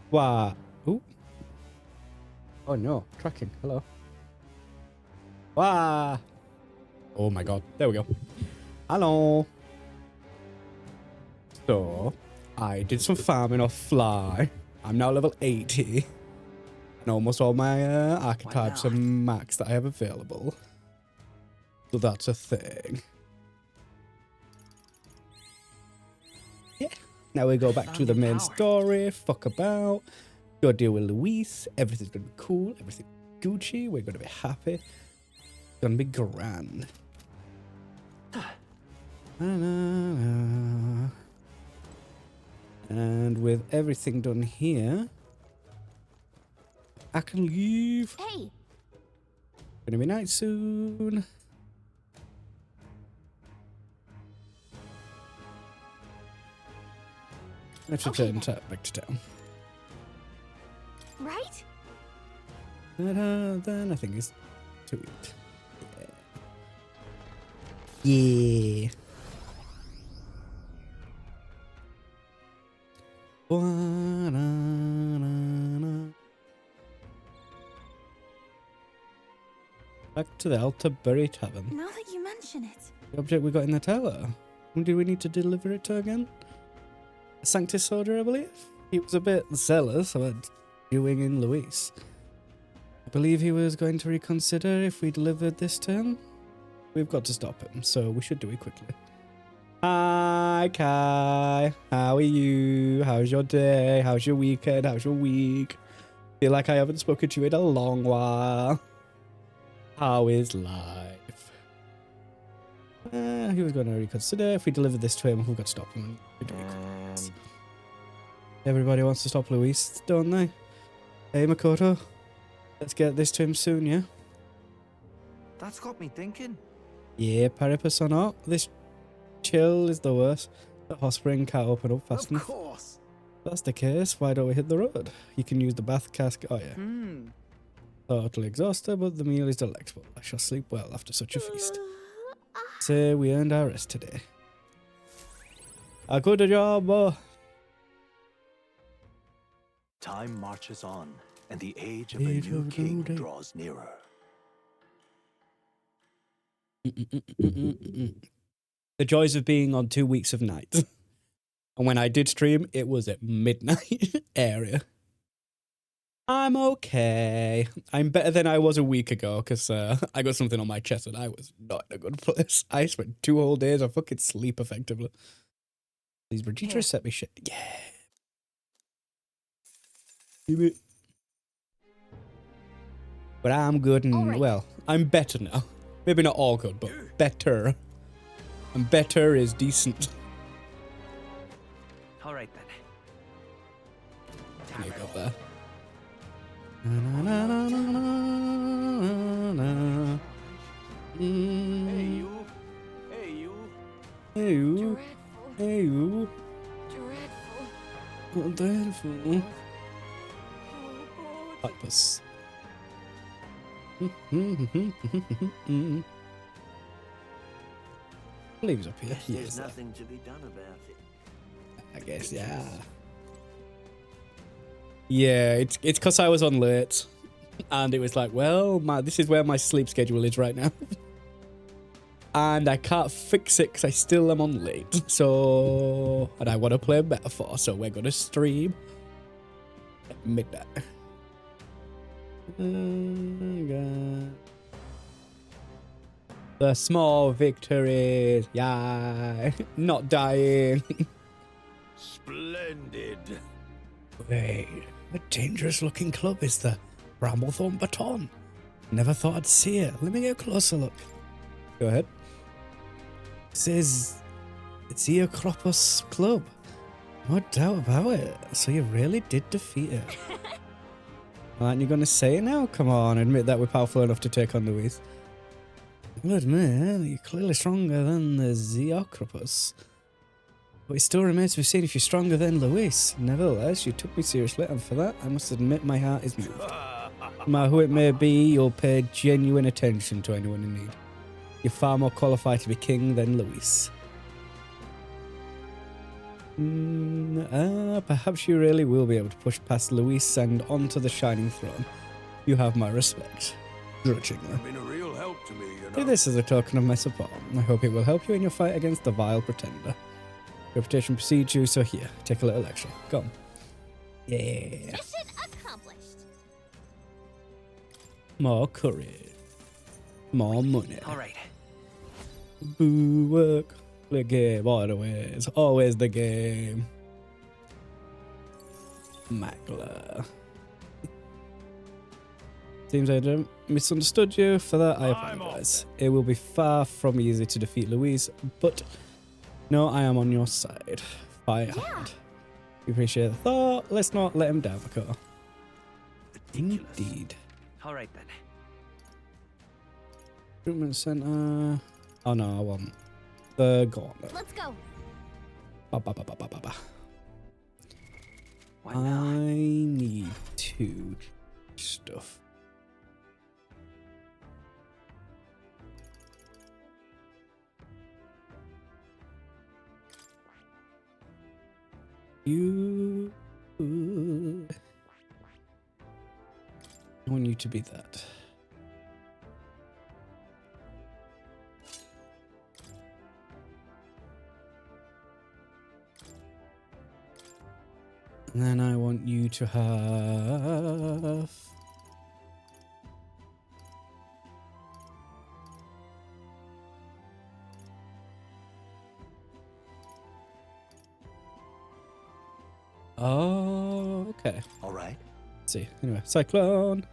What? Ooh. Oh no, tracking. Hello. Wow. Oh my god. There we go. Hello. So, I did some farming off Fly. I'm now level 80. And almost all my archetypes are max that I have available. So that's a thing. Yeah. Now we go back to the main story. Fuck about. Go deal with Luis. Everything's gonna be cool. Everything's Gucci. We're gonna be happy. It's gonna be grand. And with everything done here, I can leave. Hey. Gonna be night soon. Let's return back to town. Right? Then I think it's to eat. Yeah. Back to the Altabury Tavern. Now that you mention it. The object we got in the tower. Who do we need to deliver it to again? A Sanctus soldier, I believe. He was a bit zealous about doing in Luis. I believe he was going to reconsider if we delivered this to him. We've got to stop him, so we should do it quickly. Hi, Kai. How are you? How's your day? How's your weekend? How's your week? Feel like I haven't spoken to you in a long while. How is life? He was going to reconsider. If we deliver this to him, we've got to stop him. Everybody wants to stop Luis, don't they? Hey, Makoto. Let's get this to him soon, yeah? That's got me thinking. Yeah, Paripus or not, this chill is the worst. The hot spring can't open up fast enough. Of course. If that's the case, why don't we hit the road? You can use the bath cask. Oh, yeah. Totally exhausted, but the meal is delectable. I shall sleep well after such a feast. Say we earned our rest today. A good job. Time marches on, and the age of a new king draws nearer. The joys of being on 2 weeks of night. And when I did stream, it was at midnight area. I'm okay. I'm better than I was a week ago because I got something on my chest and I was not in a good place. I spent 2 whole days of fucking sleep effectively. These Vegeta set me shit. Yeah. Give it. But I'm good and, well, I'm better now. Maybe not all good, but better. And better is decent. All right then. There you go there. Na, na, na, na, na, na. Hey you! Hey you! Hey you! Dreadful. Hey you! Dreadful. Oh, dreadful. Oh, God. Pipus. I believe he's up here. He There's is. nothing to be done about it. I guess, yeah. Yeah, it's because I was on late. And it was like, well, this is where my sleep schedule is right now. And I can't fix it because I still am on late. So, and I want to play Metaphor, so we're going to stream at midnight. God. The small victories. Yeah. Not dying. Splendid. Wait, a dangerous looking club is the Bramblethorn Baton. Never thought I'd see it. Let me get a closer look. Go ahead. It says it's Eocropus Club. No doubt about it. So you really did defeat it. Aren't you going to say it now? Come on, admit that we're powerful enough to take on Luis. I'll admit, you're clearly stronger than the Zeocropus. But it still remains to be seen if you're stronger than Luis. Nevertheless, you took me seriously, and for that, I must admit my heart is moved. No matter who it may be, you'll pay genuine attention to anyone in need. You're far more qualified to be king than Luis. Perhaps you really will be able to push past Luis and onto the Shining Throne. You have my respect. Grudgingly. You've been a real help to me, you know. Do this as a token of my support. I hope it will help you in your fight against the vile pretender. Reputation precedes you, so here, take a little extra. Come. Yeah. Mission accomplished. More courage. More money. All right. Boo work. The game, always the game. Magla. Seems I misunderstood you. For that, I apologize. It will be far from easy to defeat Louise, but no, I am on your side. Fight hard. We appreciate the thought. Let's not let him down, Mako. Ridiculous. Indeed. All right then. Recruitment center. Oh no, I want the gauntlet. Let's go. Ba, ba, ba, ba, ba, ba, ba. Why I not? need two stuff. You. I want you to be that. And then I want you to have. Oh, okay. All right. Let's see. Anyway, Cyclone.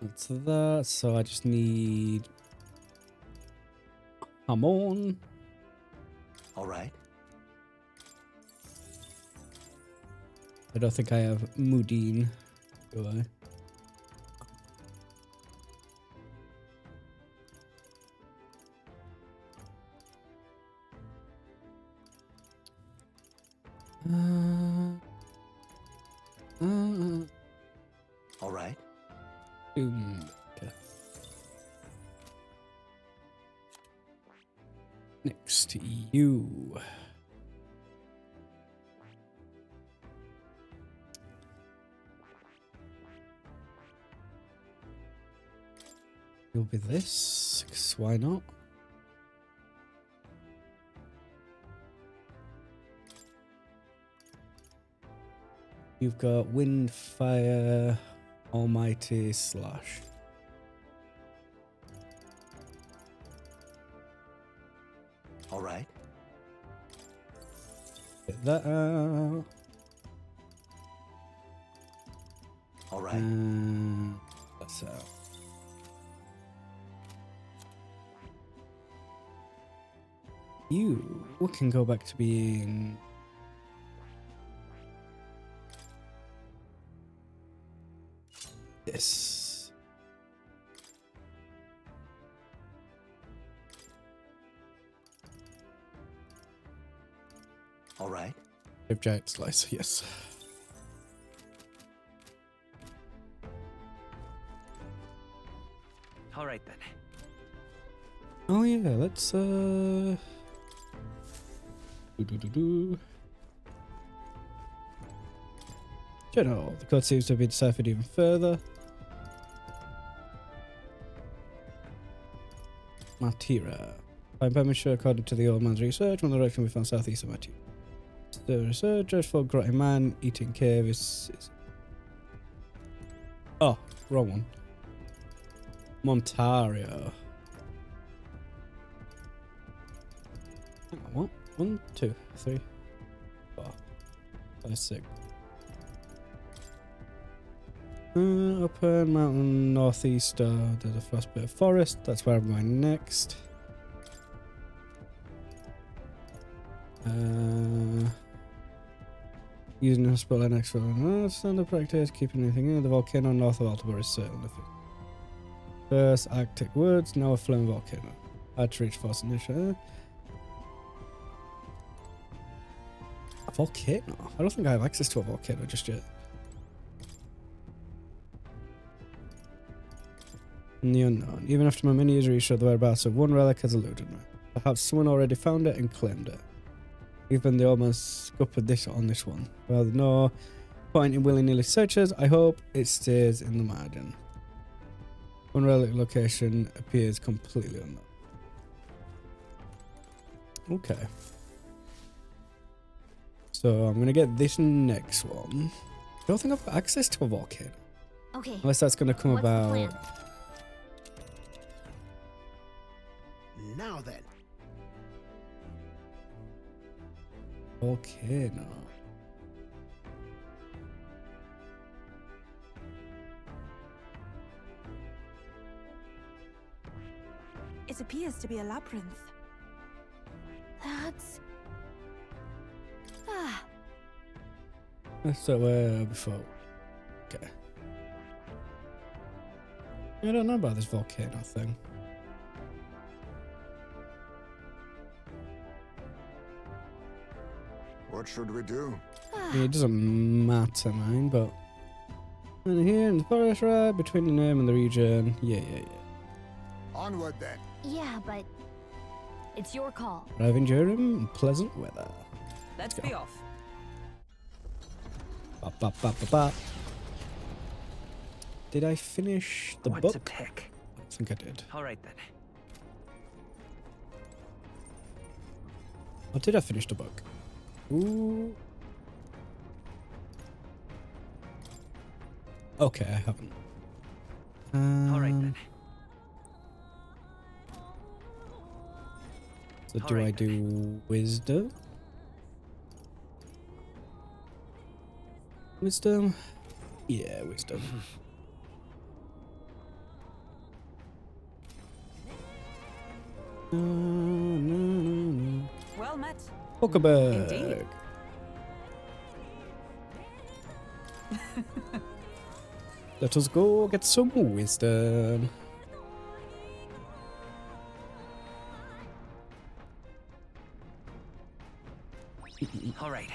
That's that. So I just need. Hamon. All right. I don't think I have Mudine, do I? All right. Okay. Next, you. You'll be this, 'cause why not? You've got Wind, Fire, Almighty, Slash. All right. Get that out. All right. That's out. You can go back to being this. All right. Giant Slice, yes. All right then. Oh yeah, let's General, the code seems to have been deciphered even further. Matira. Find permission according to the old man's research. One direction we found southeast of Matira. The researchers for Grotty Man, Eating Cave is... Oh, wrong one. Montario. Hang on, what? 1, 2, 3, 4, 5, 6. Open mountain northeast. There's a frostbite forest. That's where I'm going next. Using a spotlight next for standard practice. Keeping anything in the volcano north of Altabor is certain. First Arctic Woods. Now a flame volcano. Hard to reach force initiative. A volcano? I don't think I have access to a volcano just yet. In the unknown. Even after my many years research, the whereabouts of one relic has eluded me. Perhaps someone already found it and claimed it. Even they almost scuppered this on this one. Well, no point in willy-nilly searches. I hope it stays in the margin. One relic location appears completely unknown. Okay. So I'm gonna get this next one. I don't think I've got access to a volcano. Okay. Unless that's gonna come What's the about. plan? Now then. Volcano. It appears to be a labyrinth. That's. That's the way before. Okay. I don't know about this volcano thing. What should we do? It doesn't matter, mine, but. And here in the forest, right between the name and the region. Yeah. Onward then. Yeah, but it's your call. Driving during pleasant weather. Let's go. be off. Ba, ba, ba, ba, ba. Did I finish the What book? to pick? I think I did. All right then. Or did I finish the book? Ooh. Okay, I haven't. All right then. So All do I right, do wisdom? Wisdom? Yeah, wisdom. No. Well met. Huckleberg. Indeed. Let us go get some wisdom. All right.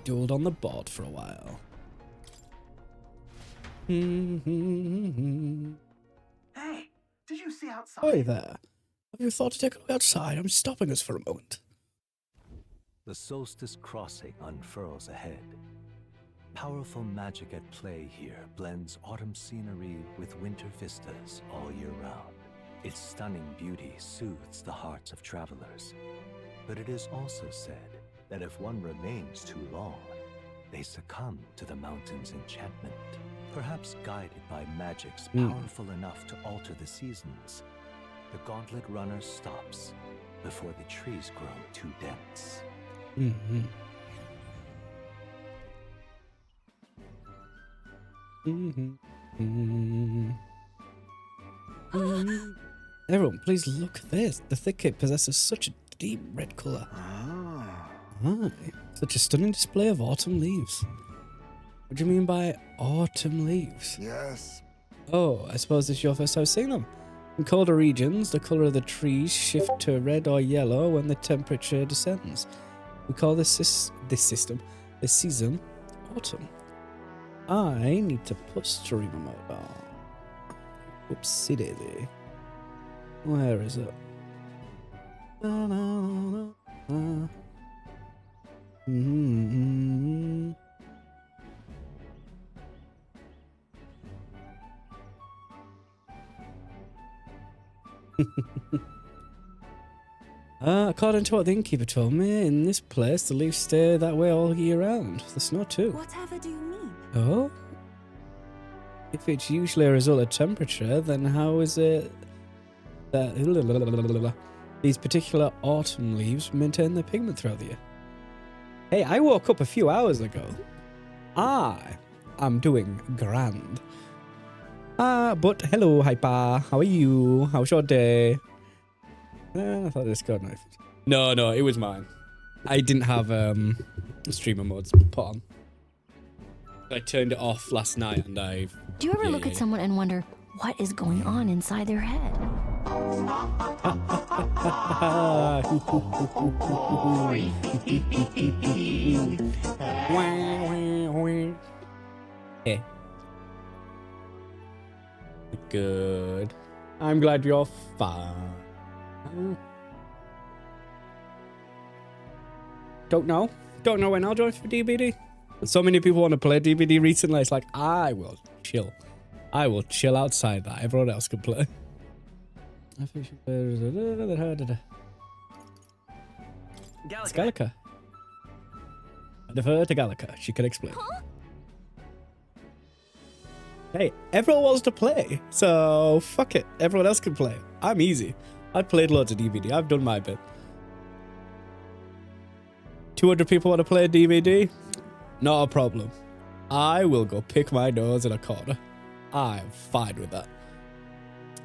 Dueled on the board for a while. Hey, did you see outside? Hi there. Have you thought to take a look outside? I'm stopping us for a moment. The Solstice Crossing unfurls ahead. Powerful magic at play here blends autumn scenery with winter vistas all year round. Its stunning beauty soothes the hearts of travelers. But it is also said that if one remains too long, they succumb to the mountain's enchantment. Perhaps guided by magics powerful enough to alter the seasons, the Gauntlet Runner stops before the trees grow too dense. Mm-hmm. Everyone, please look at this. The thicket possesses such a deep red colour. Aye, such a stunning display of autumn leaves. What do you mean by autumn leaves? Yes. Oh, I suppose this is your first time seeing them. In colder regions, the colour of the trees shift to red or yellow when the temperature descends. We call this season, autumn. I need to put streamer mode on. Whoopsie daisy. Where is it? According to what the innkeeper told me, in this place the leaves stay that way all year round. The snow too. Whatever do you mean? Oh? If it's usually a result of temperature, then how is it that these particular autumn leaves maintain their pigment throughout the year? Hey, I woke up a few hours ago. I am doing grand. But hello, Hyper. How are you? How's your day? I thought this got knife. No, it was mine. I didn't have streamer modes put on. I turned it off last night and I... Do you ever look at someone and wonder what is going on inside their head? Hey. Good. I'm glad you're fine. Don't know. Don't know when I'll join for DBD. So many people want to play DBD recently. It's like, I will chill. I will chill outside that. Everyone else can play. I think she plays. It's Gallica. I defer to Gallica. She can explain. Hey, everyone wants to play, so fuck it. Everyone else can play. I'm easy. I've played loads of DBD. I've done my bit. 200 people want to play DBD? Not a problem. I will go pick my nose in a corner. I'm fine with that.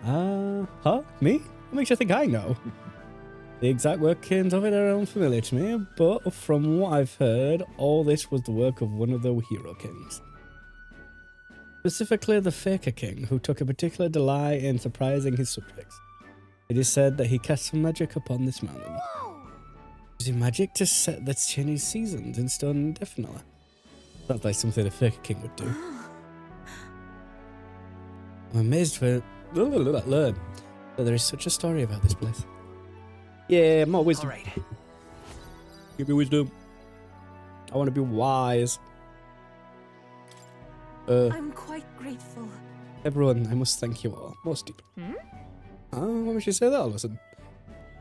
Huh? Me? What makes you think I know? The exact workings of it are unfamiliar to me, but from what I've heard, all this was the work of one of the hero kings. Specifically the Faker King, who took a particular delight in surprising his subjects. It is said that he cast some magic upon this mountain. Using magic to set the Chinese seasons in stone indefinitely. Sounds like something the Faker King would do. I'm amazed to learn that there is such a story about this place. Yeah, more wisdom. All right. Give me wisdom. I want to be wise. I'm quite grateful. Everyone, I must thank you all. Most deeply. Why would you say that all of a sudden?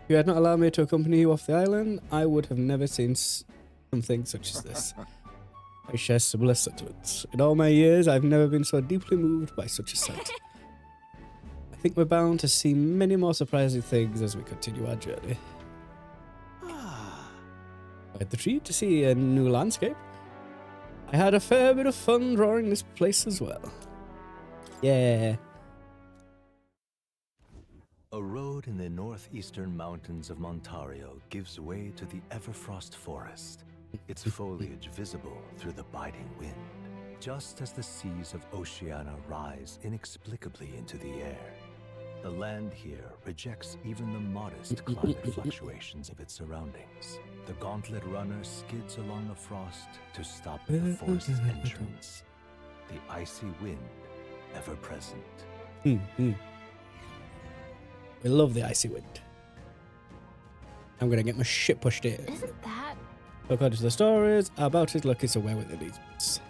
If you had not allowed me to accompany you off the island, I would have never seen something such as this. I share similar sentiments. In all my years, I've never been so deeply moved by such a sight. I think we're bound to see many more surprising things as we continue our journey. Quite the treat to see a new landscape. I had a fair bit of fun drawing this place as well. Yeah. A road in the northeastern mountains of Montario gives way to the Everfrost Forest, its foliage visible through the biting wind, just as the seas of Oceania rise inexplicably into the air. The land here rejects even the modest climate fluctuations of its surroundings. The gauntlet runner skids along the frost to stop at the forest's entrance. The icy wind, ever present. We love the icy wind. I'm gonna get my shit pushed in. Isn't that? According to the stories about his luck is away with it leads.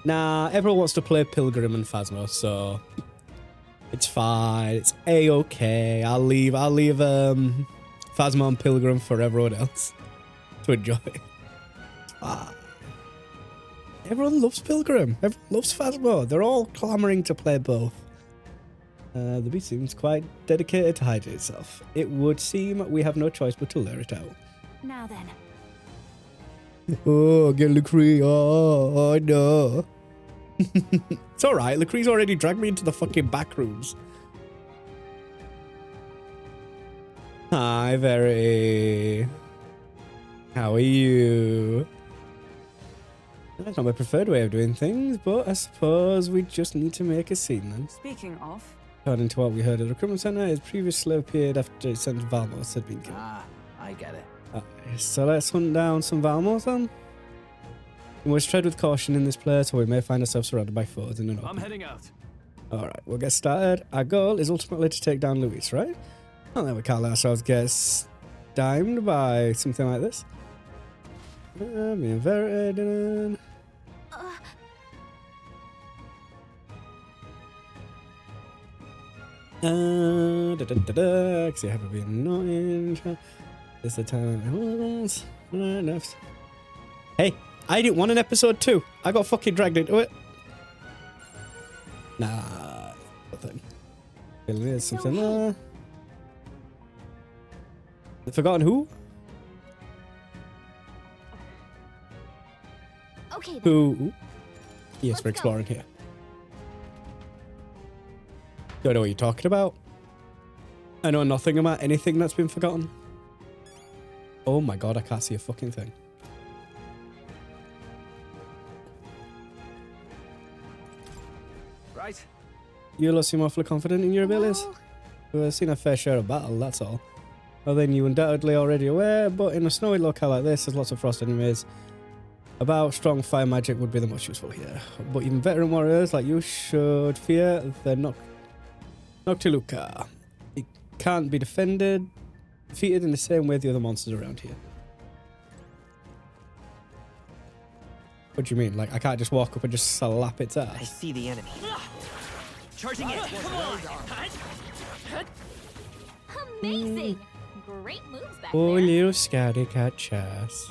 Nah, everyone wants to play Pilgrim and Phasma, so it's fine. It's a-okay. I'll leave Phasma and Pilgrim for everyone else to enjoy. It's fine. Everyone loves Pilgrim. Everyone loves Phasma. They're all clamoring to play both. The beast seems quite dedicated to hiding itself. It would seem we have no choice but to lure it out. Now then. Oh, get Lucree. Oh, no. It's alright. Lucree's already dragged me into the fucking back rooms. Hi, Verity. How are you? That's not my preferred way of doing things, but I suppose we just need to make a scene then. Speaking of, According to what we heard at the recruitment center, it previously appeared after its sent Valmos had been killed. I get it. So let's hunt down some Valmos then. We must tread with caution in this place, or we may find ourselves surrounded by foes in an open. I'm heading out. Alright, we'll get started. Our goal is ultimately to take down Luis, right? Well, then we can't let ourselves get stymied by something like this. Me and Verity didn't. Because you have to be annoying. It's the time I want. Enough. Hey, I didn't want an episode 2. I got fucking dragged into it. Nah, nothing. There's something there. The Forgotten Who? Okay. Then. Who? Yes, Let's we're go. exploring here. Don't know what you're talking about. I know nothing about anything that's been forgotten. Oh my god, I can't see a fucking thing. Right. You lot seem awfully confident in your abilities. Well, We've seen a fair share of battle, that's all. Well then, you undoubtedly already aware, but in a snowy locale like this, there's lots of frost enemies. About strong fire magic would be the most useful here. But even veteran warriors like you should fear the Noctiluca. It can't be defended, defeated in the same way the other monsters around here. What do you mean? Like, I can't just walk up and just slap its I ass? see the enemy. Charging in. Come on. Amazing! Great moves back Oh, there. little scouty cat chess.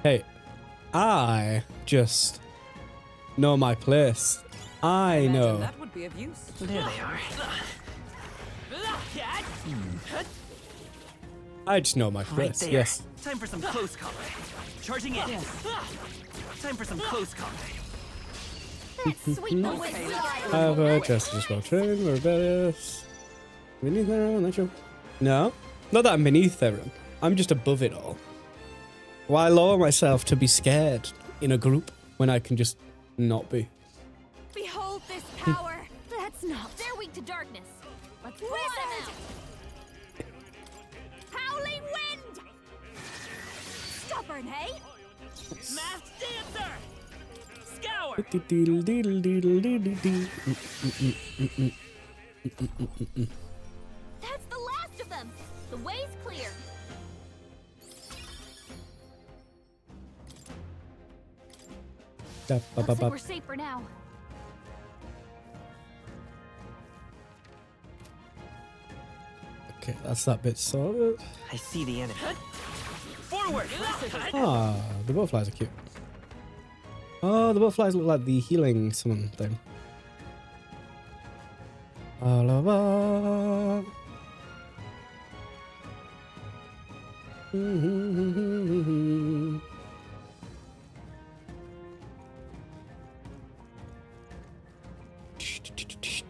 Hey, I just know my place. I know. That would be of use. There they are. I just know my Right place. there. Yes. Time for some close combat. Charging in. Time for some close combat. That sweet the whistle. However, just as well trained, rebellious. Beneath everyone, that's your... No, not that I'm beneath everyone. I'm just above it all. Why lower myself to be scared in a group when I can just not be? Behold this power. That's not. They're weak to darkness. Let's pull them out. Howling wind. Stubborn, hey? Masked dancer. Scour. That's the last of them. The way's clear. Looks like we're safe for now. Okay, that's that bit sorted. I see the enemy. Forward. Ah, the butterflies are cute. Oh, the butterflies look like the healing summon thing. Alava.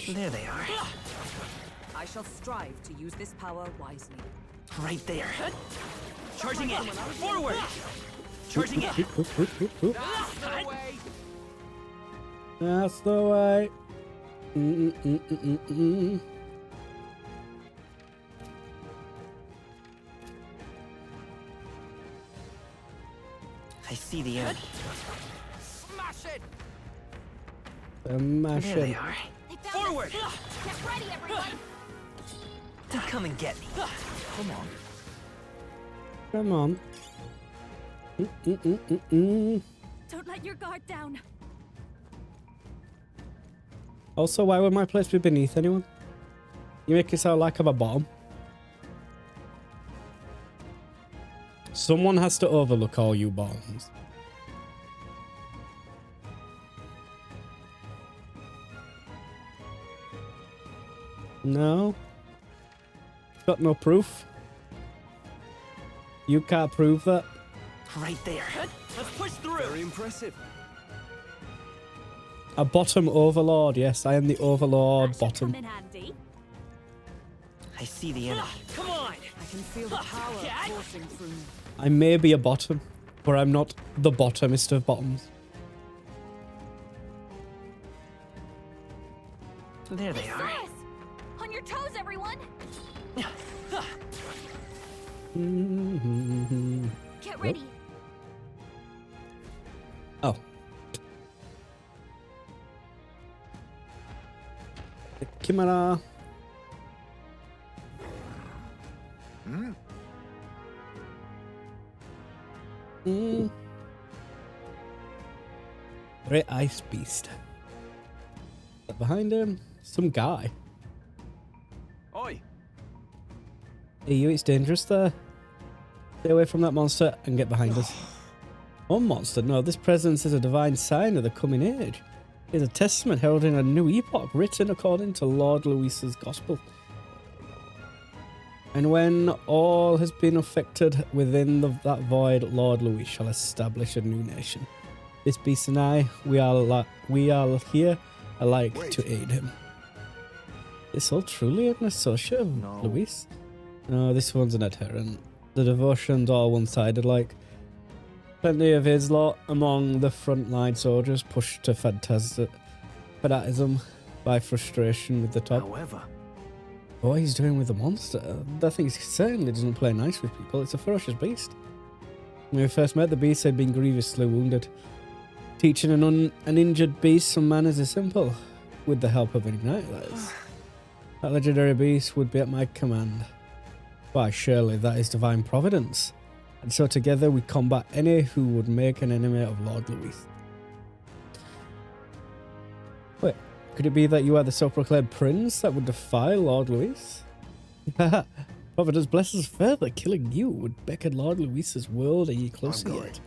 There they are. I shall strive to use this power wisely. Right there. Charging in. Forward. Charging in. That's the way. I see the enemy. Smash There they it. are. They found Forward. us. Get ready, everyone. They'll come and get me. Come on. Come on. Don't let your guard down. Also, why would my place be beneath anyone? You make it sound like I'm a bottom. Someone has to overlook all you bottoms. No? Got no proof? You can't prove that? Right there. Let's push through. Very impressive. A bottom overlord, yes, I am the overlord That should bottom. come in handy. I see the enemy. Come on. I can feel the power coursing through me. I may be a bottom, but I'm not the bottomest of bottoms. There they are. Yes. On your toes, everyone. Get ready. Oh. Kimura. Great ice beast. Behind him, some guy. Oi. Hey, you, it's dangerous there. Stay away from that monster and get behind us. Oh, monster, no, this presence is a divine sign of the coming age. It is a testament heralding a new epoch written according to Lord Louis's gospel. And when all has been affected within that void, Lord Louis shall establish a new nation. This beast and I, we are here alike to aid him. Is all truly an associate of No. Louis? No, this one's an adherent. The devotion's all one-sided like. Plenty of his lot among the frontline soldiers pushed to fanatism by frustration with the top. However, What he's doing with the monster, that thing certainly doesn't play nice with people. It's a ferocious beast. When we first met, the beast had been grievously wounded. Teaching an injured beast some manners is simple, with the help of an ignite, that is. That legendary beast would be at my command. Why, surely that is divine providence. And so together we combat any who would make an enemy of Lord Louis. Wait, could it be that you are the self-proclaimed prince that would defy Lord Louis? Providence blesses further, killing you would beckon Lord Louis's world a ye closer yet.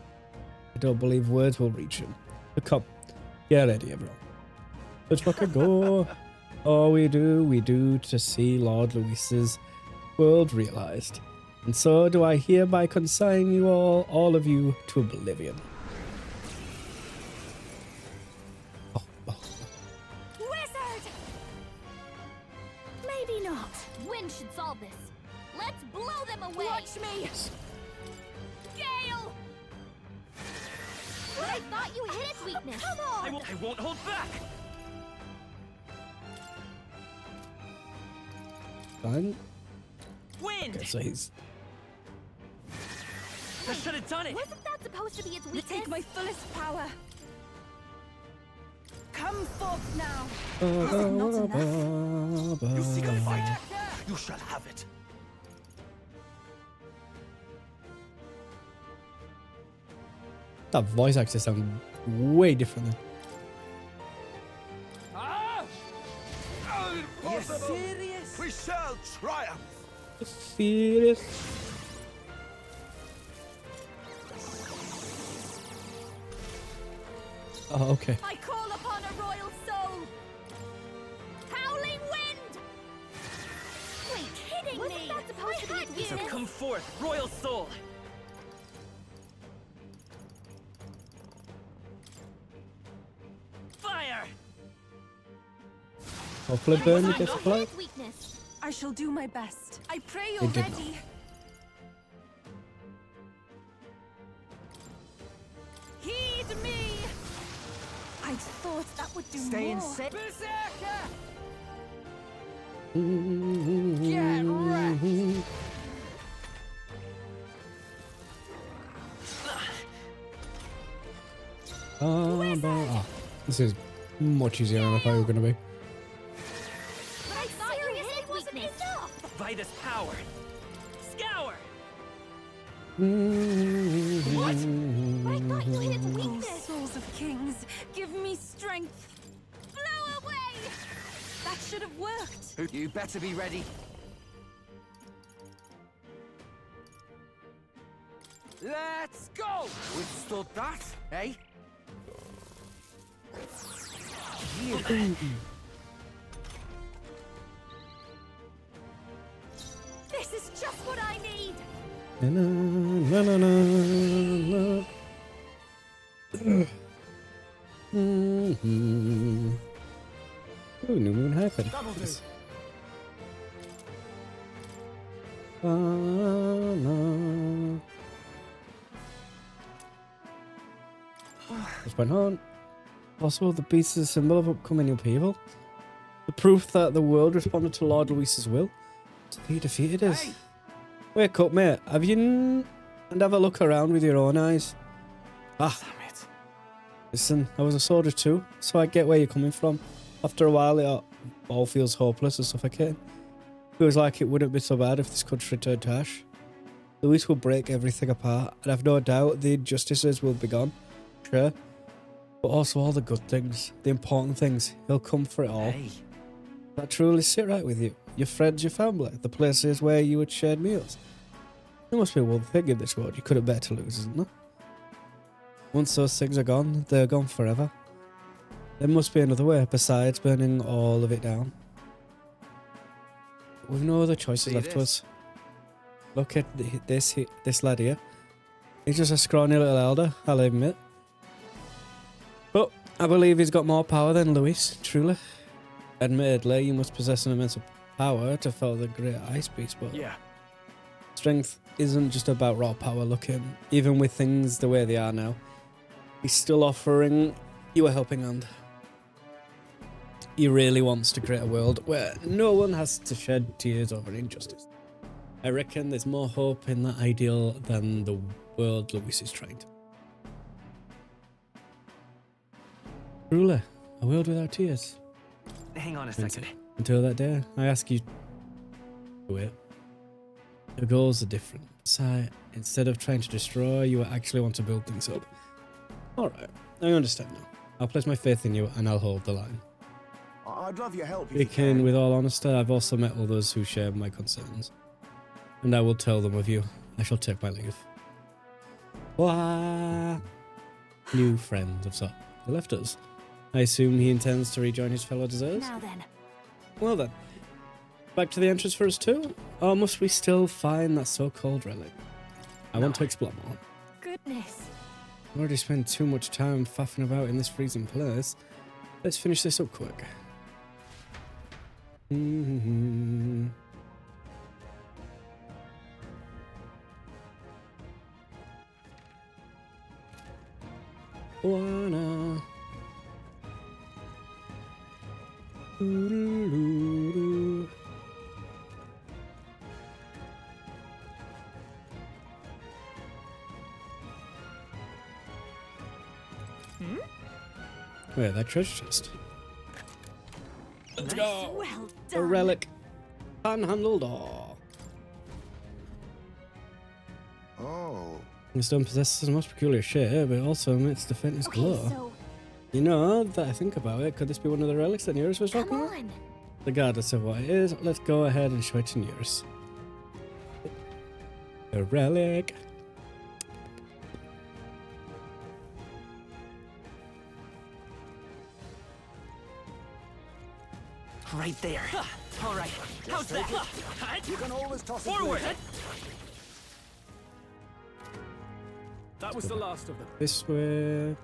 I don't believe words will reach him. But come, get ready, everyone. Let's fucking go. All we do to see Lord Louis's world realized. And so do I hereby consign you all of you, to oblivion. Wizard! Maybe not. Wind should solve this. Let's blow them away. Watch me. Gale! I thought you hit its weakness. Come on! I won't hold back! Fine. Wind! Okay, so he's... I should have done it! Wasn't that supposed to be its weakness? Take my fullest power. Come forth now. You seek a fight. You shall have it. That voice actor sounds way different than... You serious? We shall triumph. Serious? Oh, okay. I call upon a royal soul. Howling wind! Wait, kidding me? Wasn't that supposed to be its So weakness? come forth, royal soul! Fire! Hopefully Bernie Wasn't gets that a play. its weakness? I shall do my best. I pray It you're did not. ready. Heed me! I thought that would do Stay more. insane. Get wrecked! This is much easier than I thought it was going to be. But I thought you hit its weakness. Enough. Vitus power! Scour! But I thought you hit its Oh, weakness. souls of kings, give me strength. Blow away! That should have worked. You better be ready. Let's go! Withstood that, eh? This is just what I need. Na, na, na, na, na. Ooh, new moon hyphen. Yes. What's going on? Possible the beast is a symbol of upcoming upheaval. The proof that the world responded to Lord Louis's will. So he defeated us. Wake up, mate. Have you and have a look around with your own eyes? Ah, damn it. Listen, I was a soldier too, so I get where you're coming from. After a while, it all feels hopeless and suffocating. Feels like it wouldn't be so bad if this country turned to ash. Louis will break everything apart, and I've no doubt the injustices will be gone. Sure. But also all the good things, the important things. He'll come for it all. Hey. That truly sit right with you. Your friends, your family, the places where you had shared meals. There must be one thing in this world you couldn't bear to lose, isn't there? Once those things are gone, they're gone forever. There must be another way besides burning all of it down. We've no other choices left to us. Look at this lad here. He's just a scrawny little elder, I'll admit. But I believe he's got more power than Louis, truly. Admittedly, you must possess an immense power to fell the great ice beast, but Yeah. strength isn't just about raw power. Look at him. Even with things the way they are now, he's still offering you a helping hand. He really wants to create a world where no one has to shed tears over injustice. I reckon there's more hope in that ideal than the world Luis is trying to. Truly, a world without tears. Hang on a second. Until that day, I ask you to do it. The goals are different. So, instead of trying to destroy, you actually want to build things up. Alright, I understand now. I'll place my faith in you and I'll hold the line. I'd love your help if you Speaking can. with all honesty, I've also met others who share my concerns. And I will tell them of you. I shall take my leave. Wah! New friend of sorts. He left us. I assume he intends to rejoin his fellow deserters? Now then. Well then. Back to the entrance for us too? Or must we still find that so-called relic? I want to explore more. Goodness. I've already spent too much time faffing about in this freezing place. Let's finish this up quick. Wanna. Doo-doo-doo-doo. Wait, that treasure chest. Let's go. Well A done. relic. Panhandle door. Oh, This stone possesses the most peculiar shape, but it also emits the faintest Okay, glow. so You know, that I think about it, could this be one of the relics that Nearest was come talking about? on. Regardless of what it is, let's go ahead and show it to Nearest. A relic. Right there. All right. How's that? you can always toss it Forward. through. That was the last of them. This way.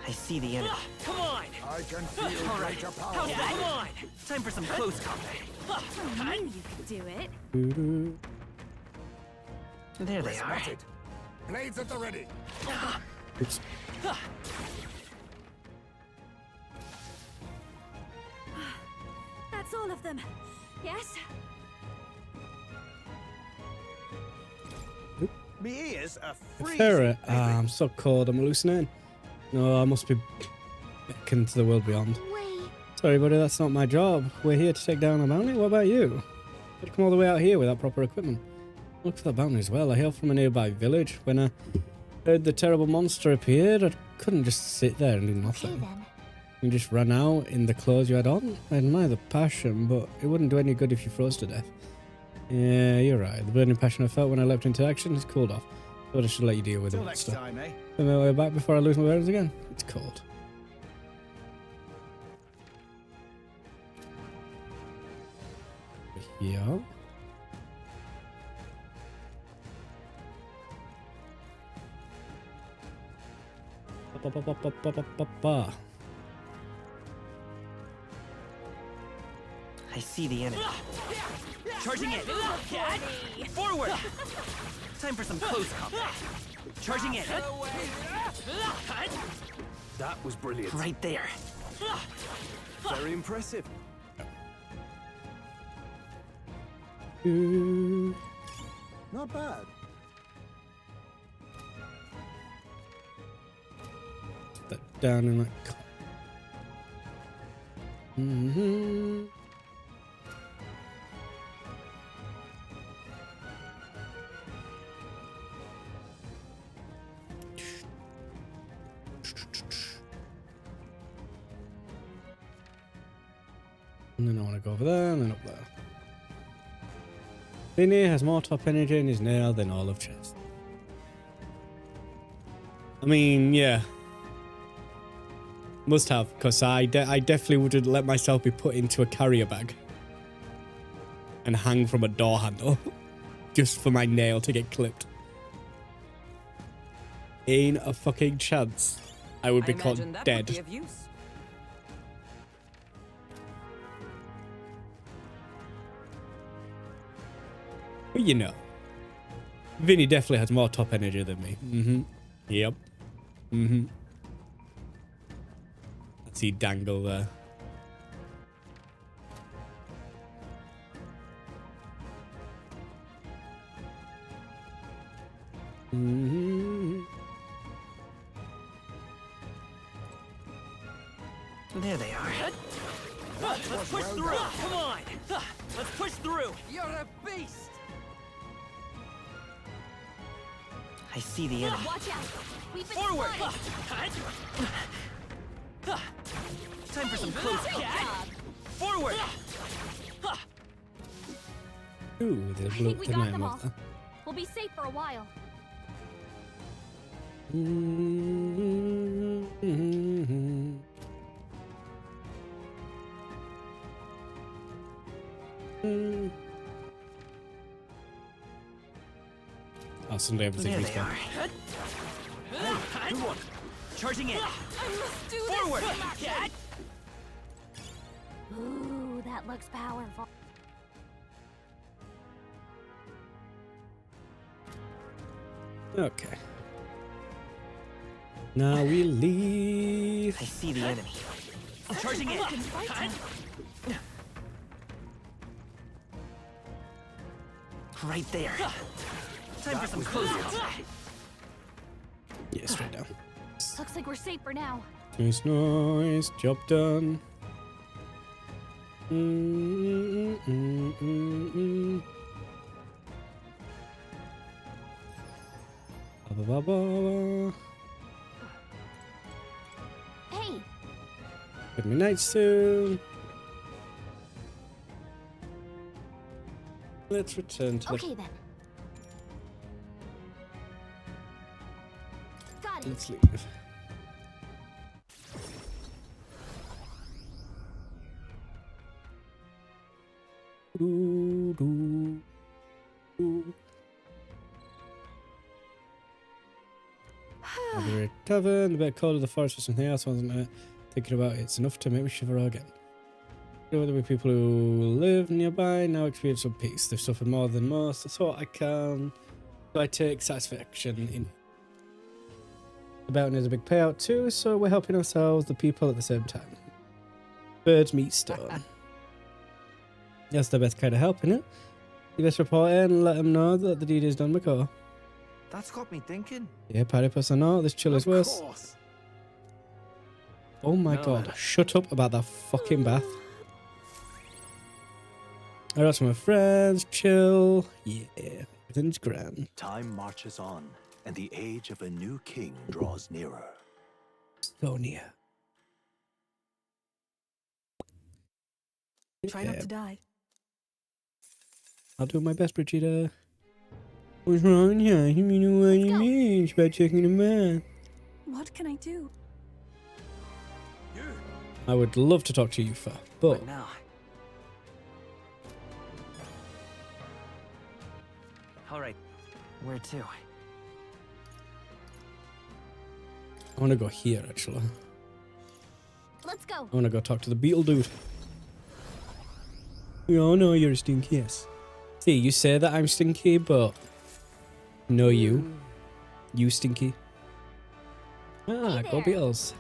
I see the enemy. Come on. I can feel All right. greater power. How's that? Come on. Time for some close combat. I knew you could do it. Doo-doo. There they are. Spotted. Blades at the ready. Oops. That's all of them. Yes? Me ears are freezing. Ferret. Ah, I'm so cold, I'm hallucinating. No, I must be beckoned to the world beyond. Wait. Sorry, buddy, that's not my job. We're here to take down a bounty. What about you? I'd come all the way out here without proper equipment. Look for the bounty as well. I hail from a nearby village. When I heard the terrible monster appeared, I couldn't just sit there and do Okay nothing. then. You just ran out in the clothes you had on. I admire the passion, but it wouldn't do any good if you froze to death. Yeah, you're right. The burning passion I felt when I leapt into action has cooled off. Thought I should let you deal with Till it. next Stuff. time, eh? Find my way back before I lose my bearings again. It's cold. Yeah. Ba-ba-ba-ba-ba-ba-ba. I see the enemy. Charging in. Forward. Time for some close combat. Charging in. That was brilliant. Right there. Very impressive. Ooh. Not bad. That down in that cup. Mm-hmm. And then I want to go over there and then up there. Vinny has more top energy in his nail than all of chess. I mean, yeah. Must have, because I definitely wouldn't let myself be put into a carrier bag and hang from a door handle just for my nail to get clipped. Ain't a fucking chance. I would be caught dead. But you know, Vinny definitely has more top energy than me. Mm-hmm. Yep. Mm-hmm. Let's see Dangle there. There they are. Let's push through. Come on. Let's push through. You're a beast. I see the enemy. Watch out! We've been Forward. spotted. Time for some close Great combat. job. Forward. Ooh, they I blew think up we the got name them of all. that. We'll be safe for a while. Oh, Sunday everything There is they gone. are. Good one. Charging in. I must do Forward. this. Cat. Ooh, that looks powerful. Okay. Now we leave. I see the enemy. Charging in. Right there. Time for some close combat. Yeah, straight down. Looks like we're safe for now. Nice, nice. Job done. Ba, ba, ba, ba. Hey, Good midnight soon. Let's return to okay then. Got the. it. Let's leave. Doo, doo, doo. Library Tavern, the bit cold of the forest or something else, wasn't it? Thinking about it, it's enough to make me shiver again. There will be people who live nearby now experience some peace. They've suffered more than most. I thought I take satisfaction in. The bounty is a big payout too, so we're helping ourselves, the people at the same time. Birds meet stone. That's the best kind of help, innit? You best report in and let them know that the deed is done, McCall. That's got me thinking. Yeah, platypus or not, this chill is worse. course. Oh my No. god, shut up about that fucking bath. I got some of my friends, chill. Yeah, everything's grand. Time marches on, and the age of a new king draws nearer. So near. Try not to die. I'll do my best, Brigida. What's wrong here? You mean what you go. mean? It's about checking the man. What can I do? I would love to talk to you, Fa, but What now? All right. Where to? I want to go here, actually. Let's go. I want to go talk to the beetle dude. We all know you're a stinky ass. See, you say that I'm stinky, but no, you. You stinky. Ah, Hey go there. Beatles.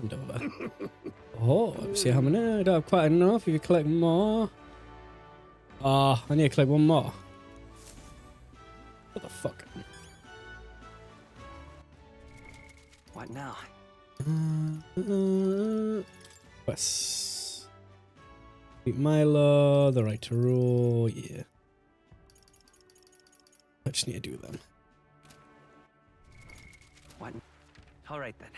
And over. Oh, see how many? I don't have quite enough. If you collect more. Ah, I need to collect one more. What the fuck? What now? Quest. Beat Milo, the right to rule, yeah. I just need to do them. What? All right then.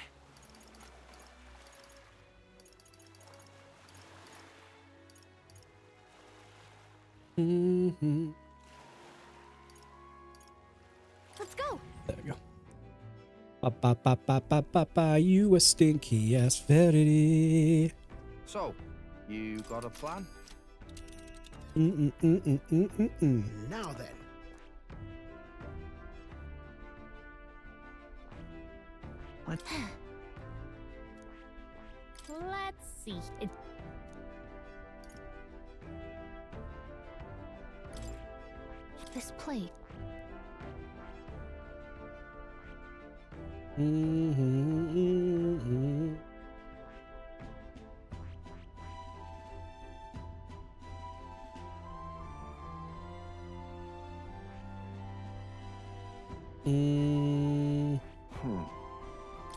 Mm-hmm. Let's go. There we go. Ba ba ba ba ba ba ba, you a stinky ass verity. So, you got a plan? Mm-mm-mm-mm-mm-mm. Now then. Let's see. This plate. Mm-hmm.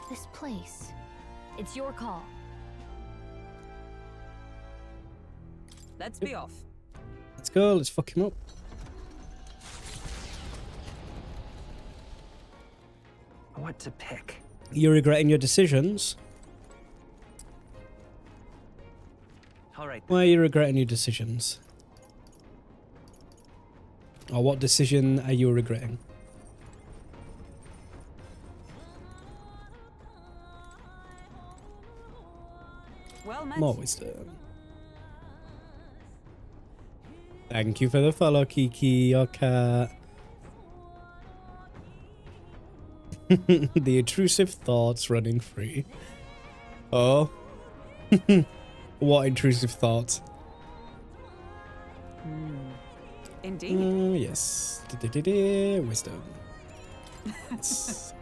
This place. It's your call. Let's be off. Let's go. Let's fuck him up. What to pick? You're regretting your decisions. All right. Why are you regretting your decisions? Or what decision are you regretting? Well met. More wisdom. Thank you for the follow, Kiki, your cat. The intrusive thoughts running free. Oh. What intrusive thoughts? Indeed. Yes. Wisdom. Yes.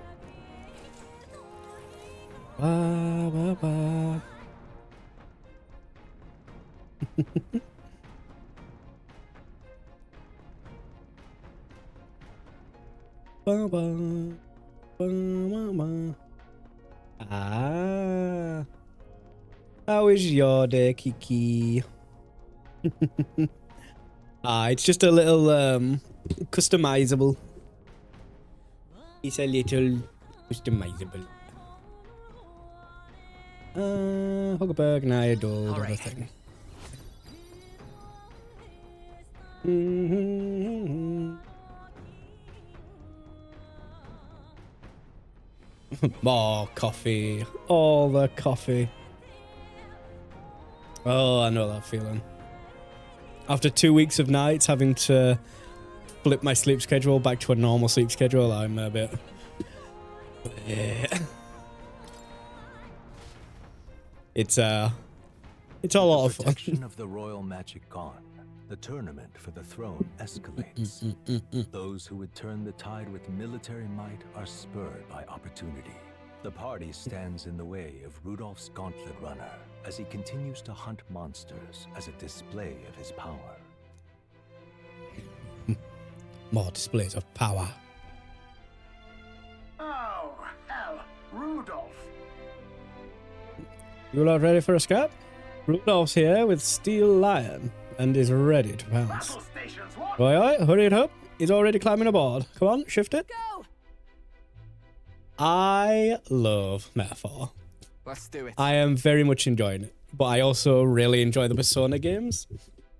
Ba, ba, ba. Ba, ba. Ba, ba, ba. Ah. How is your day, Kiki? It's just a little customizable. It's a little customizable. Huckleberg and I adore All right. everything. More coffee. All the coffee. Oh, I know that feeling. After 2 weeks of nights having to flip my sleep schedule back to a normal sleep schedule, I'm a bit... Yeah. It's a lot of fun. Protection of the royal magic gone, the tournament for the throne escalates. Those who would turn the tide with military might are spurred by opportunity. The party stands in the way of Rudolph's Gauntlet Runner as he continues to hunt monsters as a display of his power. More displays of power. Oh, hell. Rudolph. You lot ready for a scrap? Rudolph's here with Steel Lion and is ready to pounce. Battle stations, what? Oi, hurry it up. He's already climbing aboard. Come on, shift it. Go! I love Metaphor. Let's do it. I am very much enjoying it, but I also really enjoy the Persona games,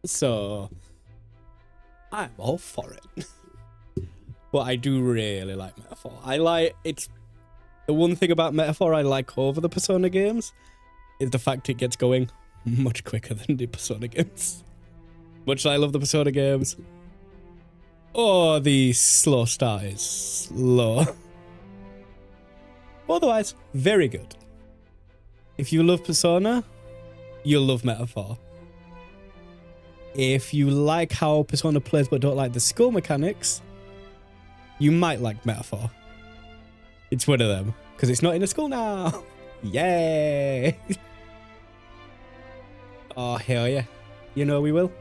so I'm all for it. But I do really like Metaphor. It's the one thing about Metaphor I like over the Persona games is the fact it gets going much quicker than the Persona games. Much as I love the Persona games, oh, the slow start is slow. Otherwise, very good. If you love Persona, you'll love Metaphor. If you like how Persona plays but don't like the skill mechanics, you might like Metaphor. It's one of them, because it's not in a school now. Yay! Oh, hell yeah. You know we will.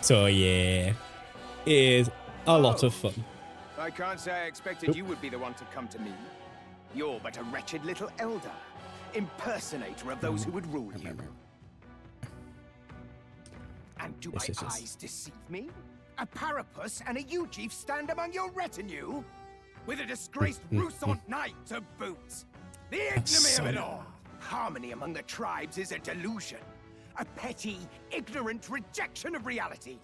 So yeah, it is a lot of fun. I can't say I expected you would be the one to come to me. You're but a wretched little elder, impersonator of those who would rule you. And do my Yes, yes, yes. eyes deceive me? A Parapus and a Eugif stand among your retinue? With a disgraced Rousant knight to boot. The ignominy of it all! Harmony among the tribes is a delusion. A petty, ignorant rejection of reality.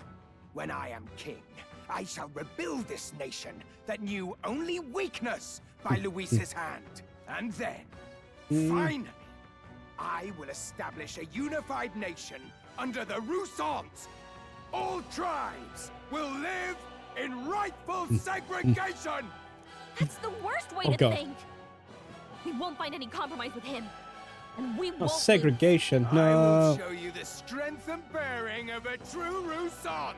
When I am king, I shall rebuild this nation that knew only weakness by Luis's hand. And then, finally, I will establish a unified nation under the Rousants. All tribes will live in rightful segregation. That's the worst way Oh, to God. think. We won't find any compromise with him. And we Oh, won't segregation. I will No. show you the strength and bearing of a true Rousant.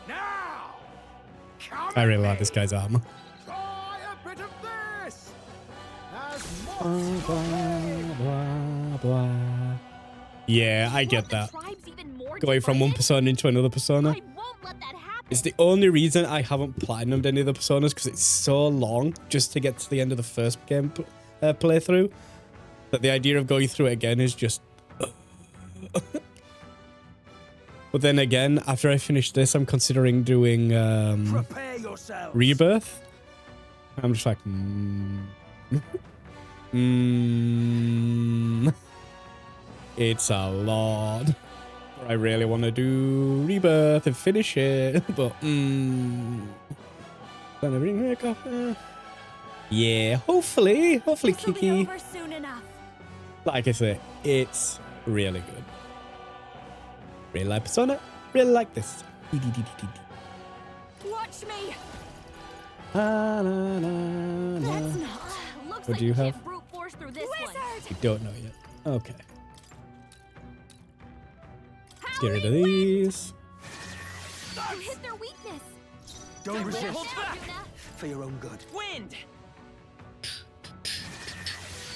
Now, come I really at like me. this guy's armor. Try a bit of this. As Yeah, I lose. get Want the that. tribes even more Going from one divided? persona into another persona. I won't let that happen. It's the only reason I haven't platinumed any of the personas because it's so long just to get to the end of the first game, playthrough that the idea of going through it again is just... But then again, after I finish this, I'm considering doing Prepare yourselves. Rebirth. I'm just like... It's a lot. I really want to do Rebirth and finish it, but gonna bring it up. Yeah, hopefully This'll be Kiki. over soon enough. Like I say, it's really good. Really like Persona. Really like this. Watch me. Let's That's not. Looks What like do you we have? can't brute force through this one. You don't know yet. Okay. Let's get rid of Howling these. You hit their weakness. Don't Let resist. it Hold down, back. Yuna. For your own good. Wind!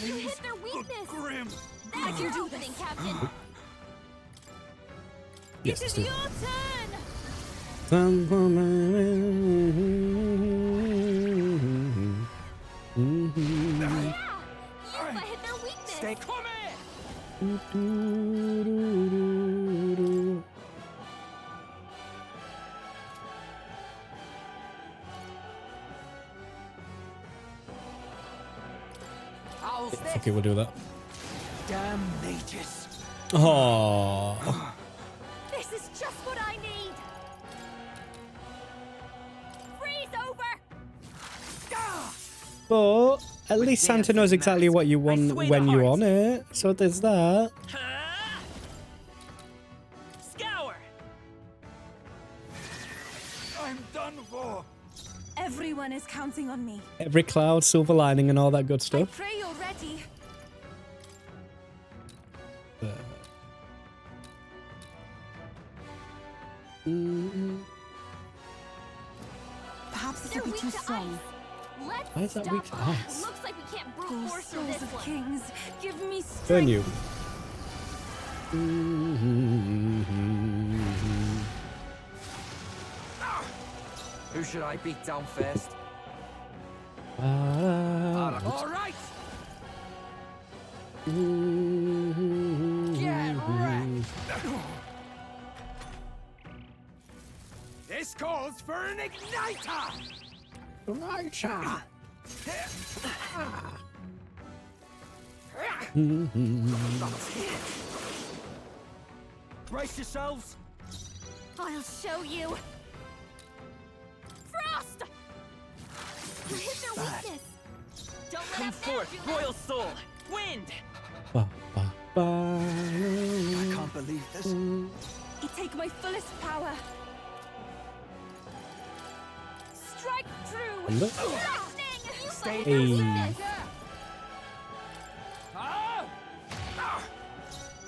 You hit their weakness. Grim. That's your opening, Captain. Yes, It let's is do your it. turn. Yeah. Yuka hit their weakness. Stay. Come here! How's this? Okay, we'll do that. Damn mages. Oh, This is just what I need. Freeze over. but at least Santa knows exactly what you want sway the when you're hearts. on it. So there's that. Ha! Scour! I'm done for. Everyone is counting on me. Every cloud, silver lining, and all that good I stuff. pray you're ready. Perhaps this They're will be weak too to strong. ice. Let's Why is that stop weak to them. ice? Looks like we can't brute Oh, force through souls this of one. kings, give me strength. Burn you. Who should I beat down first? All right. Get wrecked. This calls for an igniter. Brace yourselves. I'll show you. Frost! You hit their weakness. Don't let Come up forth, now, Yuna. Royal Soul! Wind! Ba, ba, ba. I can't believe this. I take my fullest power. Strike through. Thunder. Lightning! You Stay hit their Hey. weakness.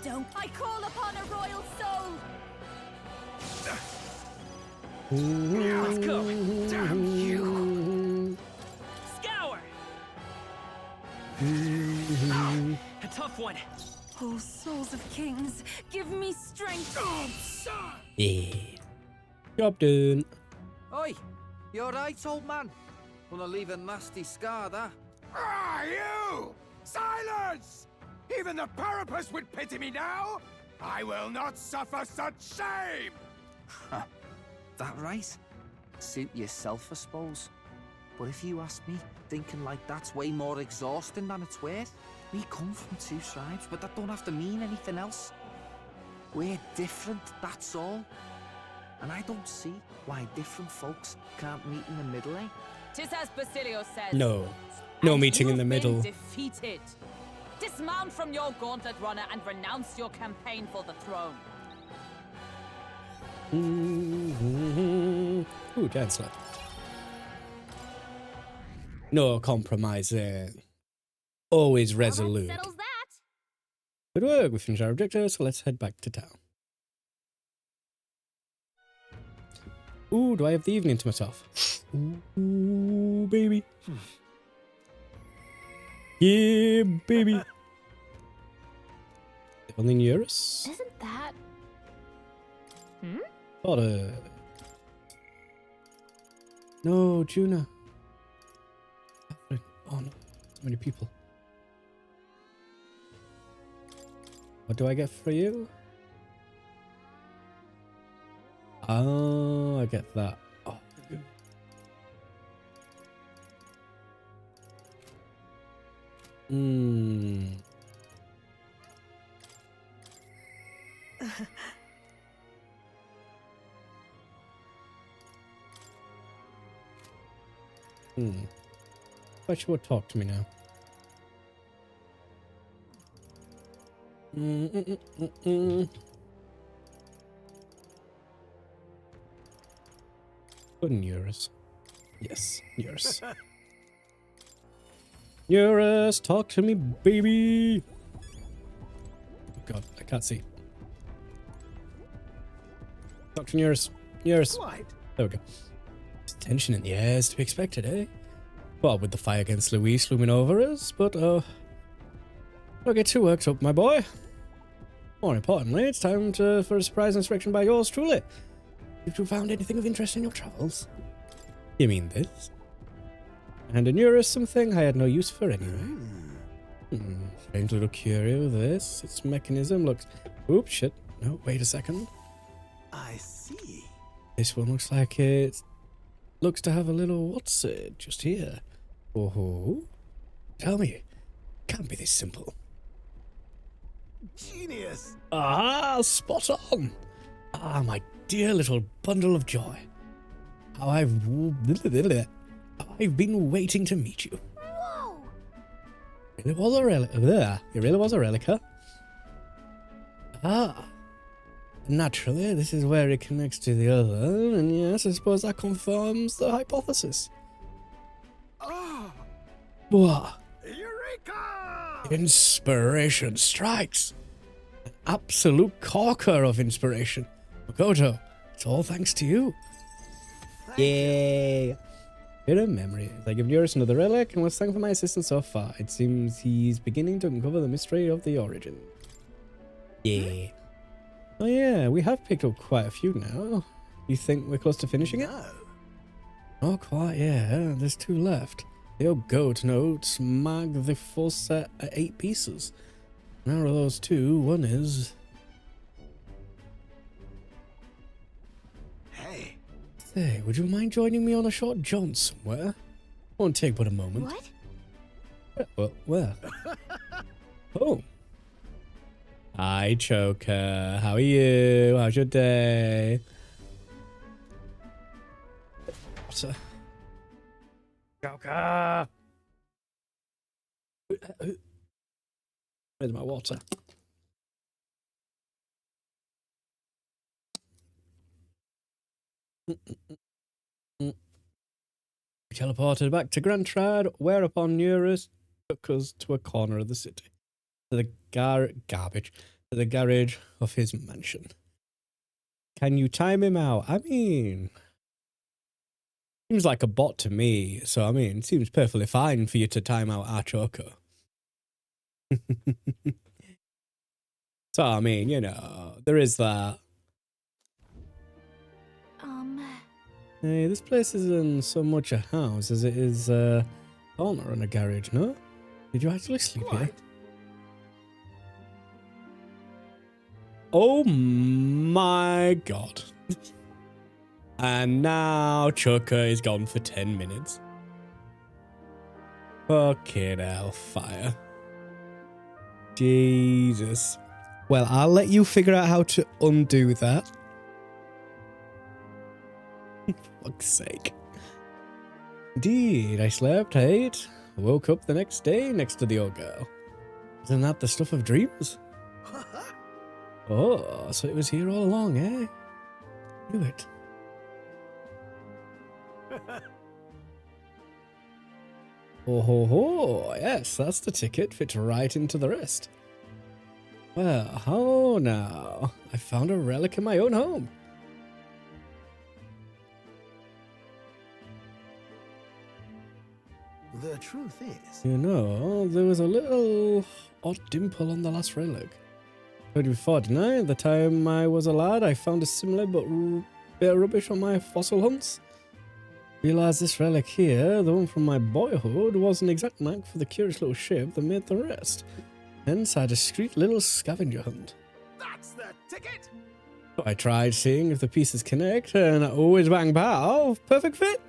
Don't. I call upon a royal soul. Let's go! Damn you. Scour! A tough one. Oh, souls of kings, give me strength. Yeah. Job done. Oi, you alright, old man? Gonna leave a nasty scar, that. Ah, you! Silence! Even the Parapus would pity me now. I will not suffer such shame. That right? Suit yourself, I suppose. But if you ask me, thinking like that's way more exhausting than it's worth. We come from two tribes, but that don't have to mean anything else. We're different, that's all. And I don't see why different folks can't meet in the middle, eh? Tis as Basilio says. No. No And meeting in you've the been middle. defeated. Dismount from your gauntlet runner and renounce your campaign for the throne. Ooh, dance slap. No compromising. Always resolute. Settles that. Good work. We finished our objective, so let's head back to town. Ooh, do I have the evening to myself? Ooh, baby. Yeah, baby. Only Eurus? Isn't that? Potter. No, Juna. Catherine. Oh no, so many people. What do I get for you? Oh, I get that. Oh. Hmm. But you will talk to me now. Good Eurus. Yes, Eurus. Eurus, talk to me, baby. Oh God, I can't see. Dr. Eurus. Eurus. There we go. There's tension in the air is to be expected, eh? Well, with the fight against Luis looming over us, but don't get too worked up, my boy. More importantly, it's time for a surprise inspection by yours truly. If you found anything of interest in your travels. You mean this? And in Eurus, something I had no use for anyway. Strange little curio, this. Its mechanism looks... Oops, shit. No, wait a second. I see. This one looks like it... Looks to have a little... What's it? Just here. Oh, tell me. Can't be this simple. Genius. Ah, spot on. Ah, my dear little bundle of joy. How I've been waiting to meet you. Whoa! It really was a relic. It really was a relic, huh? Ah. Naturally, this is where it connects to the other, and yes, I suppose that confirms the hypothesis. Ah! What? Eureka! Inspiration strikes. An absolute corker of inspiration. Makoto, it's all thanks to you. Yay! Bit of memory. I give Eurus another relic and was thankful for my assistance so far. It seems he's beginning to uncover the mystery of the origin. Yeah. Oh yeah, we have picked up quite a few now. You think we're close to finishing it? No. Oh, quite, yeah. There's 2 left. The old goat notes mag the full set at 8 pieces. Now of those 2, one is... Hey. Say, would you mind joining me on a short jaunt somewhere? Won't take but a moment. What? Well, where? Oh. Hi, Choker. How are you? How's your day? Water. Choker! Where's my water? We teleported back to Grandtrad, whereupon Eurus took us to a corner of the city. To the to the garage of his mansion. Can you time him out? I mean, seems like a bot to me, so I mean, it seems perfectly fine for you to time out our Choco. So I mean, you know, there is that. Hey, this place isn't so much a house as it is a corner and a garage, no? Did you actually sleep here? Oh my god. And now Chucker is gone for 10 minutes. Fucking hellfire. Jesus. Well, I'll let you figure out how to undo that. Fuck's sake. Indeed, I slept, ate, woke up the next day next to the old girl. Isn't that the stuff of dreams? Oh, so it was here all along, eh? Knew it. Oh ho ho, yes, that's the ticket, fits right into the rest. Well, how now? I found a relic in my own home. The truth is... You know, there was a little odd dimple on the last relic. Told you before, didn't I? At the time I was a lad, I found a similar but bit of rubbish on my fossil hunts. Realised this relic here, the one from my boyhood, was an exact match for the curious little ship that made the rest. Hence our discreet little scavenger hunt. That's the ticket! I tried seeing if the pieces connect, and always bang pow, perfect fit.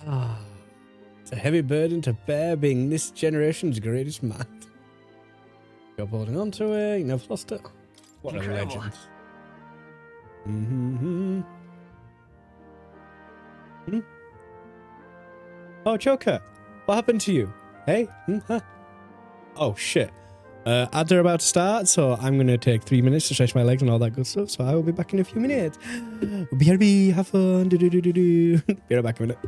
Ah, it's a heavy burden to bear, being this generation's greatest math. You're holding on to it, you never lost it. What a Incredible. legend. Mm-hmm. Hmm? Oh, Joker, what happened to you? Hey? Huh? Oh, shit. Ads are about to start, so I'm going to take 3 minutes to stretch my legs and all that good stuff, so I will be back in a few minutes. BRB, have fun. Do. Be right back in a minute.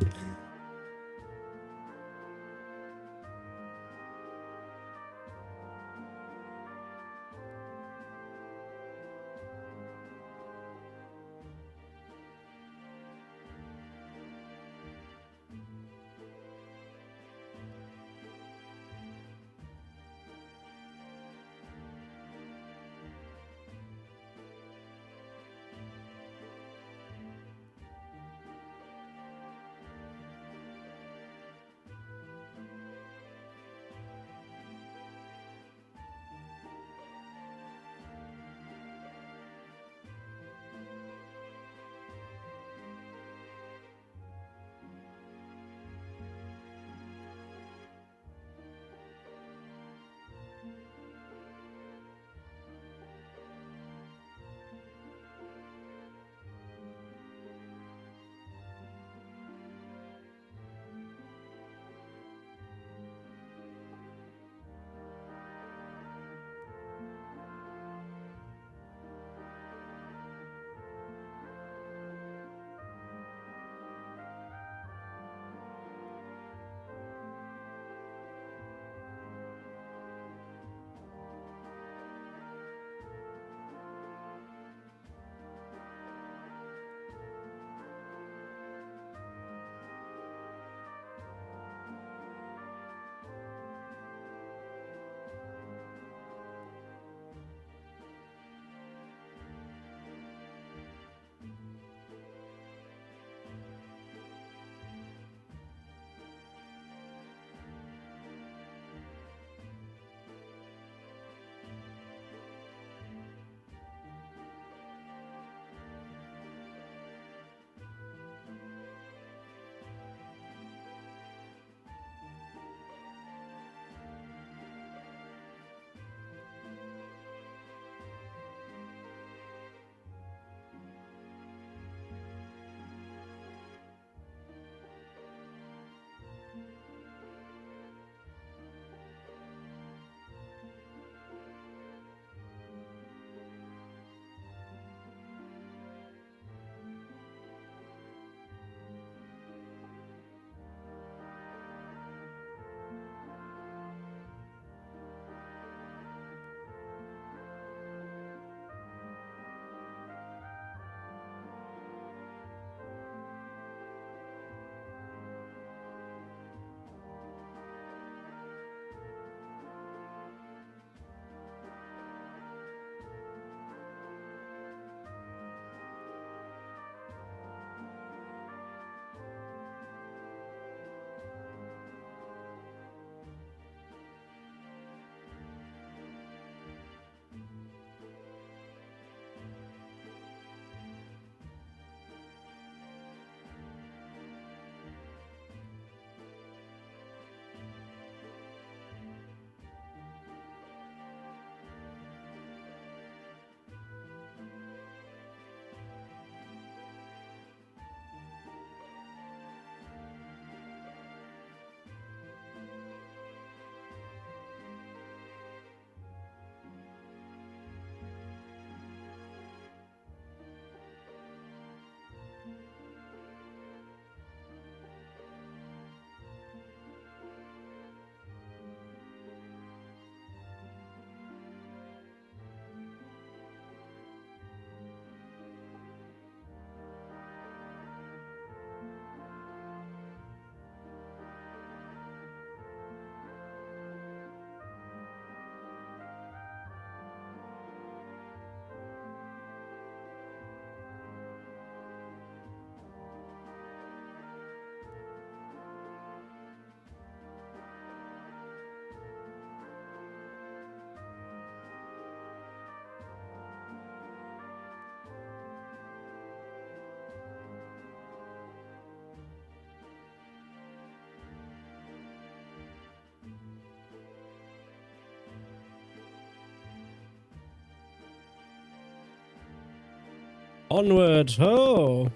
Onward, oh!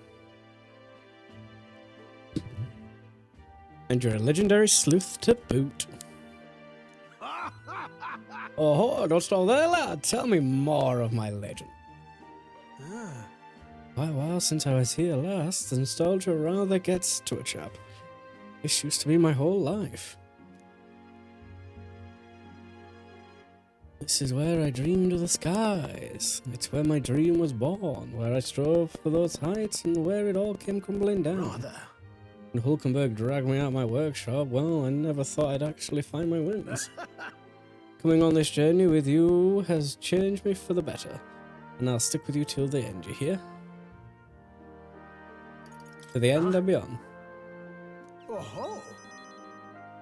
And you're a legendary sleuth to boot. Oh, don't stall there, lad. Tell me more of my legend. Quite a while since I was here last. The nostalgia rather gets to a chap. This used to be my whole life. This is where I dreamed of the skies. It's where my dream was born, where I strove for those heights, and where it all came crumbling down. When Hulkenberg dragged me out of my workshop, well, I never thought I'd actually find my wings. Coming on this journey with you has changed me for the better, and I'll stick with you till the end, you hear? To the end and beyond. Oh-ho.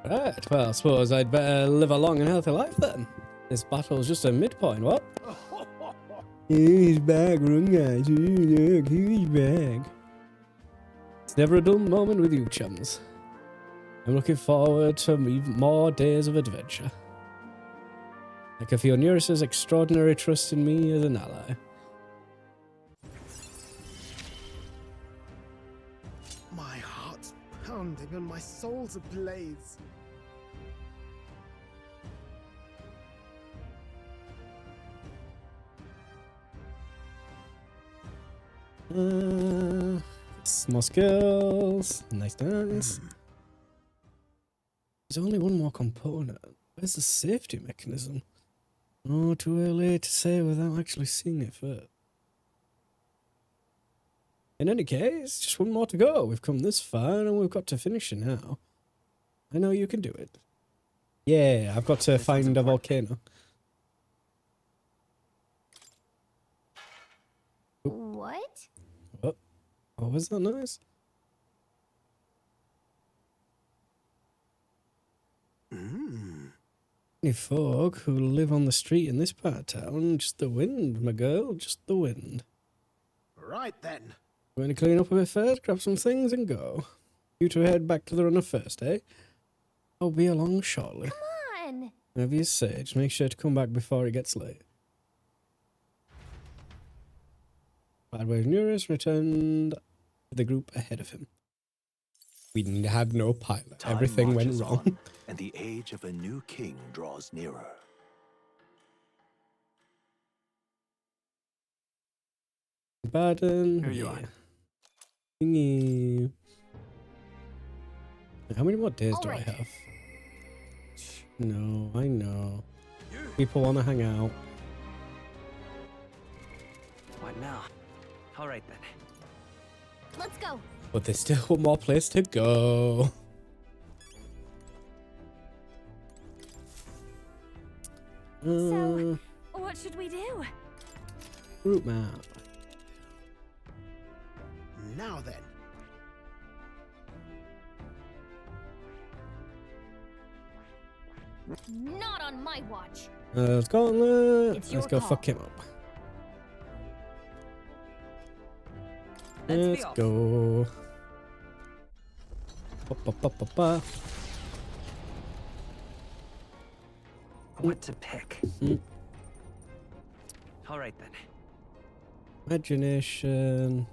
Right, well, I suppose I'd better live a long and healthy life then. This battle's just a midpoint, what? He's back, run guys. Look, he's back. It's never a dull moment with you chums. I'm looking forward to even more days of adventure. I can feel Neurus's extraordinary trust in me as an ally. My heart's pounding and my soul's ablaze. More skills. Nice dance. There's only one more component. Where's the safety mechanism? Oh, too early to say without actually seeing it first. In any case, just one more to go. We've come this far and we've got to finish it now. I know you can do it. Yeah, I've got to find a volcano. What? What? Oh, was that nice? Any folk who live on the street in this part of town, just the wind, my girl, just the wind. Right then. Going to clean up a bit first, grab some things and go. You two head back to the runner first, eh? I'll be along shortly. Come on. Whatever you say, just make sure to come back before it gets late. Badway Neurus returned to the group ahead of him. We had no pilot. Time Everything went marches wrong. on, and the age of a new king draws nearer. Baden. Here you are. Thingy. How many more days do I Alright. have? No, I know. People want to hang out. What now? All right then. Let's go. But there's still one more place to go. So, what should we do? Route map. Now then. Not on my watch. Let's go. It's your Let's go call. fuck him up. Let's be Let's off. go. Ba. What to pick? Mm. All right then. Imagination.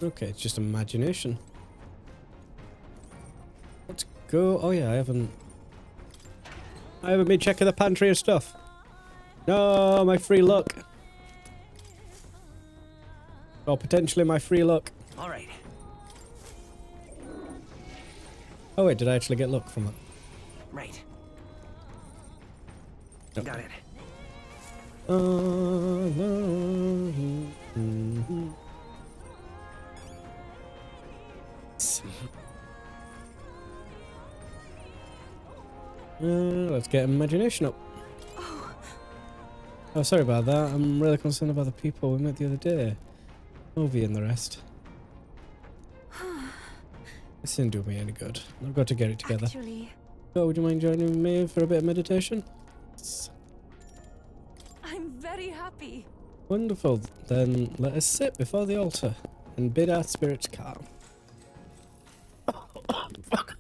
Okay, it's just imagination. Let's go. Oh yeah, I haven't been checking the pantry and stuff. No, my free luck. Or potentially my free luck. All right. Oh wait, did I actually get luck from it? Right. Nope. Got it. Let's get imagination up. Oh, sorry about that. I'm really concerned about the people we met the other day. Ovi and the rest. This didn't do me any good. I've got to get it together. Actually, So, would you mind joining me for a bit of meditation? I'm very happy. Wonderful. Then let us sit before the altar and bid our spirits calm. Fuck.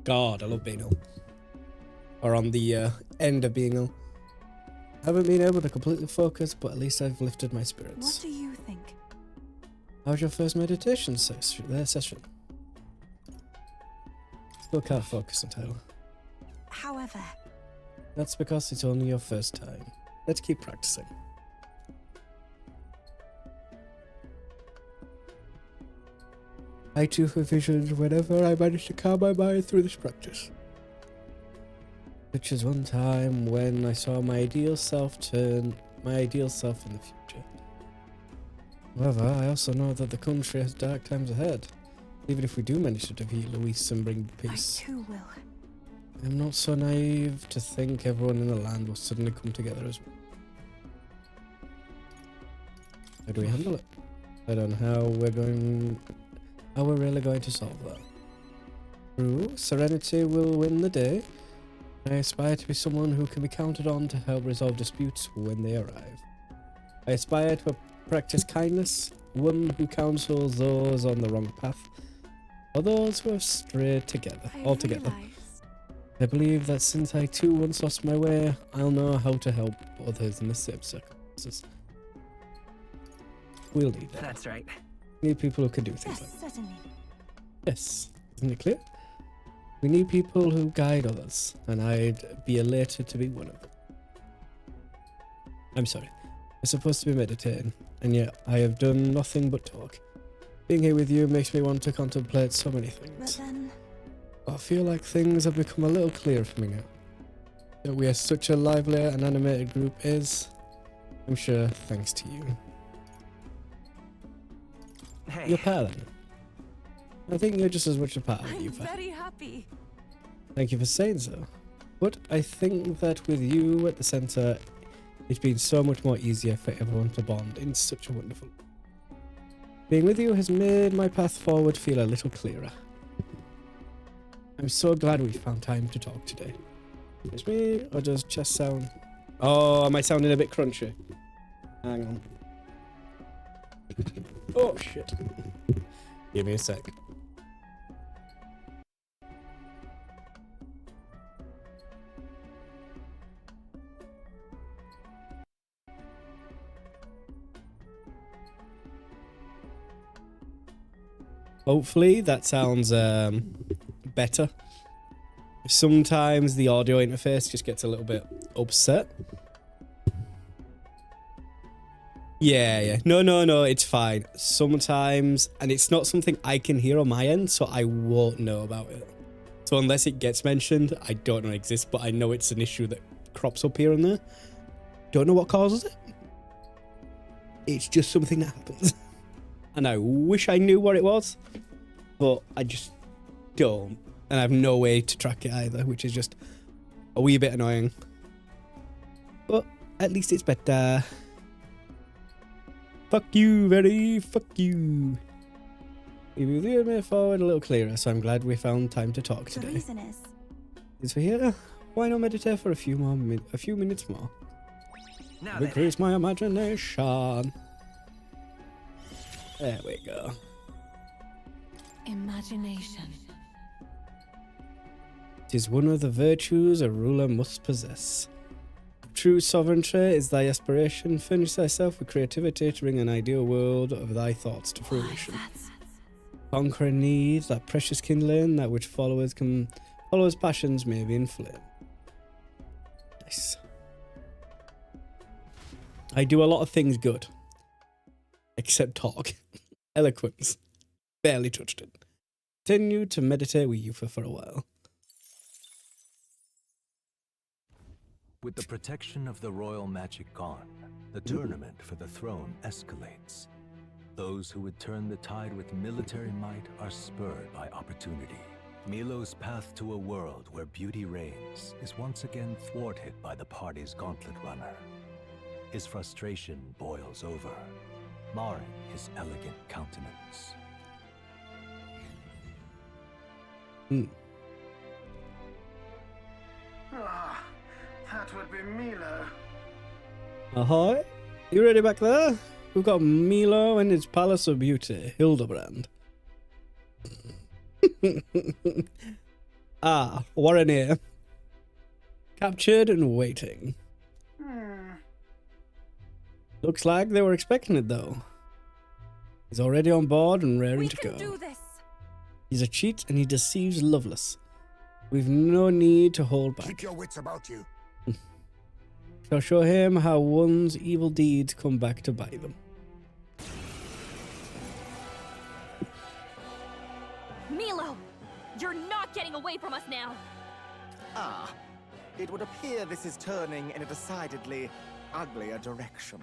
God, I love being ill. Or on the end of being ill. I haven't been able to completely focus, but at least I've lifted my spirits. What do you think? How was your first meditation session? Still can't focus entirely. However, That's because it's only your first time. Let's keep practicing. I too have visions whenever I manage to calm my mind through this practice. Such as one time when I saw my ideal self in the future. However, I also know that the country has dark times ahead. Even if we do manage to defeat Luis and bring peace. I too will. I'm not so naive to think everyone in the land will suddenly come together as one. How do we handle it? I don't know how we're really going to solve that. True, serenity will win the day. I aspire to be someone who can be counted on to help resolve disputes when they arrive. I aspire to practice kindness, one who counsels those on the wrong path, or those who have strayed altogether. I believe that since I too once lost my way, I'll know how to help others in the same circumstances. We'll need that. That's right. We need people who can do things Yes, like that. certainly. Yes, isn't it clear? We need people who guide others, and I'd be elated to be one of them. I'm sorry. I'm supposed to be meditating, and yet I have done nothing but talk. Being here with you makes me want to contemplate so many But things. then, I feel like things have become a little clearer for me now. That we are such a lively and animated group is, I'm sure, thanks to you. Hey. You're part of it. I think you're just as much a part of it, I'm you part. very happy. Thank you for saying so. But I think that with you at the centre, it's been so much more easier for everyone to bond in such a wonderful way. Being with you has made my path forward feel a little clearer. I'm so glad we found time to talk today. Is me, or does chest sound... Oh, am I sounding a bit crunchy? Hang on. Oh, shit. Give me a sec. Hopefully that sounds better. Sometimes the audio interface just gets a little bit upset. Yeah. No, it's fine. Sometimes, and it's not something I can hear on my end, so I won't know about it. So unless it gets mentioned, I don't know it exists, but I know it's an issue that crops up here and there. Don't know what causes it. It's just something that happens. And I wish I knew what it was, but I just don't. And I have no way to track it either, which is just a wee bit annoying. But at least it's better. Fuck you, very fuck you. We moved me forward a little clearer, so I'm glad we found time to talk The today. reason is For here, why not meditate for a few minutes more? Now then. Increase my imagination. There we go. imagination. It is one of the virtues a ruler must possess. True sovereignty is thy aspiration. Furnish thyself with creativity to bring an ideal world of thy thoughts to fruition. Conquer needs, that precious kindling, that which followers passions may be inflamed. Nice. I do a lot of things good. Except talk. Eloquence. Barely touched it. Continue to meditate with you for a while. With the protection of the royal magic gone, the tournament for the throne escalates. Those who would turn the tide with military might are spurred by opportunity. Milo's path to a world where beauty reigns is once again thwarted by the party's gauntlet runner. His frustration boils over, marring his elegant countenance. Ah, that would be Milo. Ahoy! You ready back there? We've got Milo and his Palace of Beauty, Hildebrand. Ah, Warreneer. Captured and waiting. Looks like they were expecting it though. He's already on board and raring We to can go. do this. He's a cheat and he deceives Lovelace. We've no need to hold back. Keep your wits about you. Shall show him how one's evil deeds come back to bite them. Milo, you're not getting away from us now. Ah, it would appear this is turning in a decidedly uglier direction.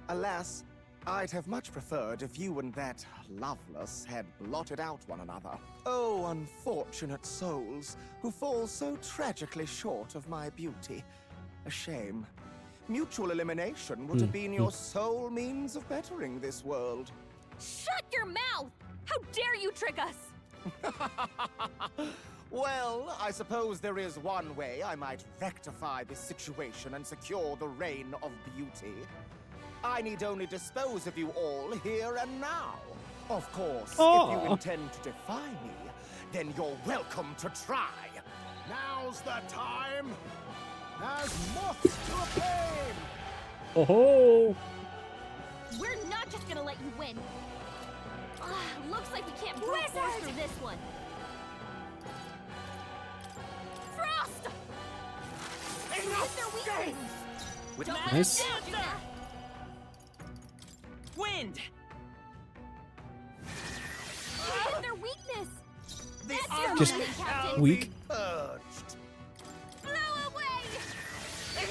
Alas, I'd have much preferred if you and that Lovelace had blotted out one another. Oh, unfortunate souls who fall so tragically short of my beauty. A shame. Mutual elimination would have been your sole means of bettering this world. Shut your mouth! How dare you trick us! Well, I suppose there is one way I might rectify this situation and secure the reign of beauty. I need only dispose of you all here and now. Of course, if you intend to defy me, then you're welcome to try. Now's the time. As moths to a flame. Oh ho! We're not just gonna let you win. Looks like we can't brute force through this one. Frost! Enough Their weakness. With Don't let Nice. us down, do that. Wind! You hit their weakness. That's your Just money, Captain. weak. Purged. Blow away!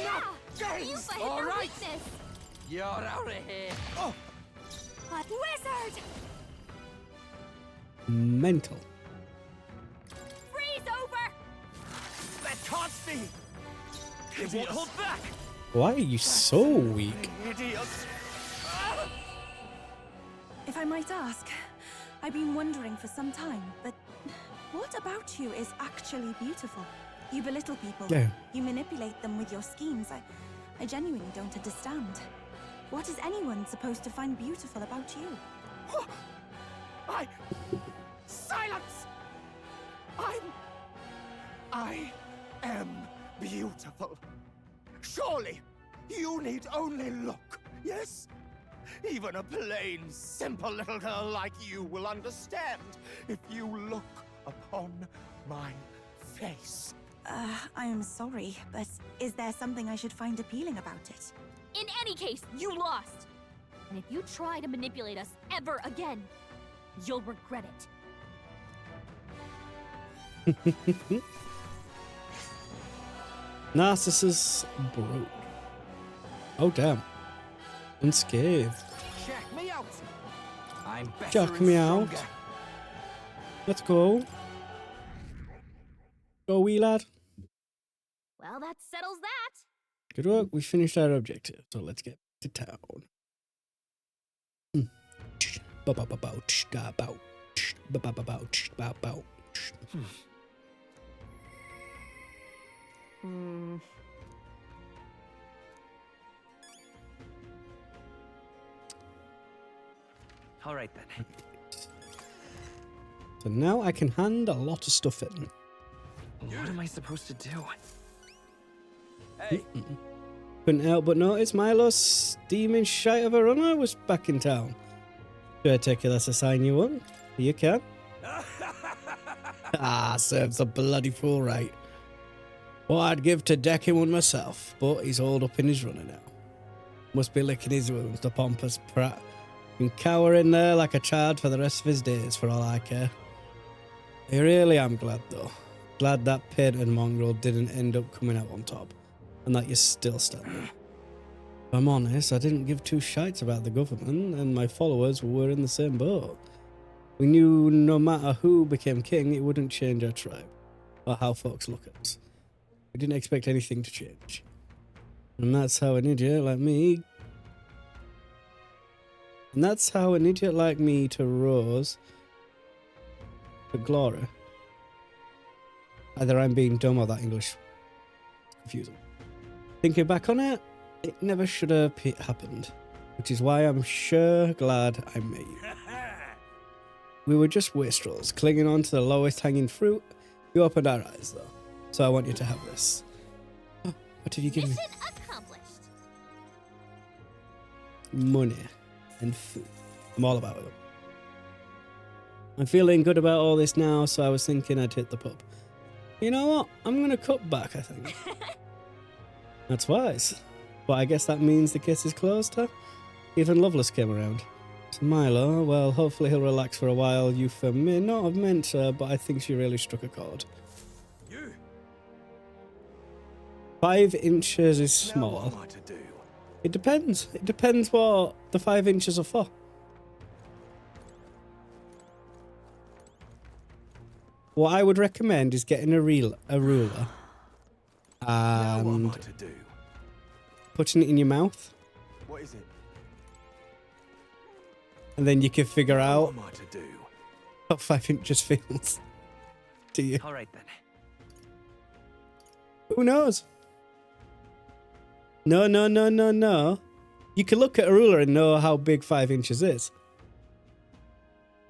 Enough Yeah! You games. hit All their right. weakness. You're out of here. Wizard! Mental. Freeze over! That can't be. It won't hold back. Why are you so weak? Idiots. If I might ask, I've been wondering for some time, but what about you is actually beautiful? You belittle people. Yeah. You manipulate them with your schemes. I genuinely don't understand. What is anyone supposed to find beautiful about you? Silence! I am beautiful. Surely, you need only look, yes? Even a plain, simple little girl like you will understand if you look upon my face. I am sorry, but is there something I should find appealing about it? In any case, you lost. And if you try to manipulate us ever again, you'll regret it. Narcissus broke. Oh damn. Unscathed. Check me out. I'm better Check and me out. stronger. Let's go. Go, wee lad. Well, that settles that. Good work. We finished our objective, so let's get to town. All right then. So now I can hand a lot of stuff in. What am I supposed to do? Hey, Couldn't help but notice Milo's steaming shite of a runner was back in town. Should I take you? That's a sign you want? You can. Serves a bloody fool right. What I'd give to deck him one myself, but he's all up in his runner now. Must be licking his wounds, the pompous prat. Can cower in there like a child for the rest of his days, for all I care. I really am glad, though. Glad that pit and mongrel didn't end up coming out on top, and that you're still standing. If I'm honest, I didn't give two shites about the government, and my followers were in the same boat. We knew no matter who became king, it wouldn't change our tribe, or how folks look at us. We didn't expect anything to change. And that's how an idiot like me... And that's how an idiot like me to rose to glory. Either I'm being dumb or that English confusing. Thinking back on it, it never should have happened, which is why I'm sure glad I met you. We were just wastrels, clinging on to the lowest hanging fruit. You opened our eyes, though. So I want you to have this. Oh, what did you give me? Mission accomplished. Money and food. I'm all about it. I'm feeling good about all this now, so I was thinking I'd hit the pub. You know what? I'm gonna cut back, I think. That's wise. But I guess that means the case is closed, huh? Even Loveless came around. So Milo, well, hopefully he'll relax for a while. Eupha may not have meant her, but I think she really struck a chord. 5 inches is small. Now what am I to do? It depends. It depends what the 5 inches are for. What I would recommend is getting a ruler Now what am and I to do? putting it in your mouth, What is it? and then you can figure out What am I to do? how 5 inches feels. Do you? All right then. Who knows? No. You can look at a ruler and know how big 5 inches is.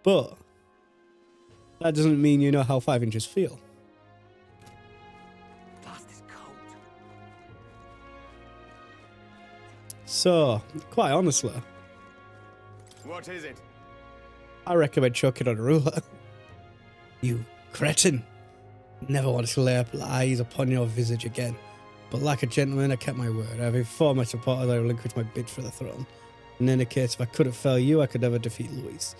But that doesn't mean you know how 5 inches feel. Blast is cold. So, quite honestly, What is it? I recommend chucking on a ruler. You cretin. Never want to lay eyes upon your visage again. But like a gentleman, I kept my word. I've informed my supporters I relinquished my bid for the throne. And in any case, if I couldn't fell you, I could never defeat Louise.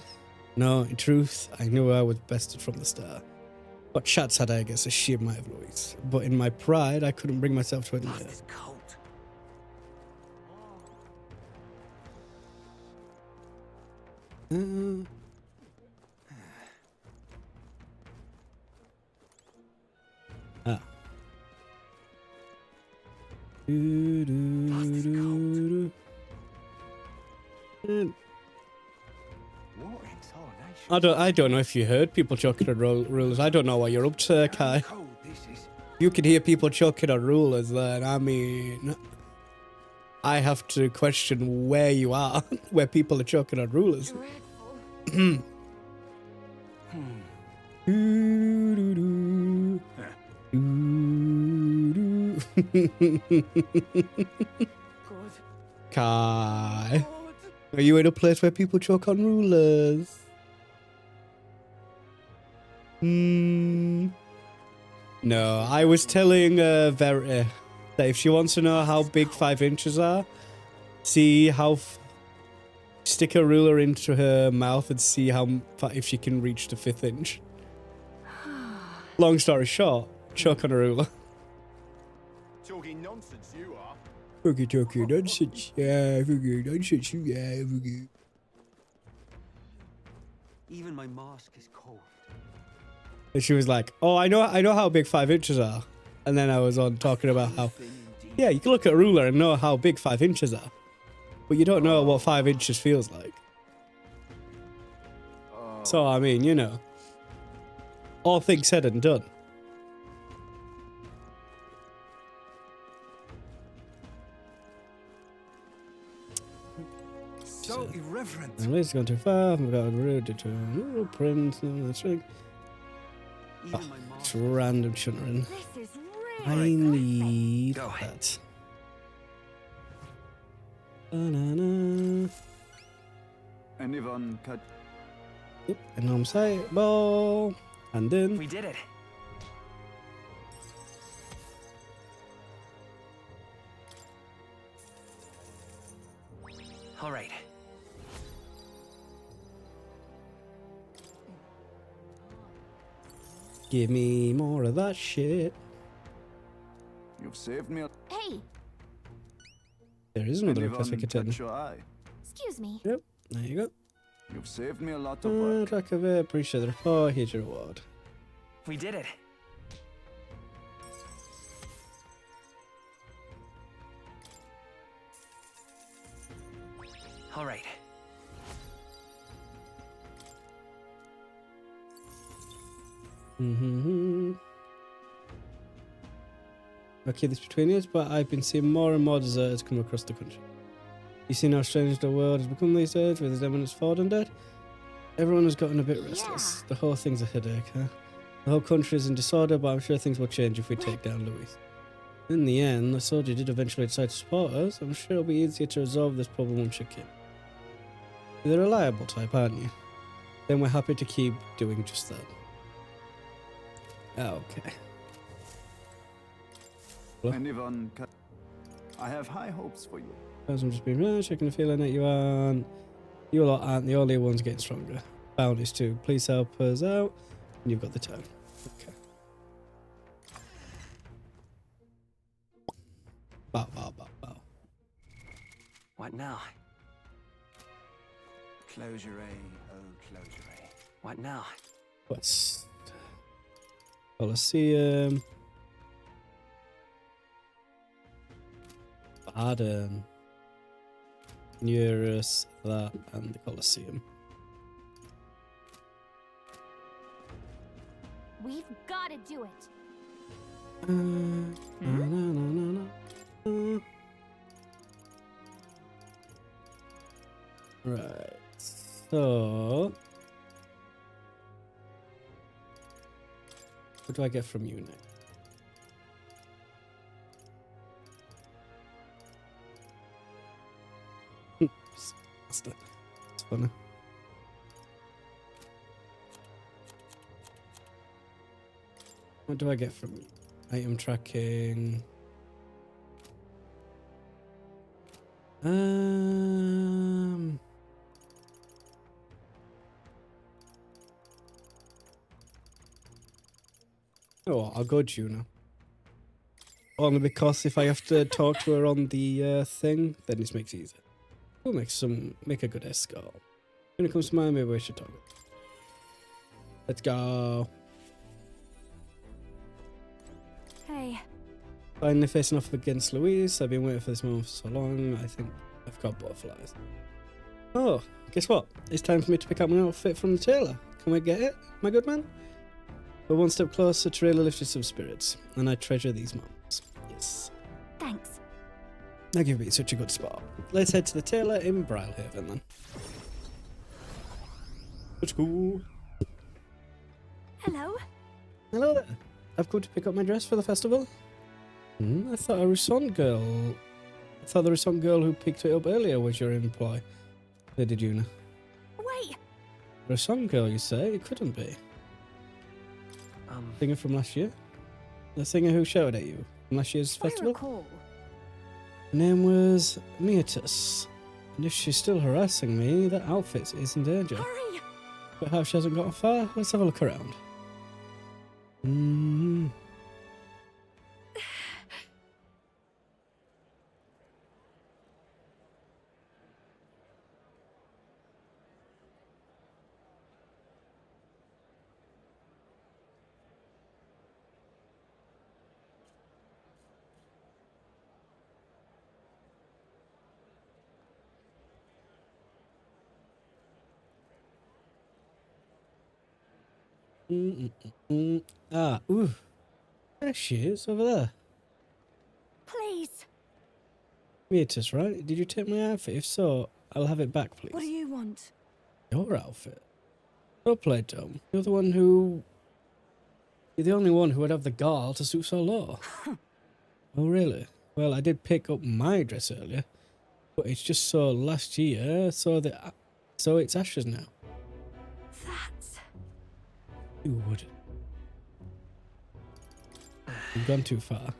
No, in truth, I knew I was bested from the start. What chance had I against the sheer might of Louise? But in my pride, I couldn't bring myself to admit Blast it. is cold. Ah. Do. What in tarnation? I don't know if you heard people choking on rulers. I don't know what you're up to, Kai. Cold this is. You can hear people choking on rulers then. I mean, I have to question where you are, where people are choking on rulers. Kai, are you in a place where people choke on rulers? No, I was telling Verity that if she wants to know how big 5 inches are, see how stick a ruler into her mouth and see how if she can reach the 5th inch. Long story short, choke on a ruler. Talking nonsense, you are. Talking nonsense, yeah, nonsense, yeah. Even my mask is cold. And she was like, "Oh, I know how big 5 inches are." And then I was on talking about how, yeah, you can look at a ruler and know how big 5 inches are, but you don't know what 5 inches feels like. So I mean, you know, all things said and done. So irreverent. At least gone too far. I've got a rude to little prince. No, that's right. Oh, it's random chuntering. This is I really need Go. that. Na-na-na. Anyone cut? Yep, and I'm sight ball. And then We did it. All right. give me more of that shit. You've saved me. Hey, There is another request we could turn. your eye. excuse me. Yep, there you go. You've saved me a lot of work. Rakave, appreciate the report. Here's your reward. We did it. All right. Mm-hmm. Okay, this between us, but I've been seeing more and more deserters come across the country. You seen how strange the world has become these days with his eminence fallen dead? Everyone has gotten a bit restless. The whole thing's a headache, huh? The whole country is in disorder, but I'm sure things will change if we take down Louis. In the end, the soldier did eventually decide to support us. I'm sure it'll be easier to resolve this problem once you're kin. You're the reliable type, aren't you? Then we're happy to keep doing just that. Okay. Anyone can... I have high hopes for you. I'm just being checking the feeling that you lot aren't the only ones getting stronger. Bounties too. Please help us out. And you've got the time. Okay. Bow, bow, bow, bow. What now? Closure, oh closure. What now? West. Colosseum. Baden. Eurus, that, and the Colosseum. We've got to do it. Right. So, what do I get from you next? It's funny. What do I get from you? Item tracking. Oh, I'll go Juno. Only because if I have to talk to her on the thing, then this makes it easier. We'll make a good escort. When it comes to mine, maybe we should talk. Let's go. Hey. Finally facing off against Louise. I've been waiting for this moment for so long. I think I've got butterflies. Oh, guess what? It's time for me to pick up my outfit from the tailor. Can we get it, my good man? We're one step closer to really lifting some spirits, and I treasure these moments. Yes. Thanks. Thank you for being such a good spot. Let's head to the tailor in Brilehaven then. Let's go. Hello. Hello there. I've come to pick up my dress for the festival. I thought the Russon girl who picked it up earlier was your employee. Lady Juna. Wait. Russon girl, you say? It couldn't be. Singer from last year? The singer who shouted at you from last year's festival? I recall. Her name was Mietus. And if she's still harassing me, that outfit is in danger. Hurry! Perhaps she hasn't gotten far. Let's have a look around. Ooh. There she is, over there. Please. Mietus, right? Did you take my outfit? If so, I'll have it back, please. What do you want? Your outfit? Don't play dumb. You're the only one who would have the gall to stoop so low. Oh, really? Well, I did pick up my dress earlier, but it's just so last year, so it's Ashes now. Dude. You've gone too far.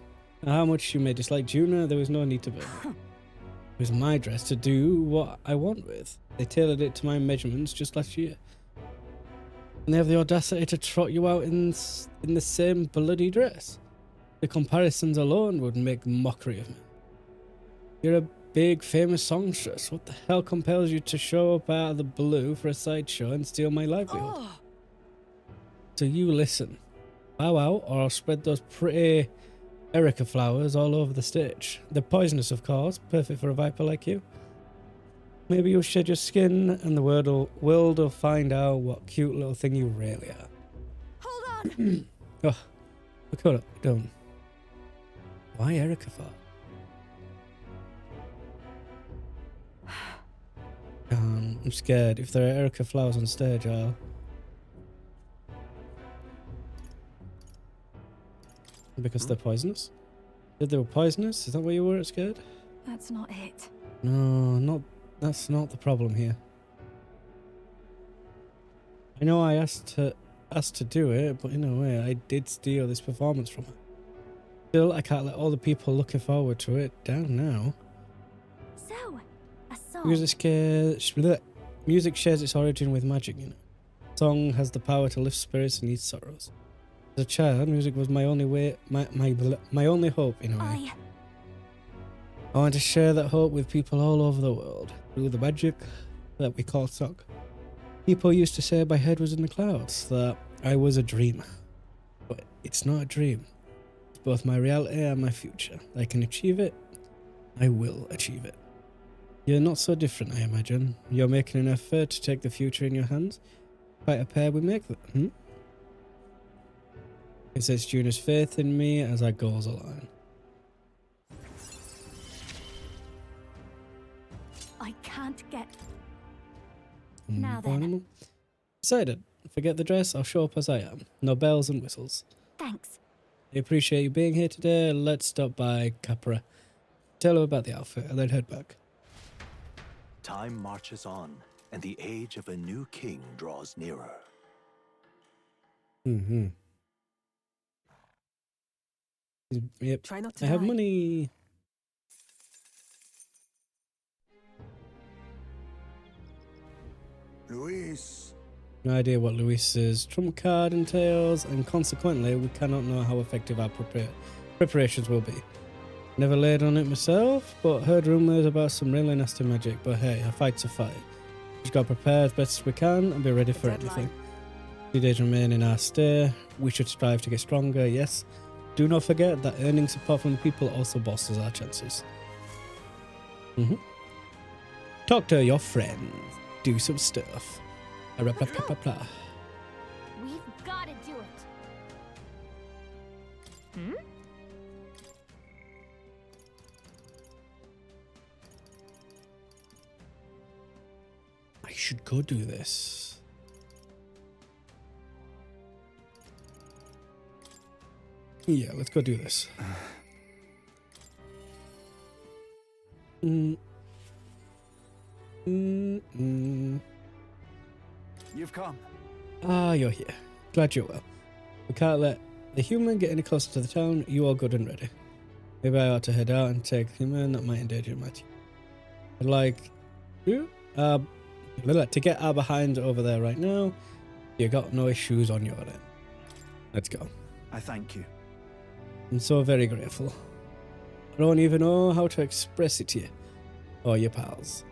How much you may dislike Juna, there was no need to burn it. It was my dress to do what I want with. They tailored it to my measurements just last year. And they have the audacity to trot you out in the same bloody dress. The comparisons alone would make mockery of me. You're a big, famous songstress. What the hell compels you to show up out of the blue for a sideshow and steal my livelihood? Oh. So you listen. Bow out, or I'll spread those pretty Erica flowers all over the stage. They're poisonous, of course, perfect for a viper like you. Maybe you'll shed your skin, and the world will find out what cute little thing you really are. Hold on! Oh, look up, don't. Why Erica for? I'm scared. If there are Erica flowers on stage, Because they're poisonous? Said they were poisonous? Is that why you were scared? That's not it. No, that's not the problem here. I know I asked to do it, but in a way I did steal this performance from her. Still, I can't let all the people looking forward to it down now. So, a song. Music shares its origin with magic, you know. Song has the power to lift spirits and ease sorrows. As a child, music was my only way, my only hope in a way. I want to share that hope with people all over the world through the magic that we call song. People used to say my head was in the clouds, that I was a dreamer. But it's not a dream. It's both my reality and my future. I can achieve it. I will achieve it. You're not so different, I imagine. You're making an effort to take the future in your hands. Quite a pair we make them. It says Juna's faith in me as our goals align. I can't get... Now then. Decided. Forget the dress, I'll show up as I am. No bells and whistles. Thanks. I appreciate you being here today. Let's stop by Capra. Tell her about the outfit and then head back. Time marches on, and the age of a new king draws nearer. Yep. Try not to I have die. money. Luis. No idea what Luis's trump card entails, and consequently, we cannot know how effective our preparations will be. Never laid on it myself, but heard rumours about some really nasty magic. But hey, a fight's a fight. Just got prepared as best we can and be ready for anything. 2 days remain in our stay. We should strive to get stronger, yes. Do not forget that earning support from the people also bolsters our chances. Talk to your friends. Do some stuff. We've got to do it. I should go do this. Yeah, let's go do this. You've come. Ah, you're here. Glad you're well. We can't let the human get any closer to the town. You are good and ready. Maybe I ought to head out and take the human that might endanger my team. I'd like you to get our behind over there right now. You got no issues on your end. Let's go. I thank you. I'm so very grateful. I don't even know how to express it to you or your pals.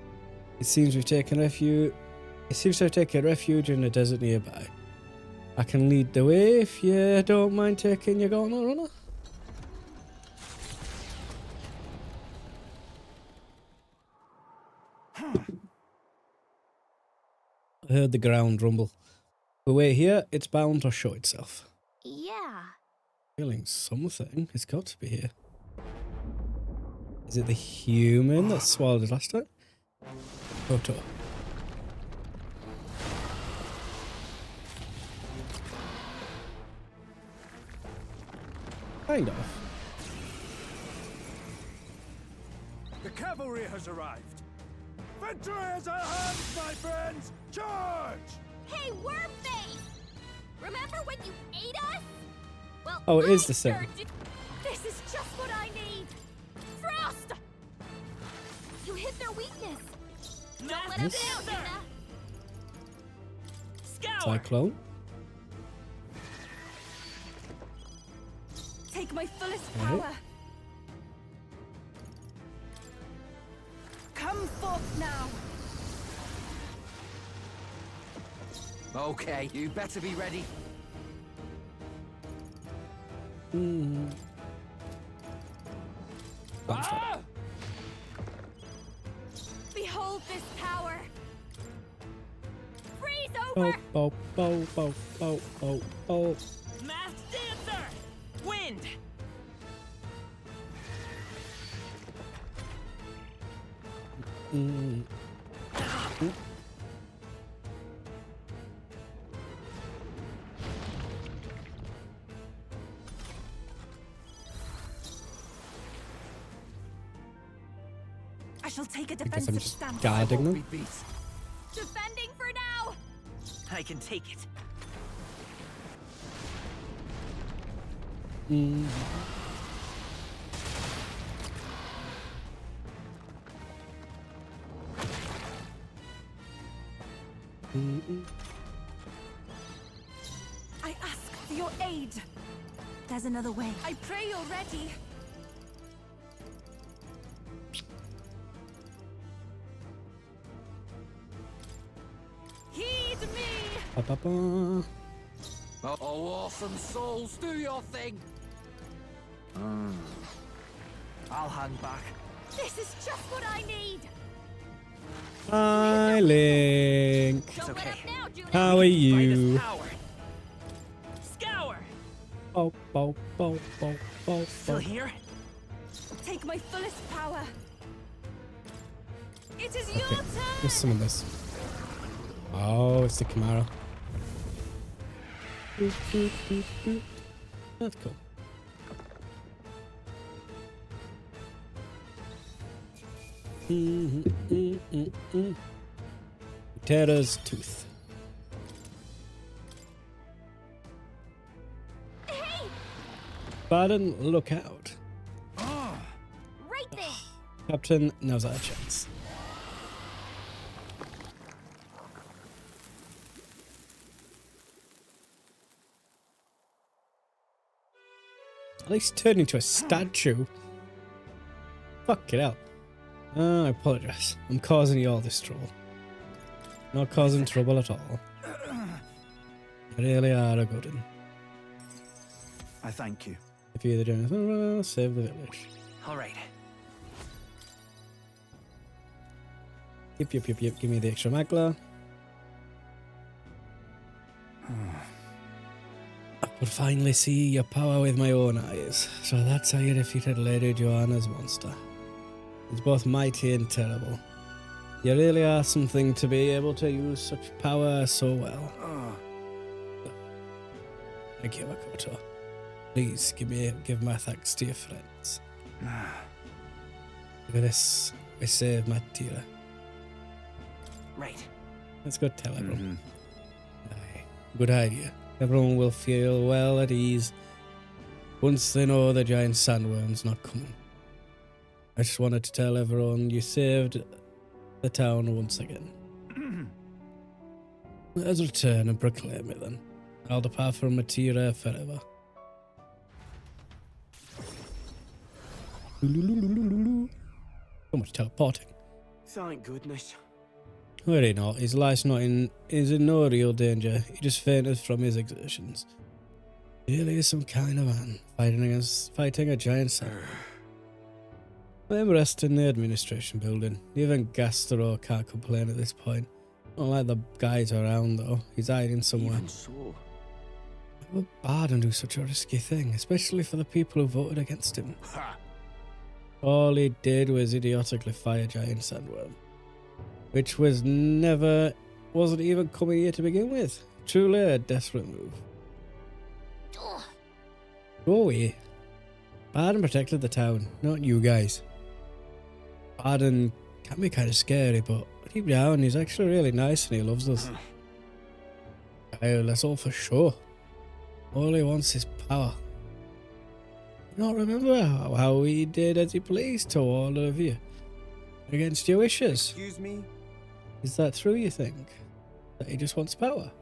It seems we've taken refuge. It seems to have taken refuge in a desert nearby. I can lead the way if you don't mind taking your Gorno runner. I heard the ground rumble. The way here, it's bound to show itself. Yeah. Feeling something. It's got to be here. Is it the human that swallowed it last time? Photo. Kind of. The cavalry has arrived. Victory is at hand, my friends! Charge! Hey, Wormface! Remember when you ate us? Well, Oh, it is I the same. sure did. This is just what I need. Frost! You hit their weakness. Don't let us Yes. down, Yuna. Scour! Cyclone. Take my fullest Right. power. Come forth now. Okay, you better be ready. Behold this power. Freeze Bow, over! bow, bow, bow, bow, bow, bow. Masked Dancer! Wind! I shall take a I guess I'm defensive just stance. guarding them. Defending for now. I can take it. I ask for your aid. There's another way. I pray you're ready. Heed me. Ba-ba-ba. Oh, awesome souls, do your thing. I'll hang back. This is just what I need. Hi, Link. It's okay. How are you? Power. Scour. Bow, bow, bow, bow, bow, Still bow. here? Take my fullest power. It is your Okay, turn. let's summon this. Oh, it's the Camaro. Boop, boop, boop, boop. That's cool. Terra's Tooth. Baden, look out. Right there. Captain, now's our chance. At least turned into a statue. Fuck it out. I apologize. I'm causing you all this trouble. Not causing trouble at all. You really are a good one. I thank you. If you're doing anything, save the village. All right. Yep. Give me the extra magla. I could finally see your power with my own eyes. So that's how you defeated Lady Joanna's monster. It's both mighty and terrible. You really are something to be able to use such power so well. Thank you, Makoto. Please give my thanks to your friends. Look at this. We saved Matira. Right. Let's go tell everyone. Aye. Good idea. Everyone will feel well at ease once they know the giant sandworm's not coming. I just wanted to tell everyone you saved the town once again. Let us return and proclaim it then. I'll depart from Matira forever. So much teleporting. Thank goodness. Worry not, his life's is in no real danger. He just fainted from his exertions. Really is some kind of man, fighting a giant sandworm. Let him rest in the administration building. Even Gastro can't complain at this point. Not like the guys around though. He's hiding somewhere. Even so. Why would Barden do such a risky thing, especially for the people who voted against him? All he did was idiotically fight a giant sandworm, which wasn't even coming here to begin with. Truly a desperate move. Go away. Barden protected the town, not you guys. Barden can be kind of scary, but deep down he's actually really nice and he loves us. Well, that's all for sure. All he wants is power. You don't remember how he did as he pleased to all of you? Against your wishes? Excuse me? Is that true, you think? That he just wants power?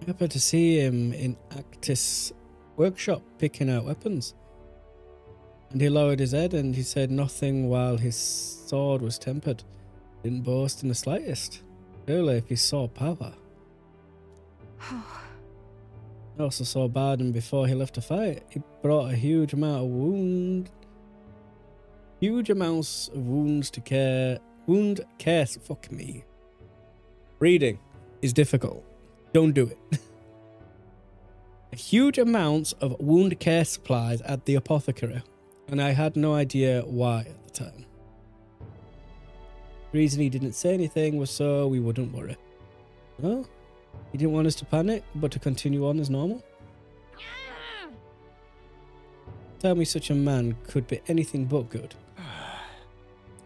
I happened to see him in Actis' workshop picking out weapons. And he lowered his head and he said nothing while his sword was tempered. Didn't boast in the slightest. Surely if he saw power. I also saw Barden before he left to fight. He brought a huge amounts of wounds to care. Wound care. Fuck me. Reading is difficult. Don't do it. Huge amounts of wound care supplies at the apothecary, and I had no idea why at the time. The reason he didn't say anything was so we wouldn't worry. No? He didn't want us to panic, but to continue on as normal? Tell me such a man could be anything but good.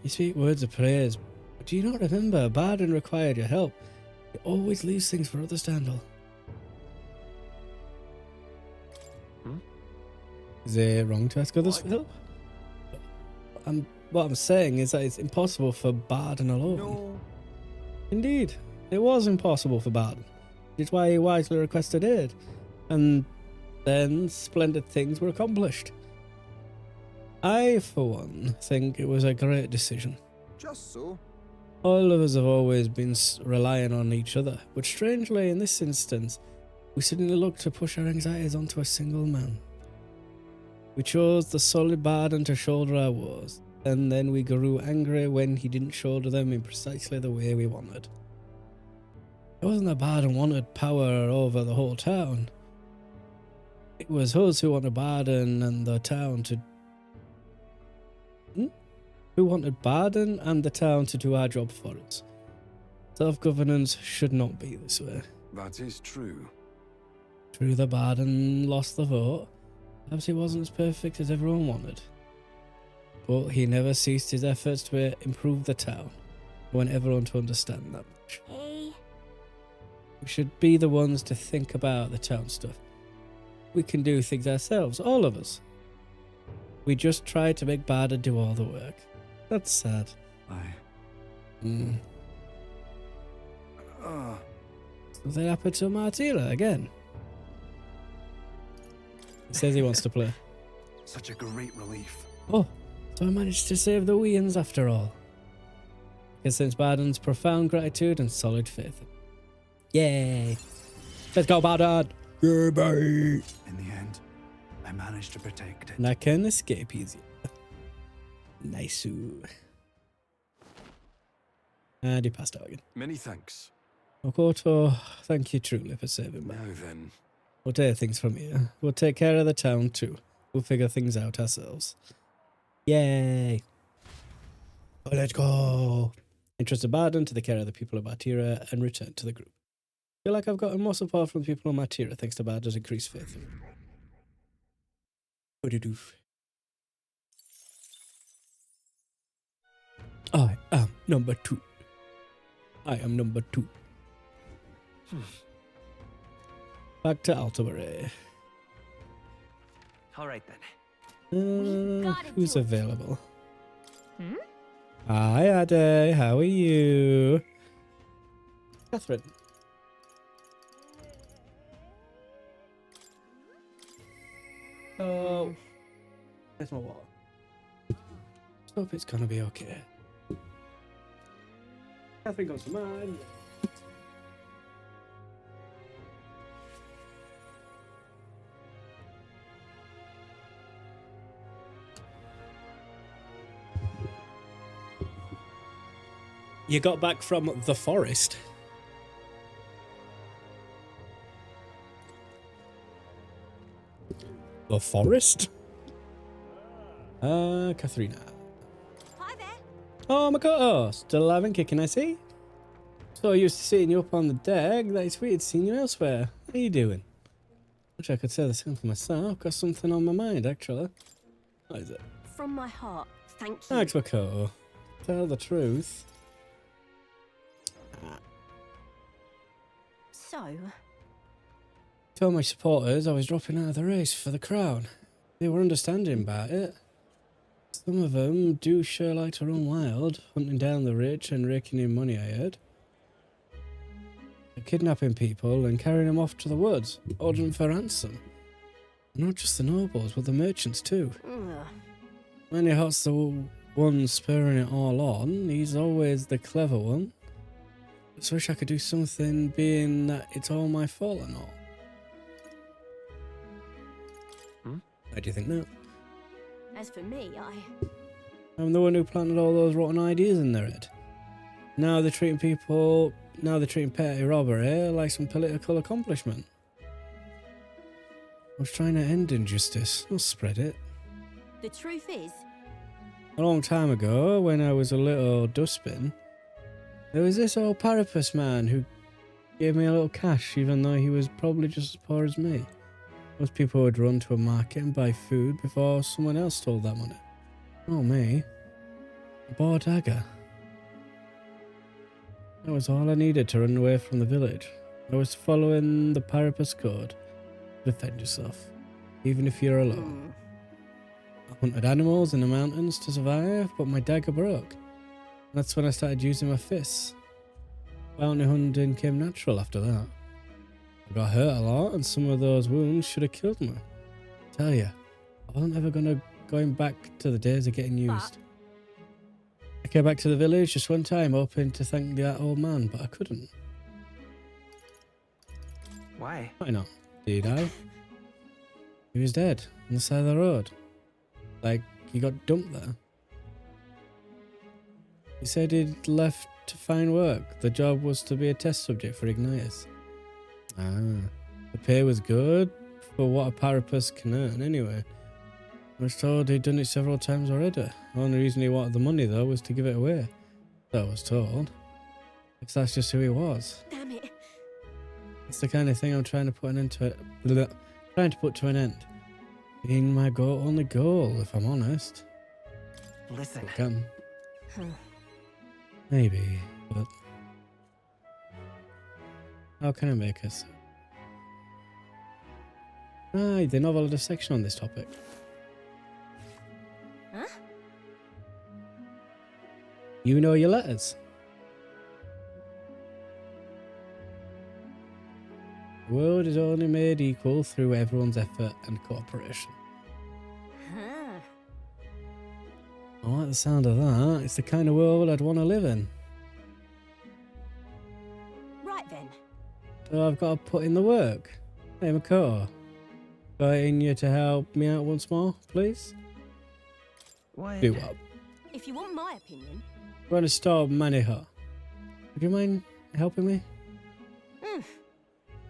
You speak words of praise, but do you not remember Barden required your help? You always leaves things for others to handle. Is it wrong to ask others for help? What I'm saying is that it's impossible for Barden alone. No. Indeed, it was impossible for Barden. Which is why he wisely requested aid. And then splendid things were accomplished. I, for one, think it was a great decision. Just so. All of us have always been relying on each other, but strangely, in this instance, we suddenly looked to push our anxieties onto a single man. We chose the solid Barden to shoulder our woes, and then we grew angry when he didn't shoulder them in precisely the way we wanted. It wasn't that Barden wanted power over the whole town. It was us who wanted Barden and the town to... Who wanted Barden and the town to do our job for us. Self-governance should not be this way. That is true. True that Barden lost the vote. Perhaps he wasn't as perfect as everyone wanted. But he never ceased his efforts to improve the town. I want everyone to understand that much. Hey. We should be the ones to think about the town stuff. We can do things ourselves, all of us. We just try to make Barden do all the work. That's sad. Something happened to Martira again. He says he wants to play. Such a great relief. Oh, so I managed to save the Weans after all. I sense Barden's profound gratitude and solid faith. Yay! Let's go, Barden! Goodbye! In the end, I managed to protect it. And I can escape easy. Nice. And he passed out again. Many thanks. Okoto, thank you truly for saving me. Now then. We'll take things from here. We'll take care of the town too. We'll figure things out ourselves. Yay! Oh, let's go! Entrust Barden to the care of the people of Martira and return to the group. I feel like I've gotten more support from the people of Martira thanks to Barden's increased faith. What do you do? I am number 2. I am number 2. Back to Altabury. All right then. Who's available? Hi, Ade. How are you? Catherine. Oh. There's my water. Hope it's gonna be okay. Catherine goes to mine. You got back from the forest? The forest? Katharina. Hi there. Oh, Makoto. Still alive and kicking, I see. So used to seeing you up on the deck that it's weird seeing you elsewhere. How you doing? Wish I could say the same for myself. Got something on my mind, actually. What is it? From my heart, thank you. Thanks, Makoto. Tell the truth. So? Told my supporters I was dropping out of the race for the crown. They were understanding about it. Some of them do sure like to run wild, hunting down the rich and raking in money, I heard. They're kidnapping people and carrying them off to the woods, ordering for ransom. Not just the nobles, but the merchants too. When Hot's the one spurring it all on, he's always the clever one. I just wish I could do something, being that it's all my fault and all. How do you think that? As for me, I'm the one who planted all those rotten ideas in their head. Now they're treating petty robbery like some political accomplishment. I was trying to end injustice, not spread it. the truth is... A long time ago, when I was a little dustbin, there was this old Parapus man who gave me a little cash, even though he was probably just as poor as me. Most people would run to a market and buy food before someone else stole that money. Not me. A boar dagger. That was all I needed to run away from the village. I was following the Parapus Code. Defend yourself, even if you're alone. I hunted animals in the mountains to survive, but my dagger broke. That's when I started using my fists. Bounty hunting came natural after that. I got hurt a lot, and some of those wounds should have killed me. I tell you, I wasn't ever going back to the days of getting used. I came back to the village just one time, hoping to thank that old man, but I couldn't. Why? Why not? Did he die? He was dead on the side of the road. Like, he got dumped there. He said he'd left to find work. The job was to be a test subject for Ignitus. The pay was good for what a Parapus can earn anyway. I was told he'd done it several times already. The only reason he wanted the money though was to give it away. So I was told. Because that's just who he was. Damn it. It's the kind of thing I'm trying to put an end to it. Trying to put to an end. Being my only goal, if I'm honest. Listen. Maybe, but how can I make us? Right, the novel had a section on this topic. Huh? You know your letters. The world is only made equal through everyone's effort and cooperation. Huh. I like the sound of that. It's the kind of world I'd want to live in. Right then. So I've got to put in the work. Hey, Makoto. Inviting you to help me out once more, please? What? Do what? If you want my opinion. We're going to stop Maniha. Would you mind helping me?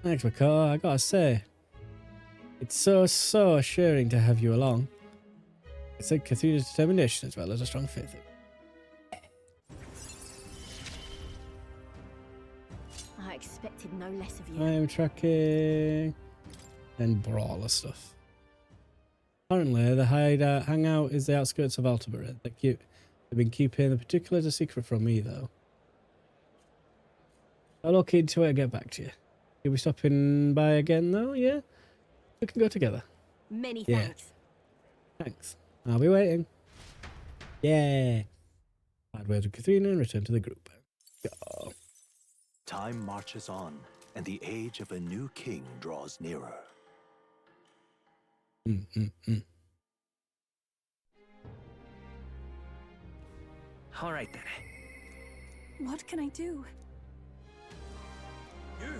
Thanks, Makoto. I gotta say, it's so assuring to have you along. It's like Cthulhu's determination as well as a strong faith. I expected no less of you. I am tracking and brawler stuff. Currently, the hangout is the outskirts of Altabarin. They've been keeping the particulars a secret from me, though. I'll look into it and get back to you. You'll be stopping by again, though, yeah? We can go together. Many thanks. Thanks. I'll be waiting. Yeah. Bad words with Katharina and return to the group. Go. Time marches on, and the age of a new king draws nearer. All right then. What can I do?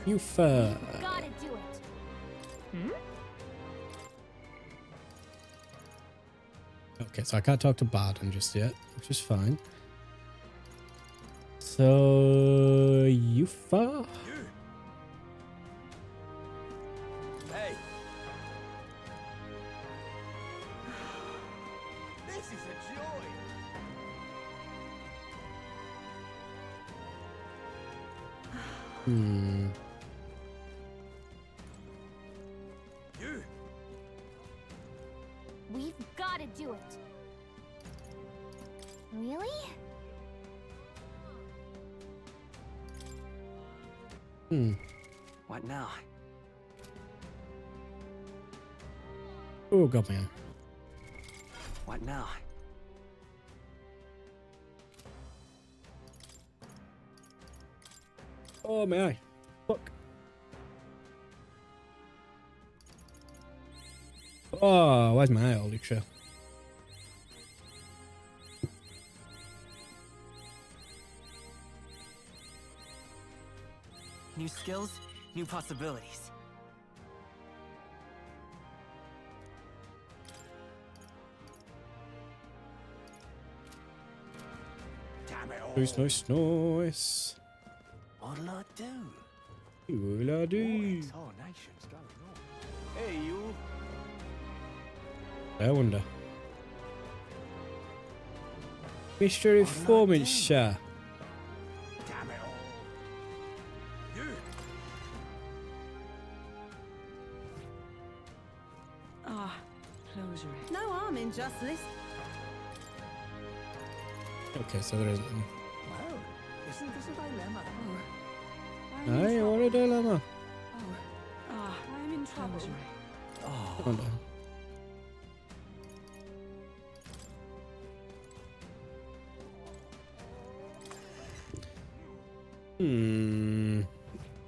You fur. Gotta do it. Okay, so I can't talk to Barden just yet, which is fine. So, Yufa? Hey. This is a joy. We've gotta do it. Really? What now? Oh, God, man. What now? Oh, my eye. Fuck. Oh, where's my eye, holy shit? New skills, new possibilities. Damn it all. Nice. What'll I do? What'll I do? Tarnation's going on. Hey, you. I wonder. Mr. Informant, sir. Damn it all. You. Closure. No harm in just listening. Okay, so there isn't any. Well, isn't this a dilemma? Aye, what a dilemma. I'm in trouble. Come on down.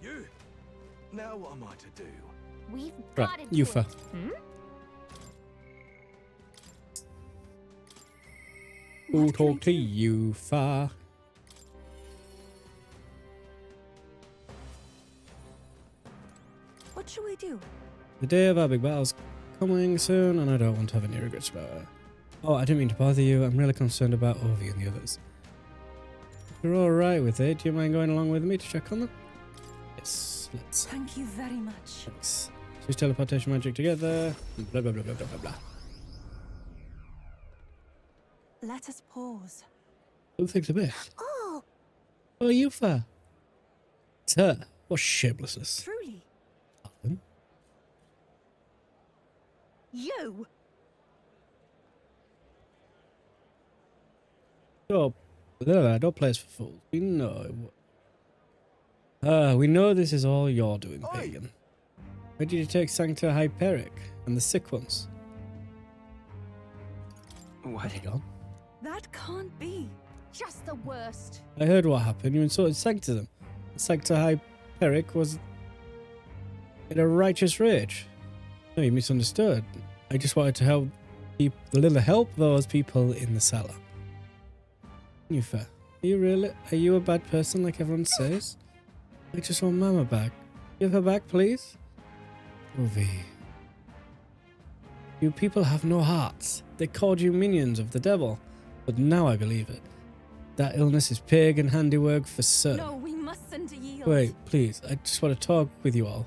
You! Now what am I to do? We've Right, got to do Yufa. it. Who talk to Yufa? What should we do? The day of our big battle's coming soon, and I don't want to have any regrets about it. Oh, I didn't mean to bother you. I'm really concerned about Ovi and the others. If you're alright with it, do you mind going along with me to check on them? Yes, let's. Thank you very much. Thanks. Use teleportation magic together. Blah, blah, blah, blah, blah, blah, blah. Let us pause. Who thinks of it? Oh, Oh, Yufa. It's her. What shamelessness. truly. Pardon? You! Don't play us for fools. We know. We know this is all you're doing, Pagan. Where did you take Sancta Hyperic and the sick ones? What? They gone? That can't be. Just the worst. I heard what happened. You insulted Sanctism. Sancta Hyperic was in a righteous rage. No, you misunderstood. I just wanted to help help those people in the cellar. Yufa, are you really? Are you a bad person like everyone says? I just want Mama back. Give her back, please. Ovi. You people have no hearts. They called you minions of the devil. But now I believe it. That illness is pagan handiwork for certain. No, we mustn't yield. Wait, please. I just want to talk with you all.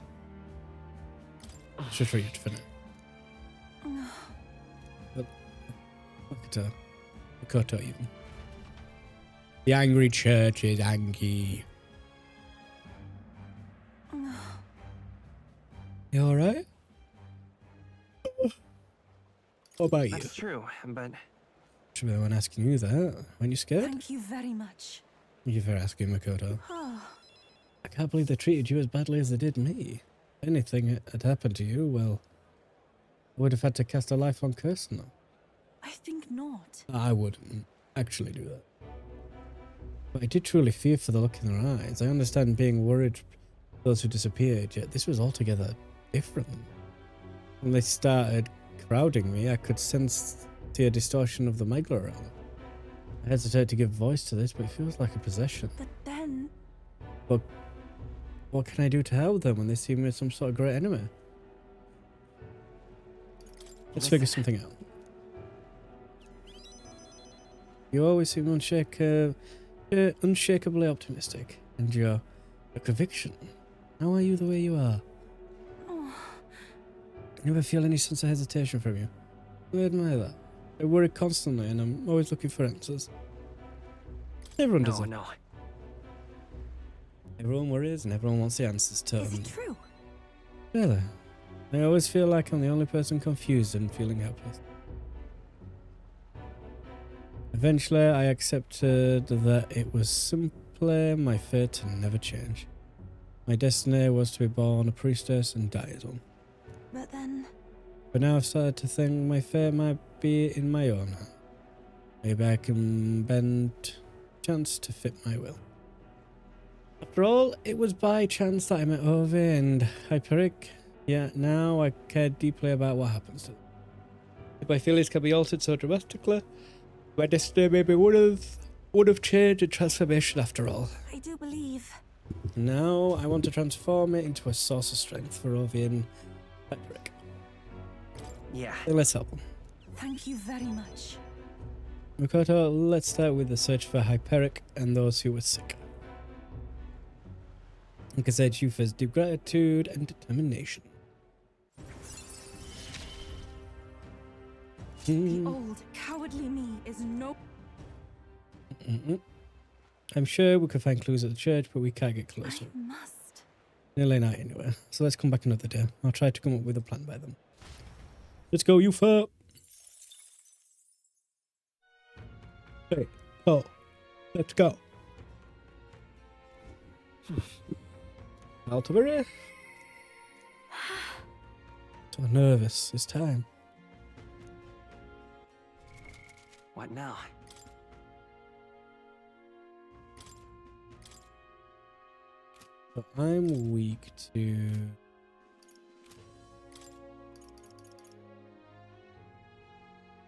Just read it for now. Look at her. Makoto even. The angry church is angry. You alright? What about you? That's true, but Should be the one asking you that. Weren't you scared? Thank you very much. Thank you for asking, Makoto. I can't believe they treated you as badly as they did me. If anything had happened to you, well, I would have had to cast a lifelong curse on them. I think not. I wouldn't actually do that. But I did truly fear for the look in their eyes. I understand being worried for those who disappeared, yet this was altogether different. When they started crowding me, I could sense the distortion of the Magla around them. I hesitate to give voice to this, but it feels like a possession. But then... But what can I do to help them when they see me as some sort of great enemy? Let's figure something out. You always seem unshakably optimistic, and your conviction. How are you the way you are? Oh, I never feel any sense of hesitation from you. I admire that. I worry constantly, and I'm always looking for answers. Everyone does it. no. Everyone worries, and everyone wants the answers to is them. it true? Really? I always feel like I'm the only person confused and feeling helpless. Eventually, I accepted that it was simply my fate to never change. My destiny was to be born a priestess and die as one. But then... But now I've started to think my fate might be in my own hand. Maybe I can bend chance to fit my will. After all, it was by chance that I met Ovi and Hyperic. Yet now I care deeply about what happens to them. If my feelings can be altered so dramatically, my destiny maybe would have changed and transformation after all. I do believe... Now I want to transform it into a source of strength for Ovi and Hyperic. Yeah. So let's help them. Thank you very much. Makoto, let's start with the search for Hyperic and those who were sick. Like I said, Yufa's deep gratitude and determination. The old, cowardly me is no... I'm sure we could find clues at the church, but we can't get closer. I must. Nearly night anyway, so let's come back another day. I'll try to come up with a plan by then. Let's go, Yufa! Hey, Oh, let's go. Altabury. So nervous. It's time. What now? But I'm weak to...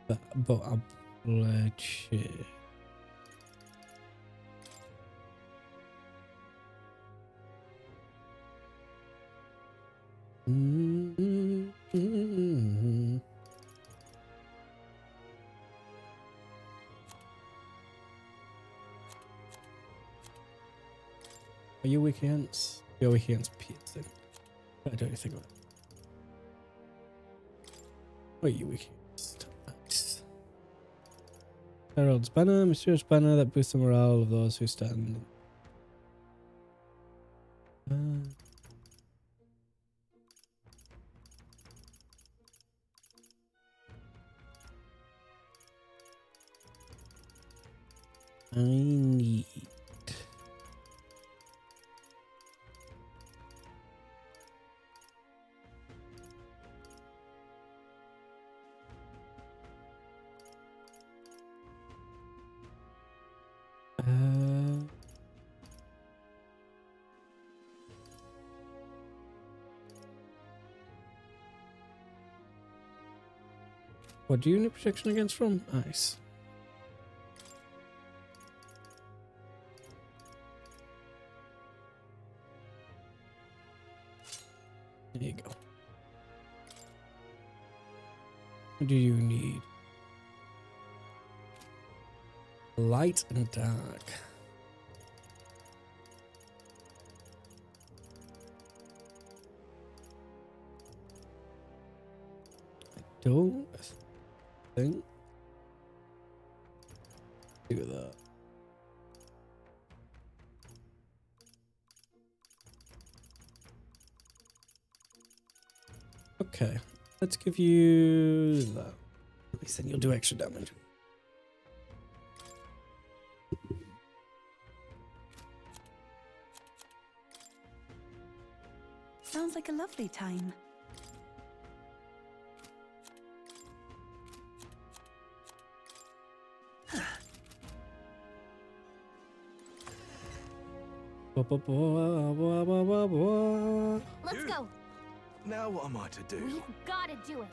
But I'm legit. Are you weak against? You're weak against piercing. I don't think about it. What are you weak against? Nice. Herald's banner, mysterious banner that boosts the morale of those who stand. I need what do you need protection against from? Ice. There you go. What do you need? Light and dark. I don't think do that. Okay, let's give you that. At least then you'll do extra damage. Sounds like a lovely time. Let's go. Now what am I to do? We've gotta do it.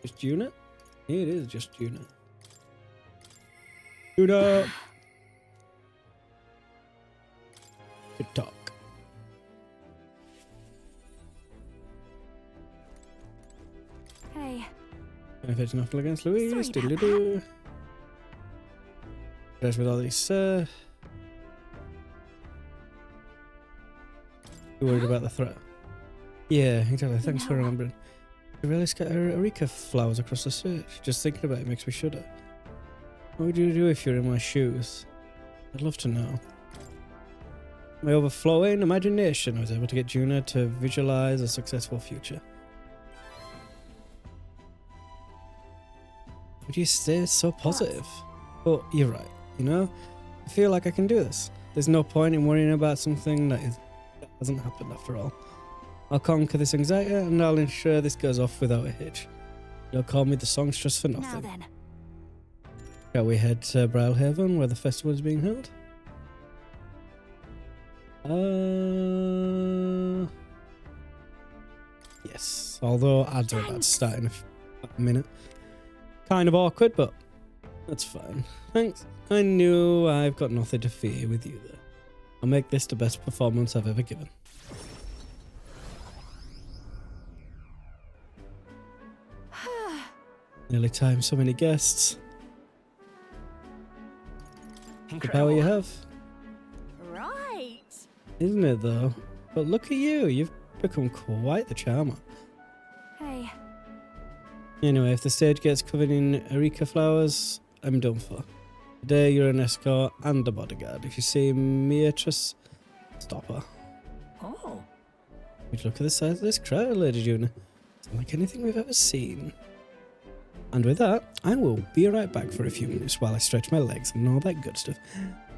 Just Juna? It is just Juna. Juna! Good talk. Hey. Benefits enough against Louise. Sorry Diddly about do. As with all these, you worried about the threat? Yeah, exactly. Thanks for remembering. You really scatter Eureka flowers across the search. Just thinking about it makes me shudder. What would you do if you're in my shoes? I'd love to know. My overflowing imagination, I was able to get Juna to visualize a successful future. Would you stay so positive? But you're right, you know? I feel like I can do this. There's no point in worrying about something that hasn't happened after all. I'll conquer this anxiety and I'll ensure this goes off without a hitch. You'll call me the songstress for nothing. Now then. Shall we head to Brilhaven where the festival is being held? Yes. Although ads are about to start in a minute. Kind of awkward, but that's fine. Thanks. I knew I've got nothing to fear with you there. I'll make this the best performance I've ever given. Nearly time, so many guests. The power you have. Right. Isn't it though? But look at you, you've become quite the charmer. Hey. Anyway, if the stage gets covered in Eureka flowers, I'm done for. Today you're an escort and a bodyguard. If you see Beatrice, stop her. Oh. Would you look at the size of this crowd, Lady Juna? It's unlike anything we've ever seen. And with that, I will be right back for a few minutes while I stretch my legs and all that good stuff.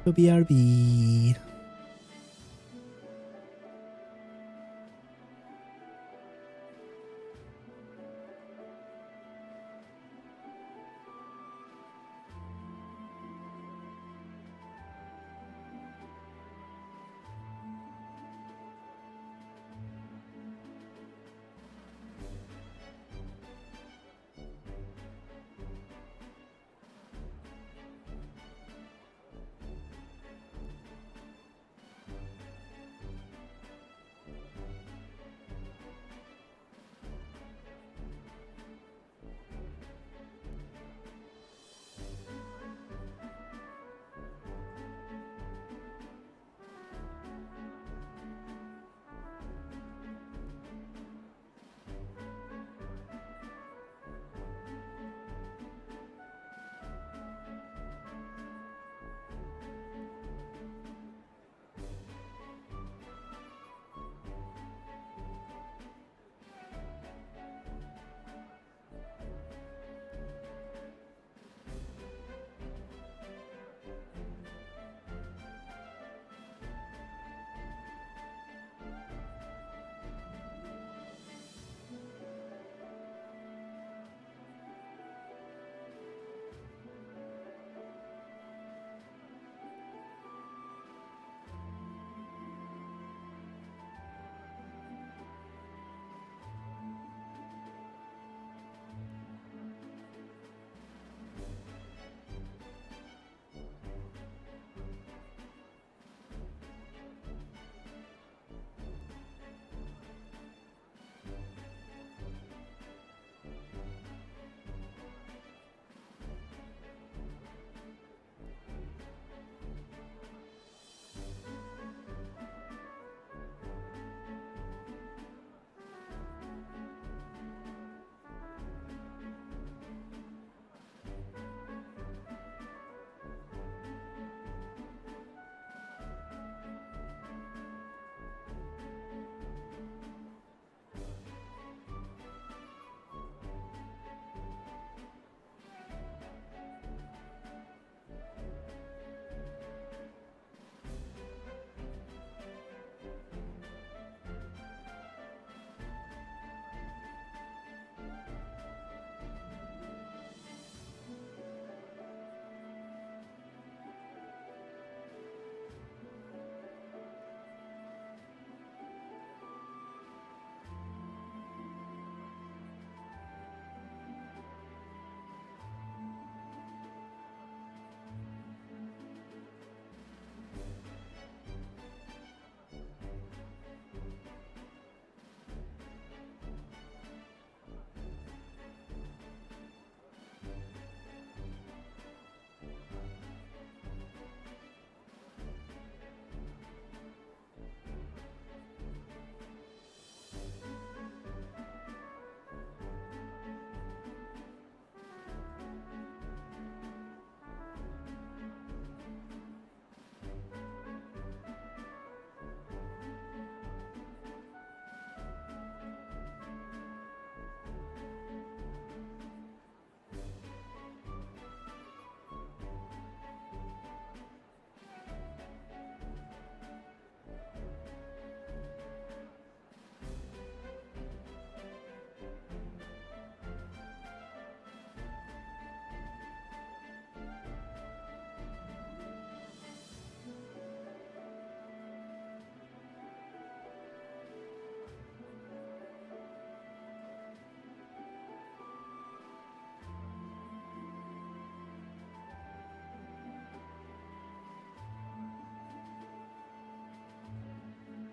So BRB.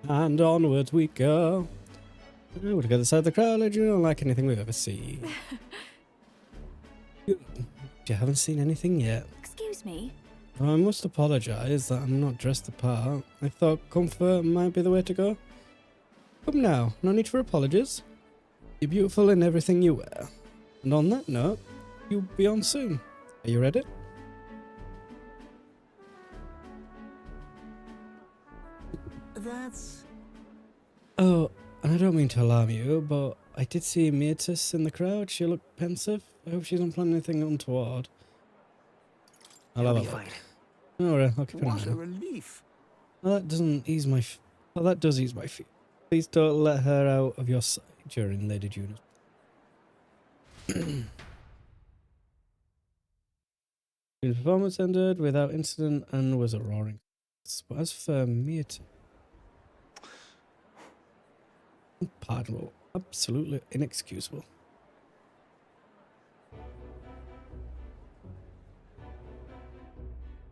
And onwards we go. We're to the other side of the crowd, you don't like anything we've ever seen. You haven't seen anything yet. Excuse me? I must apologise that I'm not dressed the part. I thought comfort might be the way to go. Come now, no need for apologies. You're beautiful in everything you wear. And on that note, you'll be on soon. Are you ready? That's... Oh, and I don't mean to alarm you, but I did see Mirtis in the crowd. She looked pensive. I hope she doesn't plan anything untoward. I'll have a look. Fine. Alright, I'll keep an eye What on a it. relief. Well, that doesn't ease my... Well, that does ease my feet. Please don't let her out of your sight during Lady Juna's. The performance ended without incident and was a roaring. But as for Myrtle... Unpardonable. Absolutely inexcusable.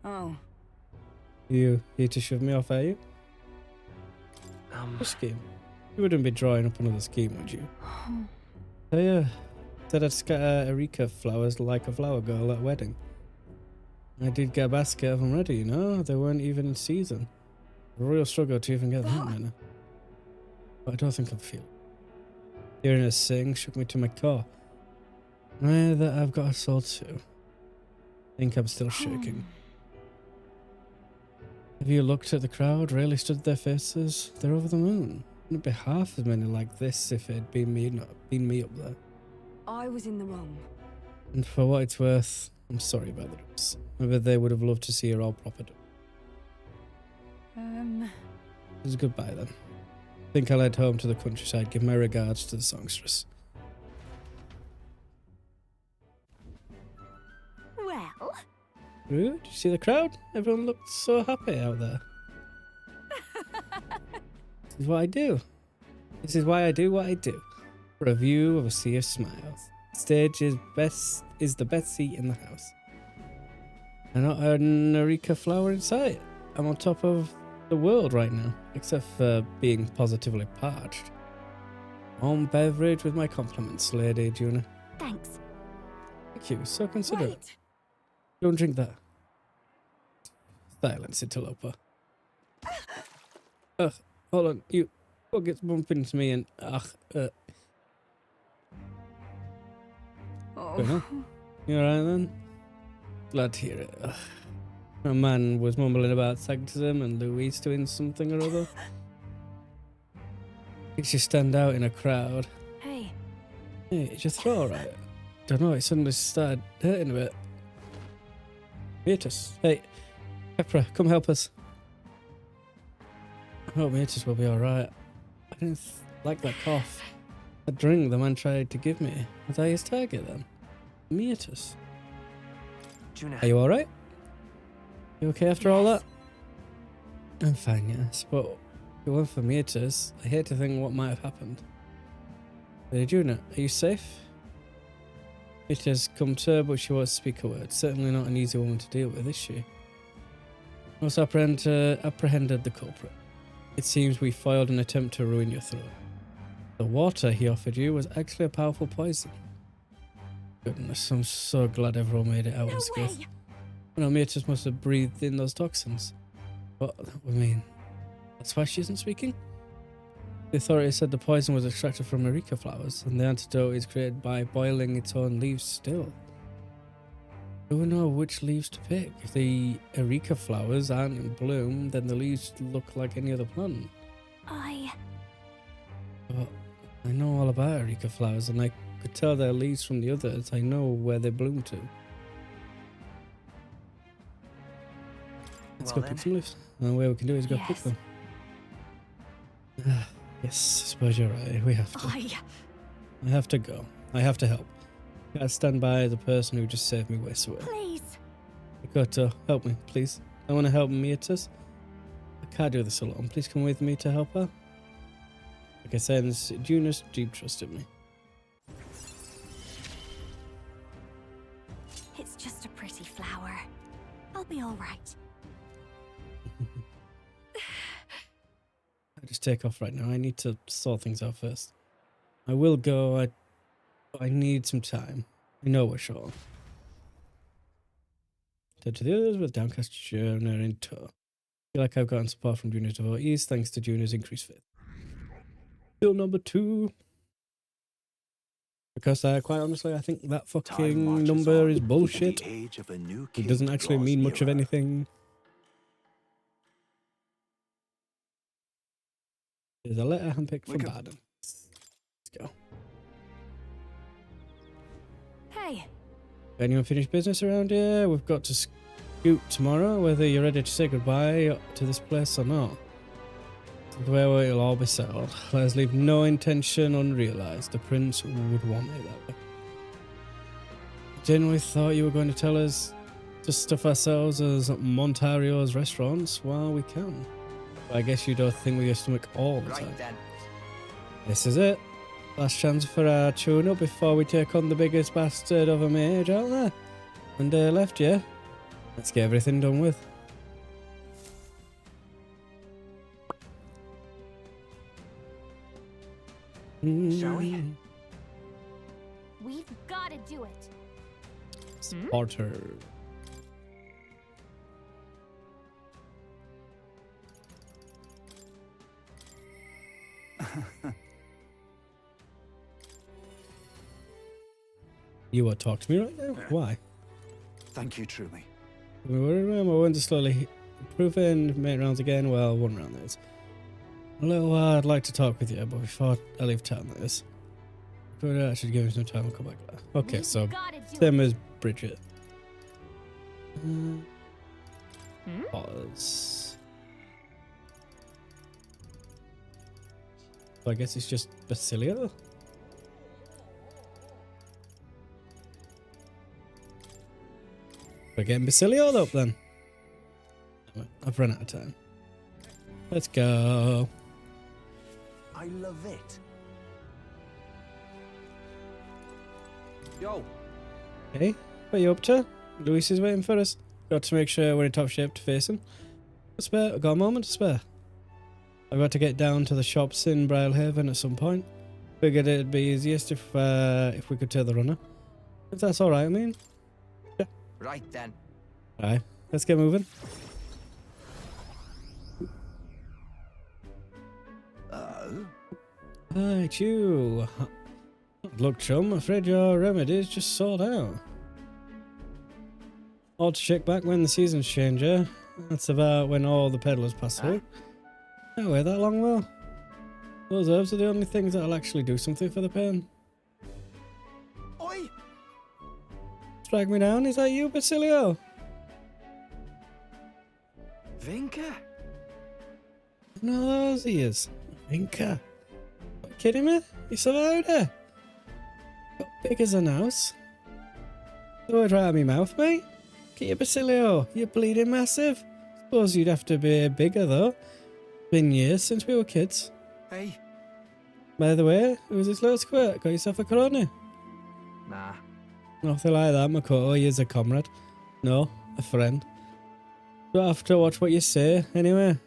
Oh. You here to shove me off, are you? What scheme? You wouldn't be drawing up another scheme, would you? Oh yeah. Said I'd scatter Eureka flowers like a flower girl at a wedding. I did get a basket of them ready, you know? They weren't even in season. A real struggle to even get that many. But I don't think I'm feeling. Hearing her sing shook me to my core. Now that I've got a soul too. I think I'm still shaking. Have you looked at the crowd? Really stood their faces? They're over the moon. Wouldn't be half as many like this if it had been me up there. I was in the wrong. And for what it's worth, I'm sorry about the roots. Maybe they would have loved to see her all proper. It was goodbye then. I think I'll head home to the countryside, give my regards to the songstress. Well? Ooh, did you see the crowd? Everyone looked so happy out there. This is what I do. This is why I do what I do. For a view of a sea of smiles. Stage is the best seat in the house. And not an Eureka flower in sight. I'm on top of the world right now, except for being positively parched. Warm beverage with my compliments, Lady Juna. Thanks. Thank you, so considerate. Wait. Don't drink that. Silence, interloper. Ugh, hold on, what gets bumping into me and Oh. You alright then? Glad to hear it. Ugh. A man was mumbling about sexism and Louise doing something or other. Makes you stand out in a crowd. Hey. Hey, is your throat alright? Don't know, it suddenly started hurting a bit. Beatrice, hey, Pepra, come help us. I hope Beatrice will be alright. I didn't like that cough. That drink the man tried to give me. Was I his target then? Beatrice. Juna. Are you alright? You okay after all that? I'm fine, yes, but if it weren't for Beatrice, I hate to think what might have happened. Lady Juna, are you safe? It has come to her, but she won't speak a word. Certainly not an easy woman to deal with, is she? Also apprehended the culprit. It seems we foiled an attempt to ruin your throat. The water he offered you was actually a powerful poison. Goodness, I'm so glad everyone made it out unscathed. No, Beatrice must have breathed in those toxins. But, I mean, that's why she isn't speaking? The authorities said the poison was extracted from Eureka flowers, and the antidote is created by boiling its own leaves still. Who would know which leaves to pick? If the Eureka flowers aren't in bloom, then the leaves look like any other plant. But I know all about Eureka flowers, and I could tell their leaves from the others. I know where they bloom to. Let's go pick some leaves. And the way we can do it is go pick them. Yes, I suppose you're right. We have to. I have to go. I have to help. I gotta stand by the person who just saved me waste away. Please. Makoto, help me, please. I want to help Myrtus. I can't do this alone. Please come with me to help her. Like I said, Juna's deep trust in me. It's just a pretty flower. I'll be all right. I just take off right now. I need to sort things out first. I will go. I need some time. I know we're short. Turn to the others with downcast Juna in tow. I feel like I've gotten support from Juna's devotees thanks to Juna's increased faith. Still number 2. Because quite honestly, I think that fucking number is bullshit. It doesn't actually mean much of anything. There's a letter handpicked from Baden. Let's go. Hey. Any unfinished business around here? We've got to scoot tomorrow, whether you're ready to say goodbye to this place or not. Where it'll all be settled. Let us leave no intention unrealized. The prince would want it that way. Genuinely thought you were going to tell us to stuff ourselves as Montario's restaurants while we can. But I guess you don't think with your stomach all the time. Right then. This is it. Last chance for our tune-up before we take on the biggest bastard of a mage out there. And left, yeah? Let's get everything done with. Shall we? We've got to do it. Sparta. You want to talk to me right now? Why? Thank you, truly. We want to slowly improve and make rounds again. Well, one round is a little while. I'd like to talk with you, but before I leave town, that is. But I should give him some time and come back later. Okay, so same as Bridget. Pause. So I guess it's just Basilio. We're getting Basilio up then. I've run out of time. Let's go. I love it. Yo. Hey, what are you up to? Luis is waiting for us. Got to make sure we're in top shape to face him. I've got a moment to spare. I've got to get down to the shops in Brylehaven at some point. Figured it'd be easiest if we could take the runner. If that's alright, I mean. Yeah. Right then. Alright, let's get moving. Hi, you. Look, chum, I'm afraid your remedy's just sold out. All to shake back when the seasons change, eh? That's about when all the peddlers pass through. Can't wait that long, though. Those herbs are the only things that'll actually do something for the pain. Oi! Strike me down, is that you, Basilio? Vinka? No, those ears. Vinka. Are you kidding me? You survived it? Got big as an house. Throw it right out of my mouth, mate. Get your Basilio. You're bleeding massive. Suppose you'd have to be bigger, though. Been years since we were kids. Hey. By the way, who's this little squirt? Got yourself a corona? Nah. Nothing like that, Makoto. You're a comrade. No, a friend. Don't have to watch what you say, anyway.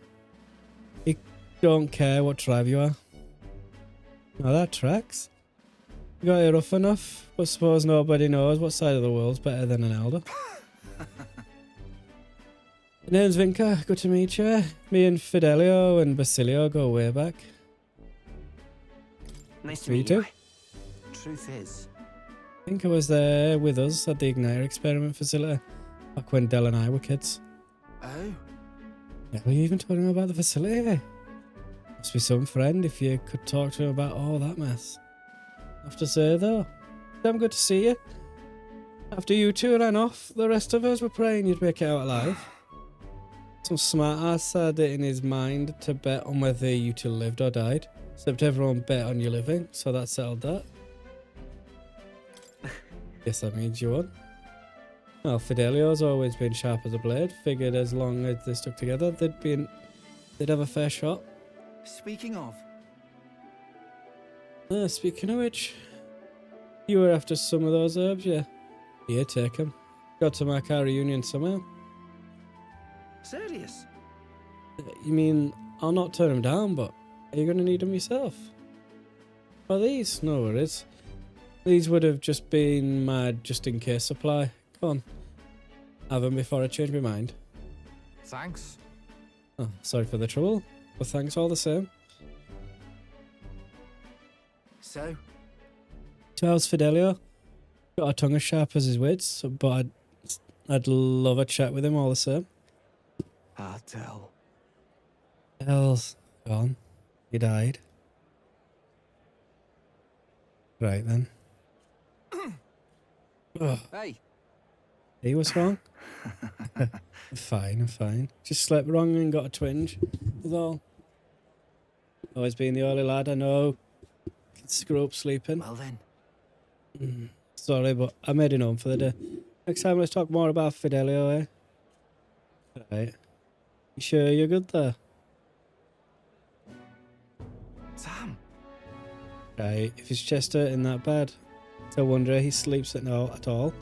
You don't care what tribe you are. Now that tracks. You got it rough enough, but suppose nobody knows what side of the world's better than an elder. My name's Vinka, good to meet you. Me and Fidelio and Basilio go way back. Nice to meet you. Truth is, Vinka was there with us at the Igniter experiment facility back when Del and I were kids. Oh? Never even told him about the facility. Must be some friend if you could talk to him about all that mess. I have to say though, damn good to see you. After you two ran off, the rest of us were praying you'd make it out alive. Some smart ass had it in his mind to bet on whether you two lived or died. Except everyone bet on you living, so that settled that. Guess that means you won. Well, Fidelio's always been sharp as a blade. Figured as long as they stuck together, they'd have a fair shot. Speaking of. Speaking of which, you were after some of those herbs, yeah? Here, take them. Got to mark our reunion somehow. Serious? You mean, I'll not turn them down, but are you going to need them yourself? Well, these? No worries. These would have just been my just-in-case supply. Come on. Have them before I change my mind. Thanks. Oh, sorry for the trouble, but thanks all the same. So? How's Fidelio? Got a tongue as sharp as his wits, but I'd love a chat with him all the same. Del. Del's gone. He died. Right then. Hey, He was wrong. Fine, I'm fine. Just slept wrong and got a twinge. That's all. Always being the early lad, I know. Can screw up sleeping. Well then. Sorry, but I'm heading home for the day. Next time, let's talk more about Fidelio, eh? Right. You sure you're good there? Sam. Right. If his chest hurting that bad, it's a wonder he sleeps at night at all.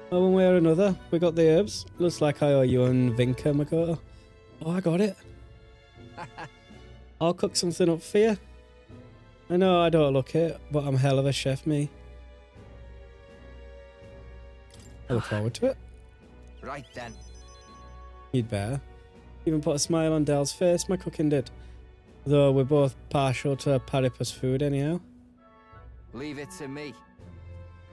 Well, one way or another, we got the herbs. Looks like I owe you and Vinka, Makoto. Oh, I got it. I'll cook something up for you. I know I don't look it, but I'm hell of a chef, me. I look forward to it. Right then. You'd better. Even put a smile on Del's face, my cooking did. Though we're both partial to Paripus food anyhow. Leave it to me.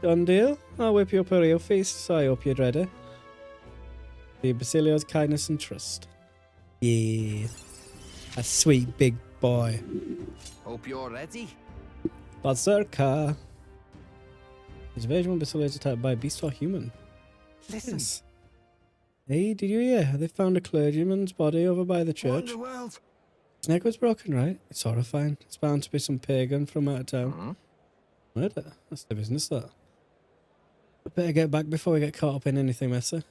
Done deal. I'll whip you up a real feast, so I hope you'd ready. The Basilio's kindness and trust. Yeah. A sweet big boy. Hope you're ready. Berserker. His version when Basilio's attacked by a beast or human. Listen. Yes. Hey, did you hear? They found a clergyman's body over by the church. What in the world? His neck was broken, right? It's horrifying. It's bound to be some pagan from out of town. Murder? That's the business, that. I better get back before we get caught up in anything messy.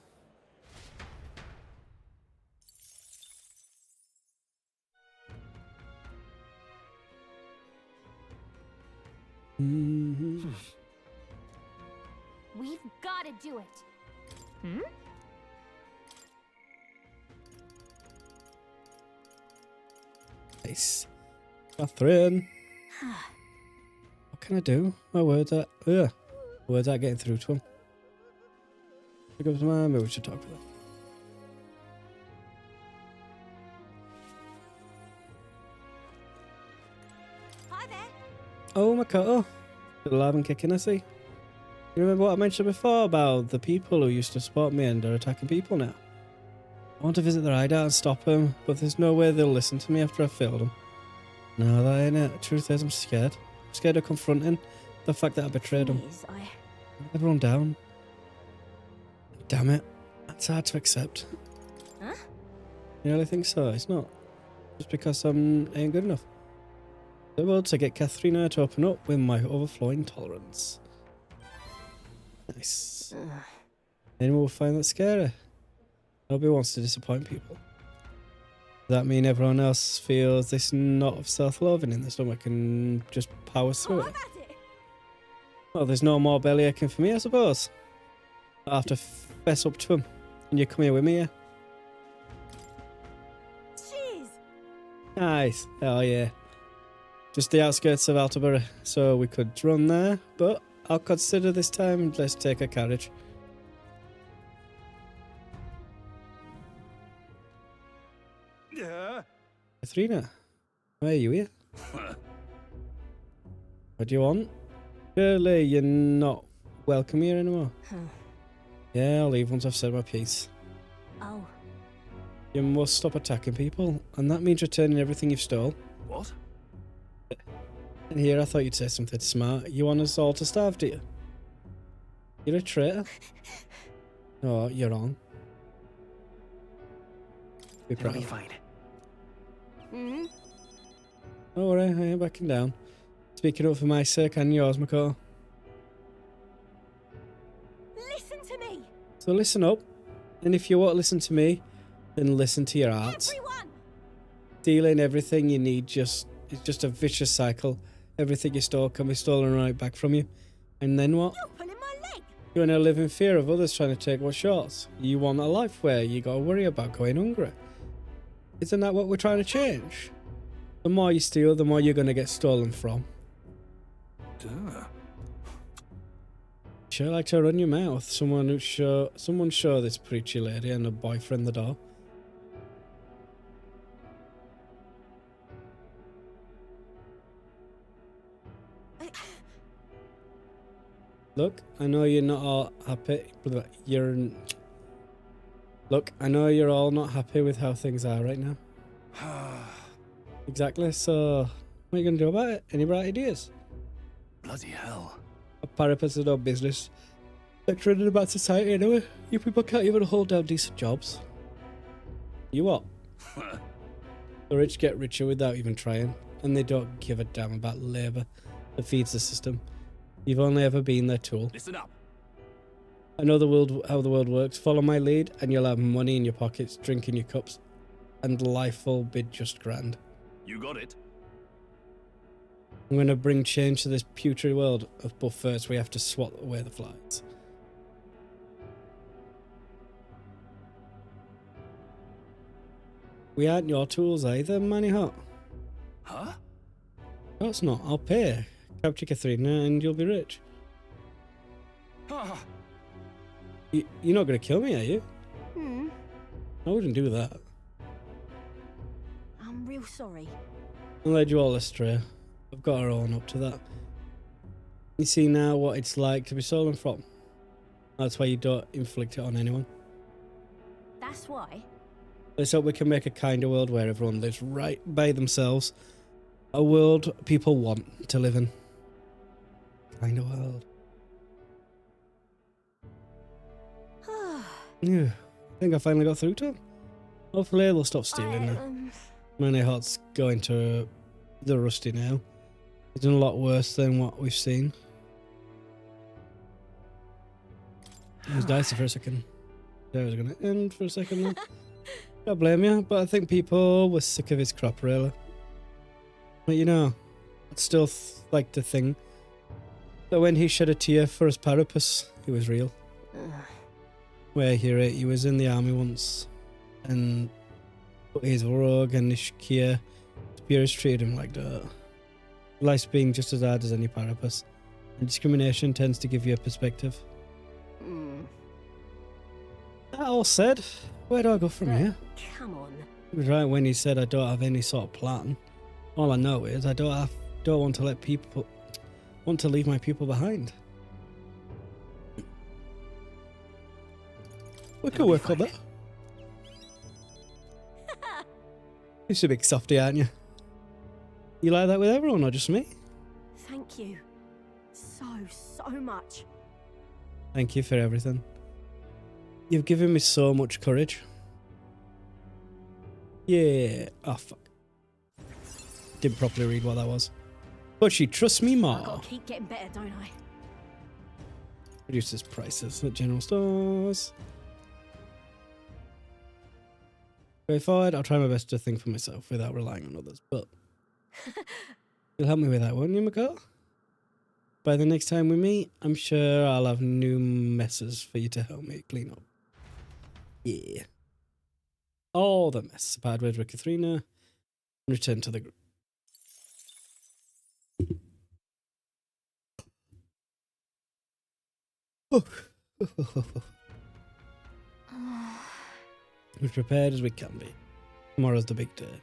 We've got to do it. Nice. Catherine. What can I do? My words are... words aren't getting through to him. Pick up to my... Maybe we should talk to them. Hi there. Oh, Makoto. Still alive and kicking, I see. You remember what I mentioned before about the people who used to support me and are attacking people now? I want to visit their hideout and stop them, but there's no way they'll listen to me after I've failed them. No, that ain't it. The truth is, I'm scared. I'm scared of confronting the fact that I betrayed them. Please, Let everyone down. Damn it. That's hard to accept. Huh? You really think so? It's not. Just because I ain't good enough. I'm able to get Katharina to open up with my overflowing tolerance. Nice. Anyone will find that scary. Nobody wants to disappoint people. Does that mean everyone else feels this knot of self-loathing in their stomach and just power through it? Well, there's no more belly aching for me, I suppose. I have to fess up to him. And you come here with me, yeah? Jeez. Nice. Hell yeah. Just the outskirts of Altabury, so we could run there, but I'll consider this time and let's take a carriage. Katharina, why are you here? What do you want? Surely you're not welcome here anymore. Yeah, I'll leave once I've said my piece. Oh. You must stop attacking people, and that means returning everything you've stole. What? And here I thought you'd say something smart. You want us all to starve, do you? You're a traitor. Oh, you're wrong. Be proud. It'll be fine. Don't worry, I ain't backing down. Speaking up for my sake and yours, Makoto. Listen to me. So listen up, and if you won't listen to me, then listen to your hearts. Everyone. Stealing everything you need it's just a vicious cycle. Everything you stole can be stolen right back from you. And then what? You're pulling my leg. You're in a living fear of others trying to take what's yours. You want a life where you gotta worry about going hungry. Isn't that what we're trying to change? The more you steal, the more you're gonna get stolen from. Sure like to run your mouth. Someone show this preachy lady and her boyfriend the door. Look, I know you're not all happy. Look, I know you're all not happy with how things are right now. Exactly, so what are you going to do about it? Any bright ideas? Bloody hell. A Paripus is no business lecturing about society anyway. You people can't even hold down decent jobs. You what? The rich get richer without even trying, and they don't give a damn about labour that feeds the system. You've only ever been their tool. Listen up. I know how the world works. Follow my lead, and you'll have money in your pockets, drink in your cups, and life will be just grand. You got it. I'm going to bring change to this putrid world, but first we have to swat away the flies. We aren't your tools either, Manny Hot. Huh? No, it's not. I'll pay. Capture Katharina and you'll be rich. Ah. You're not going to kill me, are you? I wouldn't do that. I'm real sorry. I led you all astray. I've got her own up to that. You see now what it's like to be stolen from. That's why you don't inflict it on anyone. That's why. Let's hope we can make a kinder world where everyone lives right by themselves. A world people want to live in. Kinder world. Yeah, I think I finally got through to him. Hopefully they'll stop stealing now. Manny Hot's going to the Rusty now. He's done a lot worse than what we've seen. I was dicey for a second. There was going to end for a second then. Don't blame you, but I think people were sick of his crap, really. But you know, I'd still like to think that when he shed a tear for his Parapus, he was real. Where he was in the army once, and his rogue and Nishkia spirits treated him like dirt. Life's being just as hard as any Parapus, and discrimination tends to give you a perspective. That all said, where do I go from here? Come on. He was right when he said I don't have any sort of plan. All I know is I don't want to leave my people behind. We could work on that. You're a big softy, aren't you? You like that with everyone, or just me? Thank you. So much. Thank you for everything. You've given me so much courage. Yeah. Oh, fuck. Didn't properly read what that was. But she trusts me more. I've got to keep getting better, don't I? Reduces prices at general stores. Going forward, I'll try my best to think for myself without relying on others, but you'll help me with that, won't you, McCall? By the next time we meet, I'm sure I'll have new messes for you to help me clean up. Yeah. All the mess. Bad word with Katharina. And return to the group. We're prepared as we can be. Tomorrow's the big day.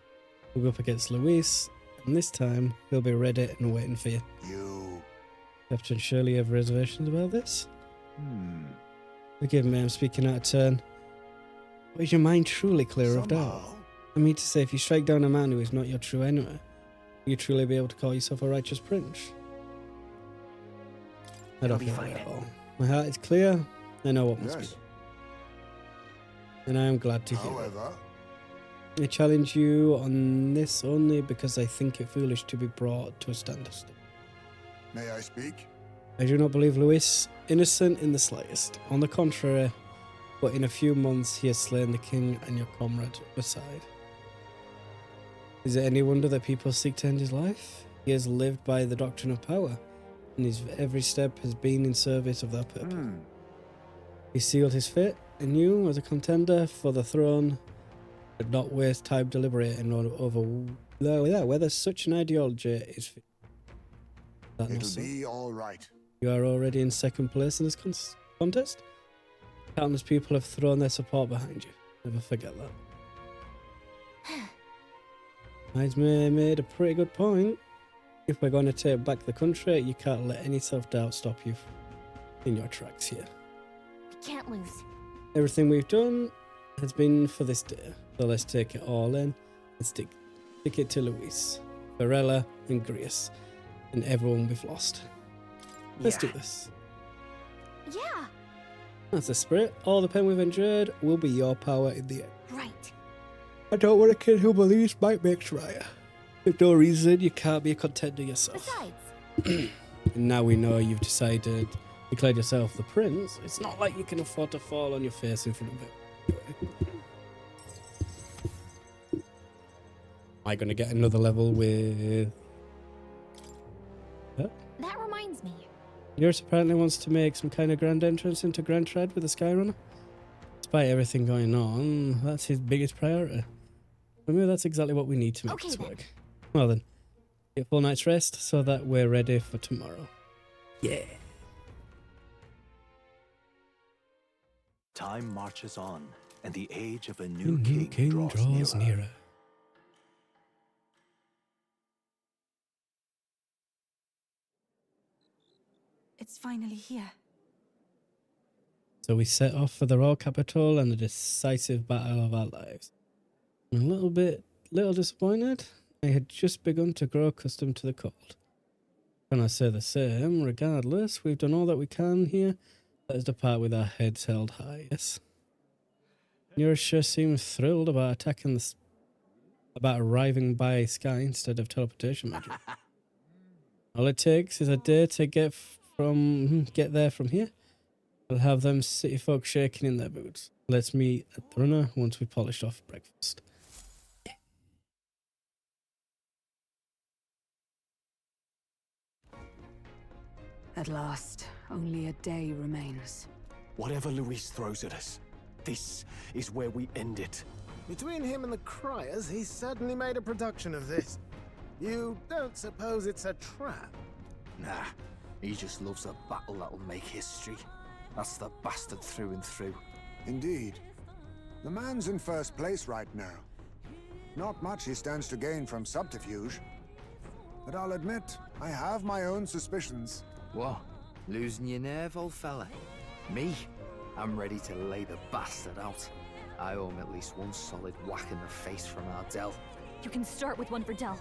We'll go up against Luis, and this time he'll be ready and waiting for you. Captain Shirley have reservations about this? Forgive me, I'm speaking out of turn. But is your mind truly clear of doubt? I mean to say, if you strike down a man who is not your true enemy, will you truly be able to call yourself a righteous prince? I don't feel that at all. My heart is clear. I know what must be done. And I am glad to hear it. I challenge you on this only because I think it foolish to be brought to a standstill. May I speak? I do not believe Luis innocent in the slightest. On the contrary, but in a few months he has slain the king and your comrade beside. Is it any wonder that people seek to end his life? He has lived by the doctrine of power, and his every step has been in service of that purpose. He sealed his fate, and you, as a contender for the throne, did not waste time deliberating over whether such an ideology is fit. It'll be all right. You are already in second place in this contest. Countless people have thrown their support behind you. Never forget that. Heisman made a pretty good point. If we're going to take back the country, you can't let any self-doubt stop you in your tracks here. We can't lose. Everything we've done has been for this day, so let's take it all in and stick it to Luis, Varela, and Grius, and everyone we've lost. Let's do this. Yeah, That's the spirit. All the pain we've endured will be your power in the end. Right. I don't want a kid who believes might make Shreya. There's no reason you can't be a contender yourself. Besides, And now we know you've declared yourself the prince. It's not like you can afford to fall on your face in front of it. Am I going to get another level with... Huh? that reminds me. Yours apparently wants to make some kind of grand entrance into Grand Tread with the Skyrunner. Despite everything going on, that's his biggest priority. Maybe that's exactly what we need to make this work. Well then, get a full night's rest so that we're ready for tomorrow. Yeah. Time marches on, and the age of a new king draws nearer. It's finally here. So we set off for the royal capital and the decisive battle of our lives. I'm a little disappointed. I had just begun to grow accustomed to the cold. Can I say the same? Regardless, we've done all that we can here. Let us depart with our heads held high, yes. Nura sure seems thrilled about about arriving by sky instead of teleportation magic. All it takes is a day to get there from here. I'll have them city folk shaking in their boots. Let's meet at the runner once we polished off breakfast. At last, only a day remains. Whatever Luis throws at us, this is where we end it. Between him and the Criers, he's certainly made a production of this. You don't suppose it's a trap? Nah, he just loves a battle that'll make history. That's the bastard through and through. Indeed. The man's in first place right now. Not much he stands to gain from subterfuge. But I'll admit, I have my own suspicions. What? Losing your nerve, old fella? Me? I'm ready to lay the bastard out. I owe him at least one solid whack in the face from Ardell. You can start with one for Del.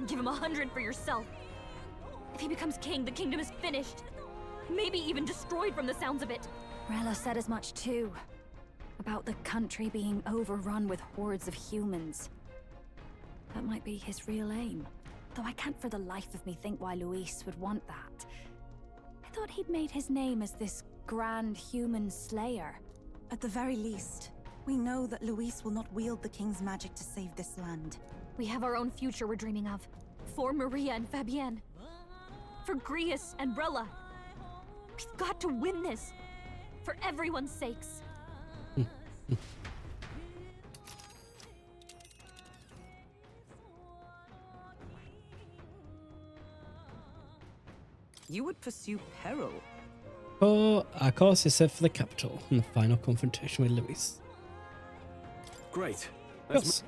Give him 100 for yourself. If he becomes king, the kingdom is finished. Maybe even destroyed from the sounds of it. Rella said as much too. About the country being overrun with hordes of humans. That might be his real aim. Though I can't for the life of me think why Luis would want that. I thought he'd made his name as this grand human slayer. At the very least, we know that Luis will not wield the king's magic to save this land. We have our own future we're dreaming of. For Maria and Fabienne. For Grius and Rella. We've got to win this. For everyone's sakes. You would pursue peril? Oh, our course is set for the capital and the final confrontation with Luis. Great. Yes.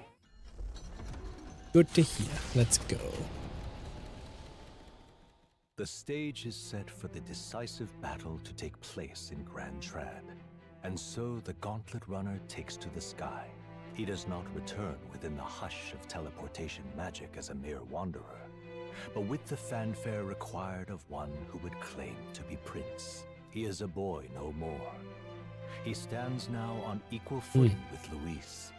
Good to hear. Let's go. The stage is set for the decisive battle to take place in Grand Trad. And so the Gauntlet Runner takes to the sky. He does not return within the hush of teleportation magic as a mere wanderer, but with the fanfare required of one who would claim to be prince. He is a boy no more. He stands now on equal footing with Luis,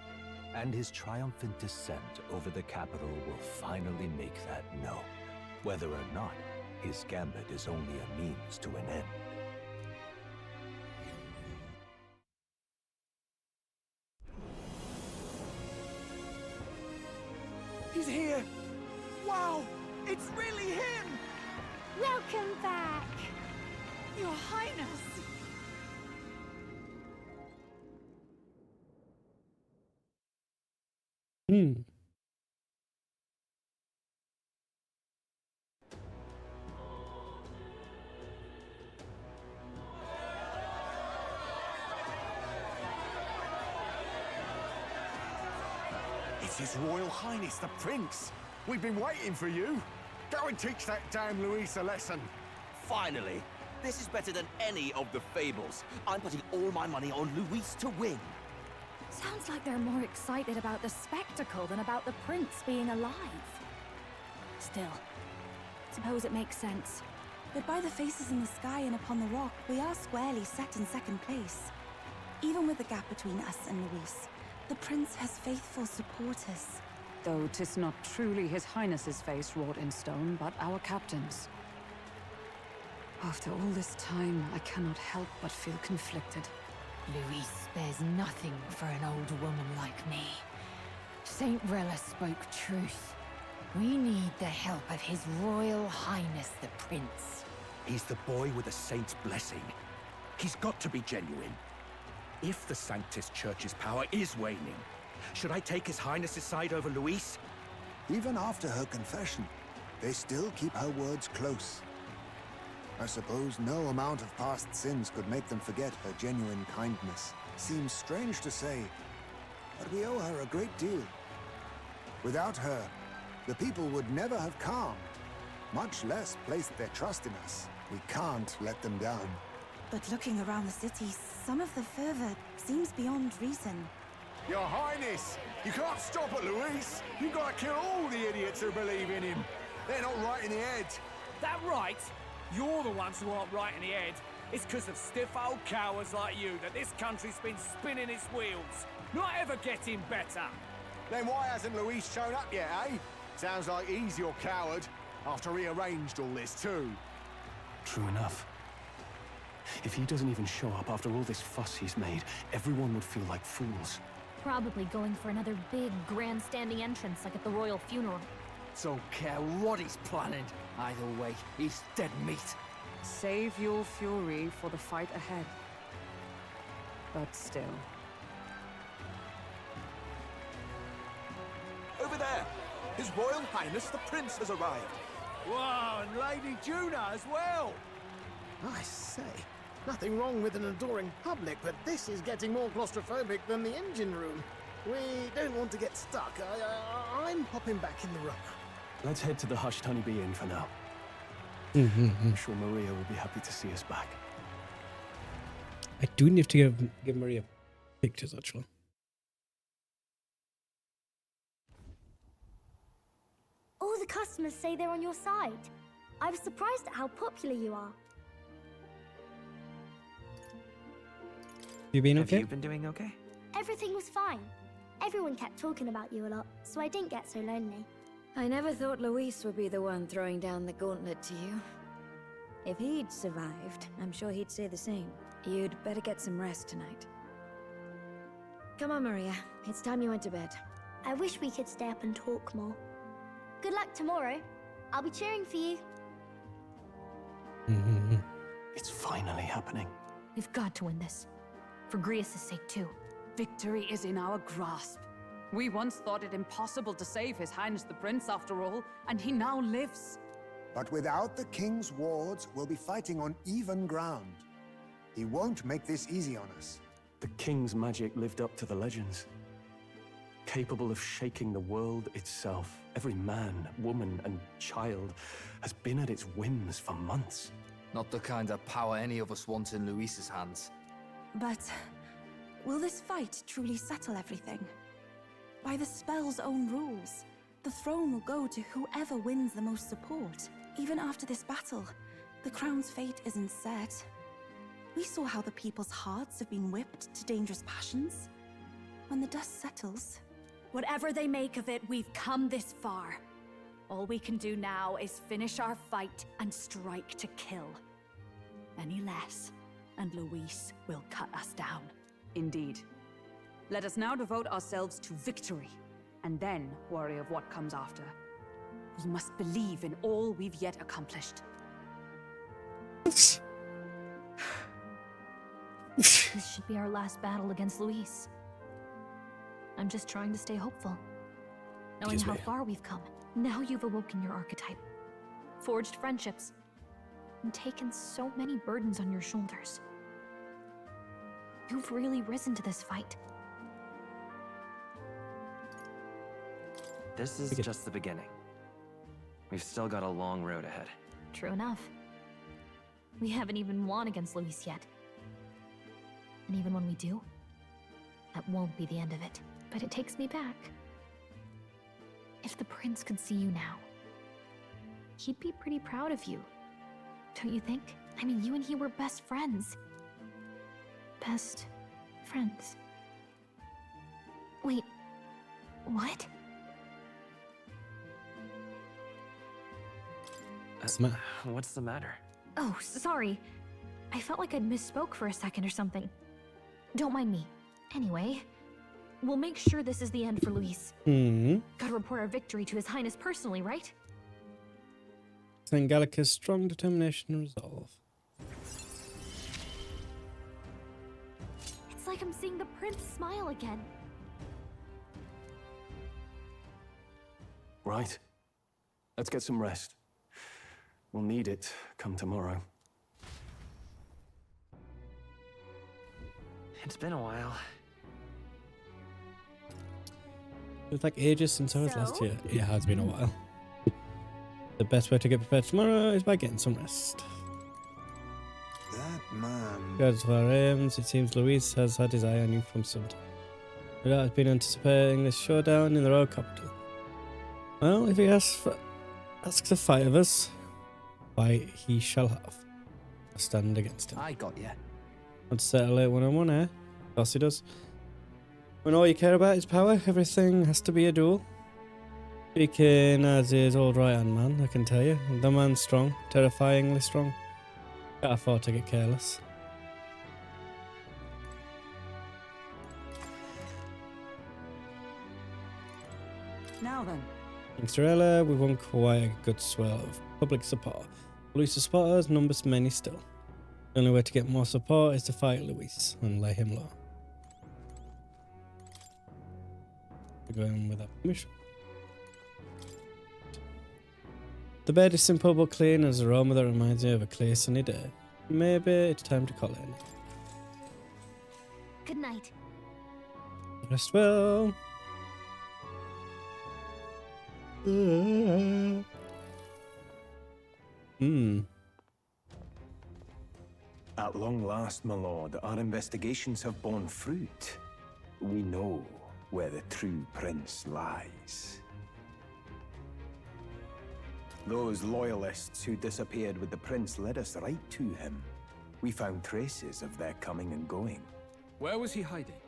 and his triumphant descent over the capital will finally make that known, whether or not his gambit is only a means to an end. He's here! Wow! It's really him! Welcome back! Your Highness! It's His Royal Highness the Prince! We've been waiting for you! Go and teach that damn Luis a lesson! Finally! This is better than any of the fables. I'm putting all my money on Luis to win. Sounds like they're more excited about the spectacle than about the prince being alive. Still, suppose it makes sense. but by the faces in the sky and upon the rock, we are squarely set in second place. Even with the gap between us and Luis, the prince has faithful supporters. Though 'tis not truly His Highness's face wrought in stone, but our captain's. After all this time, I cannot help but feel conflicted. Luis spares nothing for an old woman like me. Saint Rella spoke truth. We need the help of His Royal Highness the Prince. He's the boy with a saint's blessing. He's got to be genuine. If the Sanctus Church's power is waning, should I take His Highness's side over Luis? Even after her confession, they still keep her words close. I suppose no amount of past sins could make them forget her genuine kindness. Seems strange to say, but we owe her a great deal. Without her, the people would never have calmed, much less placed their trust in us. We can't let them down. But looking around the city, some of the fervor seems beyond reason. Your Highness, you can't stop at Luis. You've got to kill all the idiots who believe in him. They're not right in the head. That right? You're the ones who aren't right in the head. It's because of stiff old cowards like you that this country's been spinning its wheels. Not ever getting better. Then why hasn't Luis shown up yet, eh? Sounds like he's your coward, after he arranged all this too. True enough. If he doesn't even show up after all this fuss he's made, everyone would feel like fools. Probably going for another big, grandstanding entrance like at the royal funeral. Don't care what he's planning. Either way, he's dead meat. Save your fury for the fight ahead. But still. Over there! His Royal Highness the Prince has arrived. Wow, and Lady Juna as well! I say, nothing wrong with an adoring public, but this is getting more claustrophobic than the engine room. We don't want to get stuck. I'm popping back in the runner. Let's head to the Hushed Honeybee Inn for now. I'm sure Maria will be happy to see us back. I do need to give Maria pictures, actually. All the customers say they're on your side. I was surprised at how popular you are. You been okay? Have you been doing okay? Everything was fine. Everyone kept talking about you a lot, so I didn't get so lonely. I never thought Luis would be the one throwing down the gauntlet to you. If he'd survived, I'm sure he'd say the same. You'd better get some rest tonight. Come on, Maria. It's time you went to bed. I wish we could stay up and talk more. Good luck tomorrow. I'll be cheering for you. It's finally happening. We've got to win this. For Grius' sake, too. Victory is in our grasp. We once thought it impossible to save His Highness the Prince after all, and he now lives. But without the king's wards, we'll be fighting on even ground. He won't make this easy on us. The king's magic lived up to the legends. Capable of shaking the world itself. Every man, woman, and child has been at its whims for months. Not the kind of power any of us want in Luis's hands. But will this fight truly settle everything? By the spell's own rules, the throne will go to whoever wins the most support. Even after this battle, the crown's fate isn't set. We saw how the people's hearts have been whipped to dangerous passions. When the dust settles... Whatever they make of it, we've come this far. All we can do now is finish our fight and strike to kill. Any less, and Luis will cut us down. Indeed. Let us now devote ourselves to victory, and then worry of what comes after. We must believe in all we've yet accomplished. This should be our last battle against Luis. I'm just trying to stay hopeful. Knowing how far we've come. Now you've awoken your archetype. Forged friendships. And taken so many burdens on your shoulders. You've really risen to this fight. This is just the beginning. We've still got a long road ahead. True enough. We haven't even won against Luis yet. And even when we do, that won't be the end of it. But it takes me back. If the prince could see you now, he'd be pretty proud of you. don't you think? I mean, you and he were best friends. Best friends. Wait, what? What's the matter? Oh, sorry. I felt like I'd misspoke for a second or something. Don't mind me. Anyway, we'll make sure this is the end for Luis. Gotta report our victory to His Highness personally, right? Saint Gallica's strong determination and resolve. It's like I'm seeing the prince smile again. Right. Let's get some rest. We'll need it come tomorrow. It's been a while. It was like ages since I was last here. It has been a while. The best way to get prepared tomorrow is by getting some rest. That man. Regards to our aims, it seems Luis has had his eye on you from some time. No doubt has been anticipating this showdown in the royal capital. Well, if he asks a fight of us, why he shall have. A stand against him. I got you. Want to settle it one-on-one, eh? Of course he does. When all you care about is power, everything has to be a duel. Speaking as his old right-hand man, I can tell you. The man's strong, terrifyingly strong. Can't afford to get careless. Now then. Thanks to Ella, we've won quite a good swell of public support. Luis' supporters numbers many still. The only way to get more support is to fight Luis and lay him low. We're going without permission. The bed is simple but clean, as an aroma that reminds me of a clear sunny day. Maybe it's time to call it. Good night. Rest well. At long last, my lord, our investigations have borne fruit. We know where the true prince lies. Those loyalists who disappeared with the prince led us right to him. We found traces of their coming and going. Where was he hiding?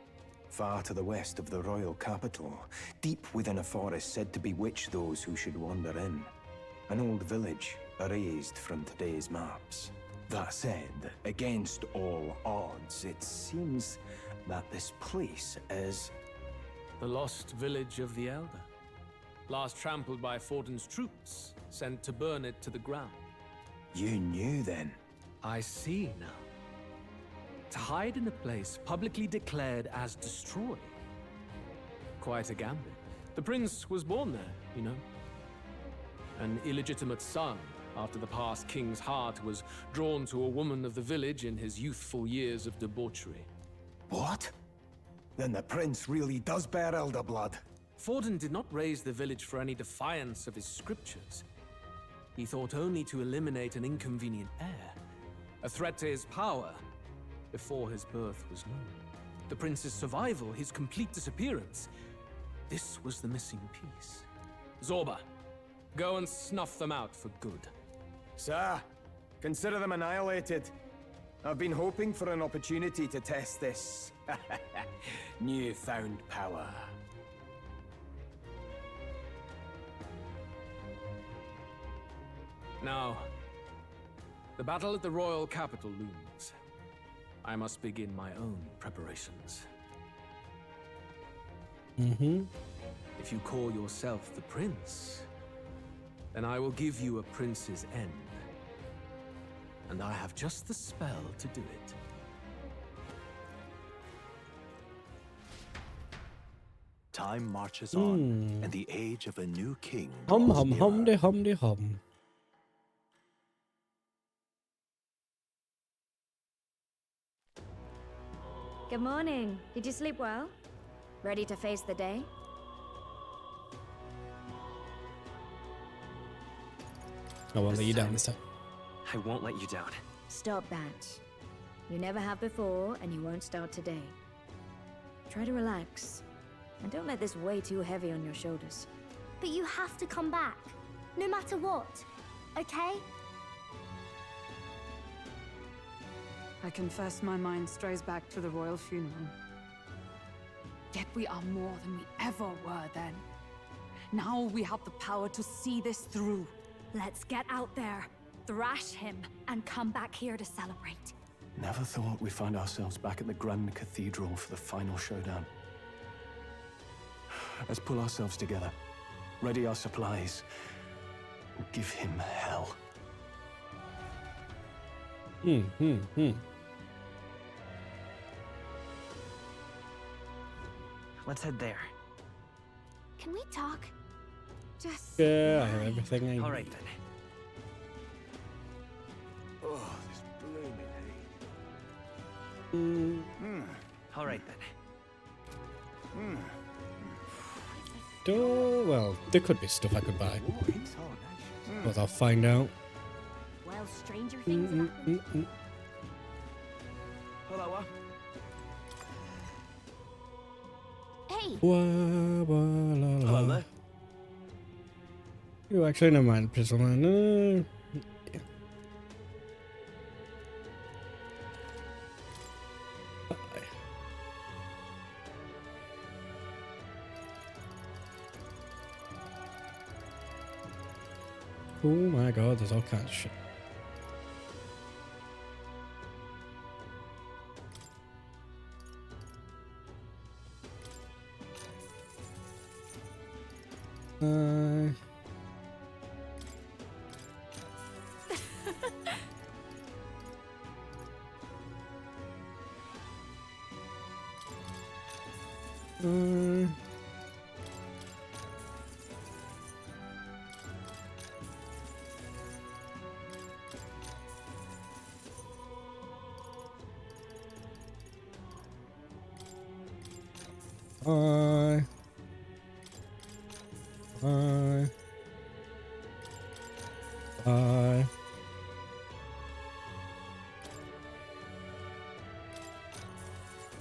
Far to the west of the royal capital, deep within a forest said to bewitch those who should wander in. An old village, erased from today's maps. That said, against all odds, it seems that this place is... The lost village of the Elder. Last trampled by Forden's troops, sent to burn it to the ground. You knew then? I see now. To hide in a place publicly declared as destroyed. Quite a gambit. The prince was born there, you know. An illegitimate son, after the past king's heart was drawn to a woman of the village in his youthful years of debauchery. What? Then the prince really does bear elder blood. Forden did not raise the village for any defiance of his scriptures. He thought only to eliminate an inconvenient heir, a threat to his power, before his birth was known. The prince's survival, his complete disappearance, this was the missing piece. Zorba, go and snuff them out for good. Sir, consider them annihilated. I've been hoping for an opportunity to test this newfound power. Now, the battle at the royal capital looms. I must begin my own preparations. If you call yourself the prince, then I will give you a prince's end. And I have just the spell to do it. Time marches on, and the age of a new king Hum draws hum nearer. hum de hum de hum. Good morning. Did you sleep well? Ready to face the day? I won't let you down this time. I won't let you down. Stop that. You never have before, and you won't start today. Try to relax. And don't let this weigh too heavy on your shoulders. But you have to come back, no matter what, okay? I confess my mind strays back to the royal funeral. Yet we are more than we ever were then. Now we have the power to see this through. Let's get out there, thrash him, and come back here to celebrate. Never thought we'd find ourselves back at the Grand Cathedral for the final showdown. Let's pull ourselves together, ready our supplies, and give him hell. Let's head there. Can we talk? Just... Yeah, I have everything I need. All right, then. Oh, this blooming heat. All right, then. Well, there could be stuff I could buy. But I'll find out. Well, stranger things have happened. Hello. Hey! Hello there. You actually, never mind, Pistol Man. Yeah. Oh my god, there's all kinds of shit.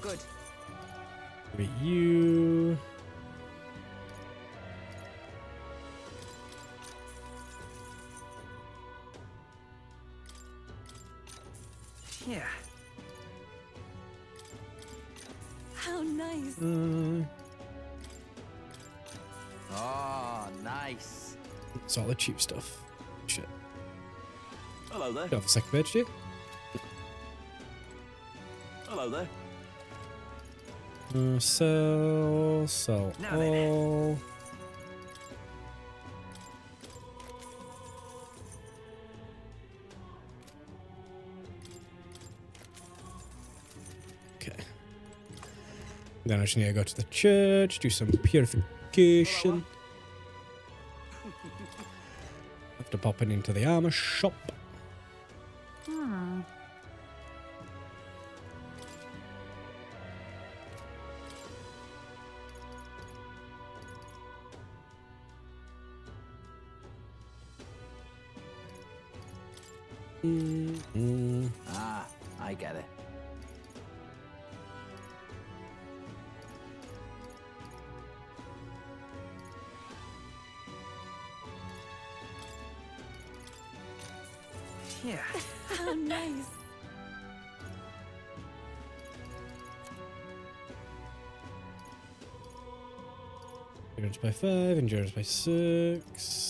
Good. With you. Yeah. How nice. Oh, nice. It's all the cheap stuff. Shit. Hello there. Do you have a second page, do you? Hello there. Sell Now then. all. Okay. Then I just need to go to the church, do some purification. After popping into the armor shop. Ah, I get it. Yeah. How nice. Endurance by 5, endurance by 6.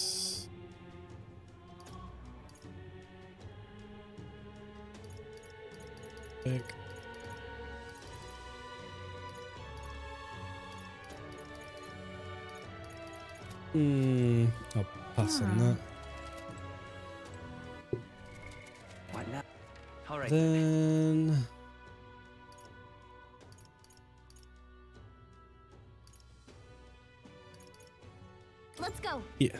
Pick. I'll pass on that. What now? All right. Then Let's go. yeah.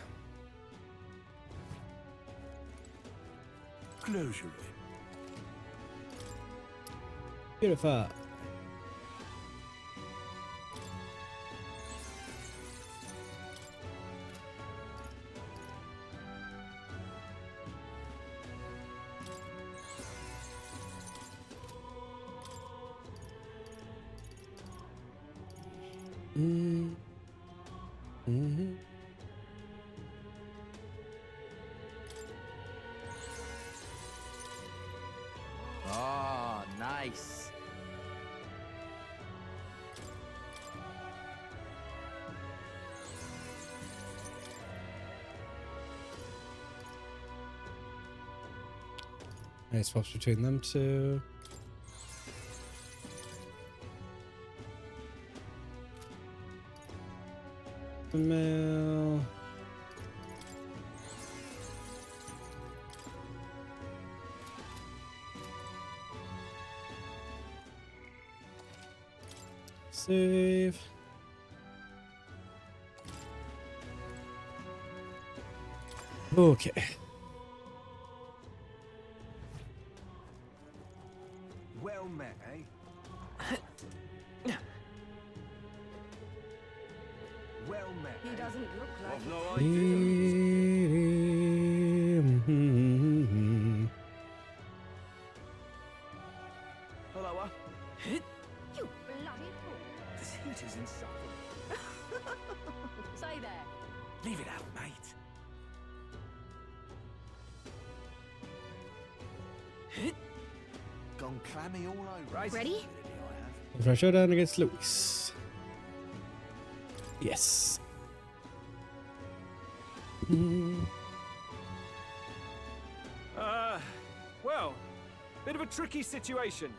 Closure. Purify. Oh, And it swaps between them two. Mail. Save. Okay. Well met, eh? Well met. He doesn't look like I've no Hello, You bloody fool. This heat is insufferable. Say there. Leave it out, mate. Gone clammy all over. Ready? For a showdown against Luis. Yes. Well, bit of a tricky situation.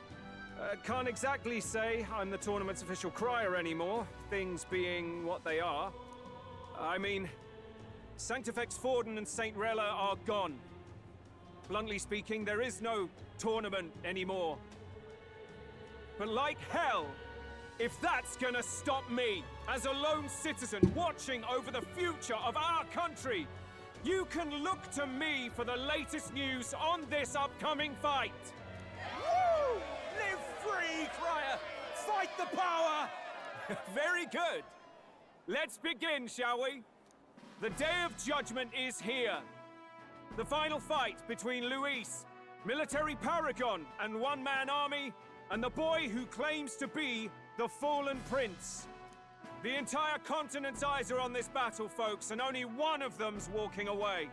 Can't exactly say I'm the tournament's official crier anymore, things being what they are. I mean, Sanctifex Forden and St. Rella are gone. Bluntly speaking, there is no tournament anymore. But like hell, if that's gonna stop me, as a lone citizen watching over the future of our country, you can look to me for the latest news on this upcoming fight. Woo! Live free, crier! Fight the power! Very good. Let's begin, shall we? The Day of Judgment is here. The final fight between Luis, military paragon and one-man army, and the boy who claims to be the fallen prince. The entire continent's eyes are on this battle, folks, and only one of them's walking away.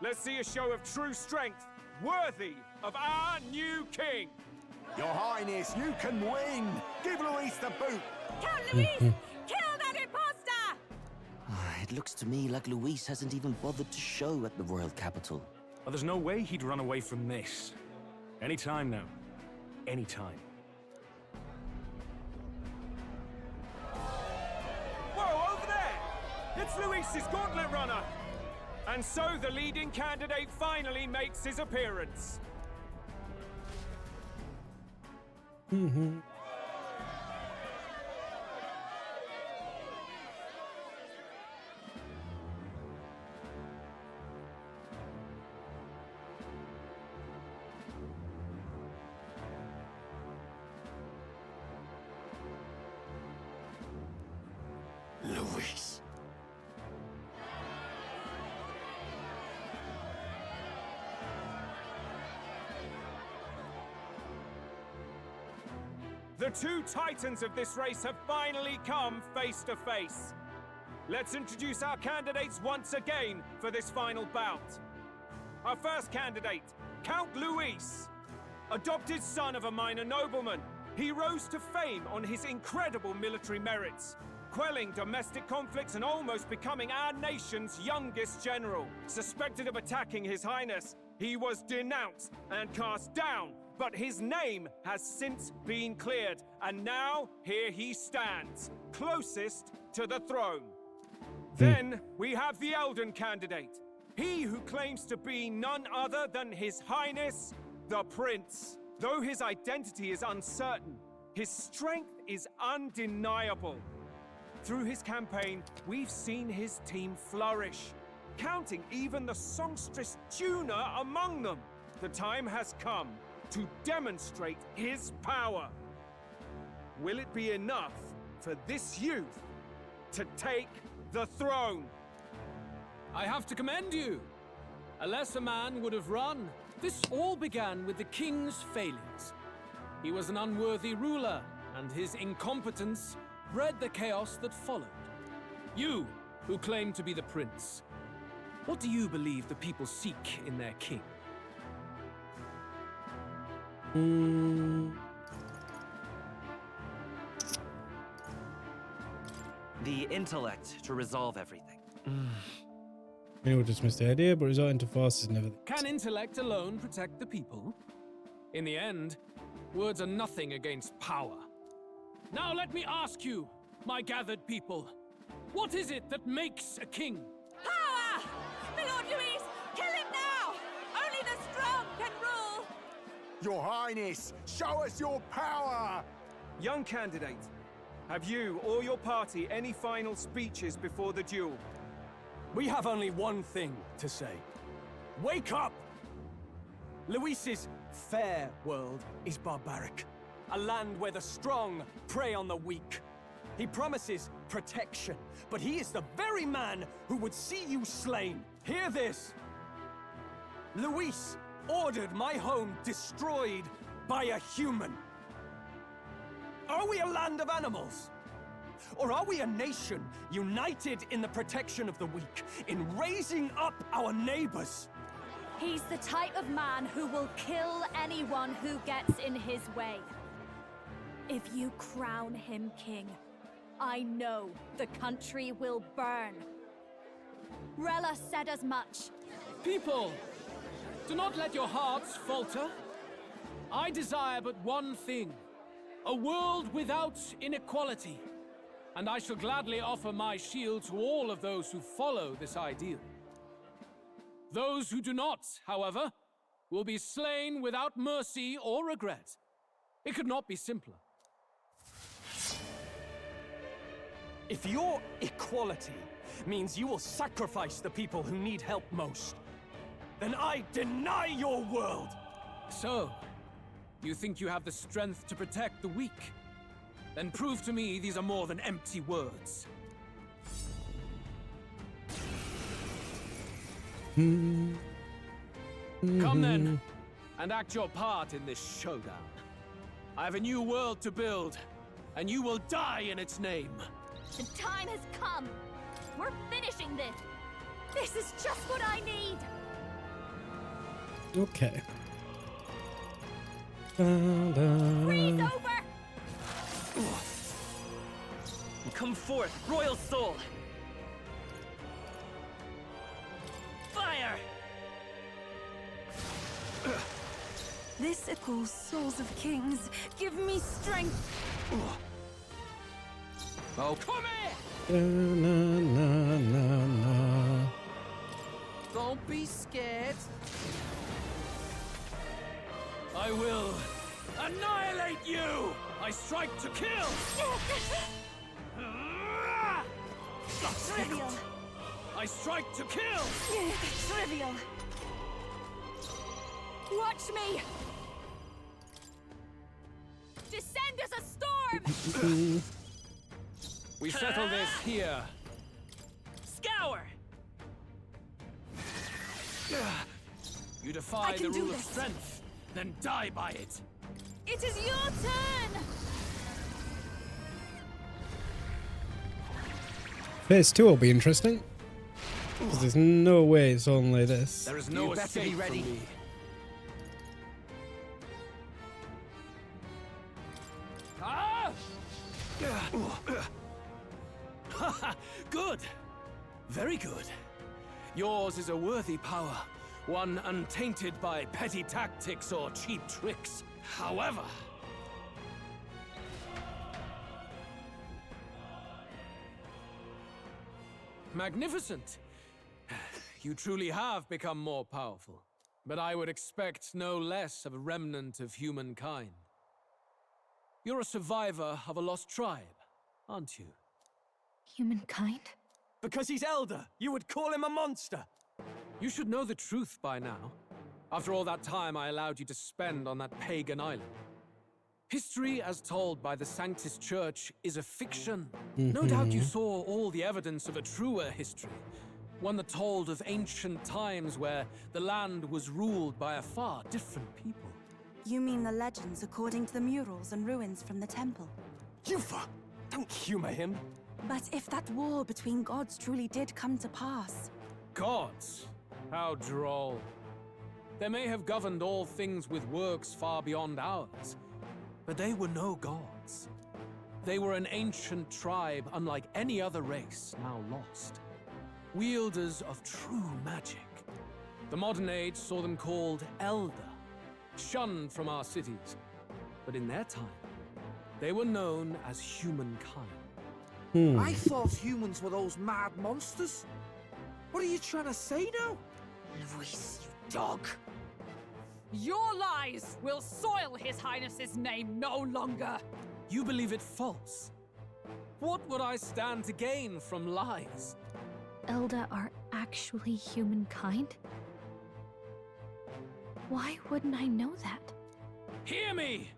Let's see a show of true strength, worthy of our new king. Your Highness, you can win! Give Luis the boot! Count Luis! Kill that imposter! It looks to me like Luis hasn't even bothered to show at the royal capital. Well, there's no way he'd run away from this. Anytime now. Anytime. Whoa, over there! It's Luis's gauntlet runner! And so the leading candidate finally makes his appearance. Luis. The two titans of this race have finally come face to face. Let's introduce our candidates once again for this final bout. Our first candidate, Count Luis. Adopted son of a minor nobleman, he rose to fame on his incredible military merits, quelling domestic conflicts and almost becoming our nation's youngest general. Suspected of attacking His Highness, he was denounced and cast down, but his name has since been cleared, and now here he stands, closest to the throne. Then we have the Elden candidate, he who claims to be none other than His Highness, the Prince. Though his identity is uncertain, his strength is undeniable. Through his campaign, we've seen his team flourish, counting even the songstress Juna among them. The time has come to demonstrate his power. Will it be enough for this youth to take the throne? I have to commend you. A lesser man would have run. This all began with the king's failings. He was an unworthy ruler, and his incompetence bred the chaos that followed. You, who claim to be the prince, what do you believe the people seek in their king? The intellect to resolve everything. Many will dismiss the idea, but resorting to force is never. Can intellect alone protect the people? In the end, words are nothing against power. Now let me ask you, my gathered people, what is it that makes a king? Power! My Lord Louis, kill him now! Only the strong can rule! Your Highness, show us your power! Young candidate, have you or your party any final speeches before the duel? We have only one thing to say. Wake up! Luis's fair world is barbaric. A land where the strong prey on the weak. He promises protection, but he is the very man who would see you slain. Hear this! Luis ordered my home destroyed by a human. Are we a land of animals? Or are we a nation united in the protection of the weak, in raising up our neighbors? He's the type of man who will kill anyone who gets in his way. If you crown him king, I know the country will burn. Rella said as much. People, do not let your hearts falter. I desire but one thing, a world without inequality. And I shall gladly offer my shield to all of those who follow this ideal. Those who do not, however, will be slain without mercy or regret. It could not be simpler. If your equality means you will sacrifice the people who need help most, then I deny your world! So, you think you have the strength to protect the weak? Then prove to me these are more than empty words. Come then, and act your part in this showdown. I have a new world to build, and you will die in its name. The time has come. We're finishing this. This is just what I need. Okay. Freeze over! Come forth, royal soul! Fire! This echoes souls of kings. Give me strength. Oh, come here! Don't be scared. I will annihilate you! I strike to kill! Trivial. I strike to kill! Trivial. Watch me. Descend as a storm! We settle this here. Scour! You defy the can do rule of this. strength, then die by it. It is your turn! Phase 2 will be interesting. Because there's no way it's only this. There is no You better escape be ready. from me. Ah! Good. Very good. Yours is a worthy power, one untainted by petty tactics or cheap tricks. However, magnificent. You truly have become more powerful. But I would expect no less of a remnant of humankind. You're a survivor of a lost tribe, aren't you? Humankind? Because he's elder, you would call him a monster. You should know the truth by now. After all that time I allowed you to spend on that pagan island. History as told by the Sanctus Church is a fiction. No doubt you saw all the evidence of a truer history. One that told of ancient times where the land was ruled by a far different people. You mean the legends according to the murals and ruins from the temple? Yufa! Don't humor him. But if that war between gods truly did come to pass... Gods? How droll. They may have governed all things with works far beyond ours, but they were no gods. They were an ancient tribe unlike any other race now lost. wielders of true magic. The modern age saw them called Elder, shunned from our cities. But in their time, they were known as humankind. I thought humans were those mad monsters. What are you trying to say now? Luis, you dog. Your lies will soil His Highness's name no longer. You believe it false? What would I stand to gain from lies? Elda are actually humankind? Why wouldn't I know that? Hear me!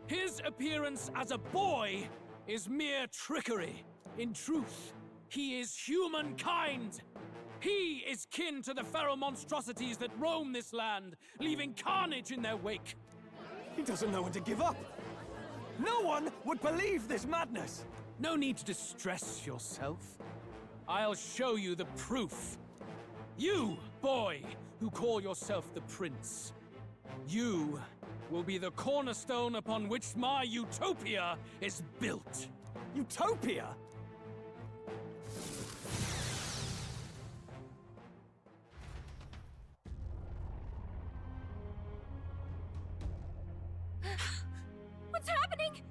His appearance as a boy is mere trickery. In truth, he is humankind. He is kin to the feral monstrosities that roam this land, leaving carnage in their wake. He doesn't know when to give up. No one would believe this madness. No need to distress yourself. I'll show you the proof. You, boy, who call yourself the Prince. You will be the cornerstone upon which my utopia is built. Utopia? What's happening?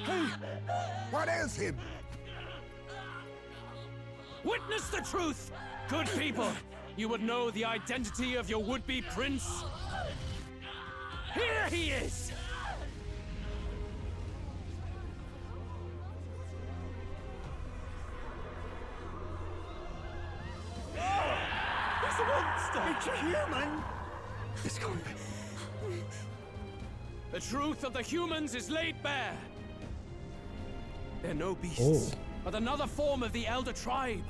Hey! What ails him? Witness the truth! Good people, you would know the identity of your would-be prince. Here he is! He's a monster! It's a human! This can't be. The truth of the humans is laid bare. They're no beasts, but another form of the Elder Tribe.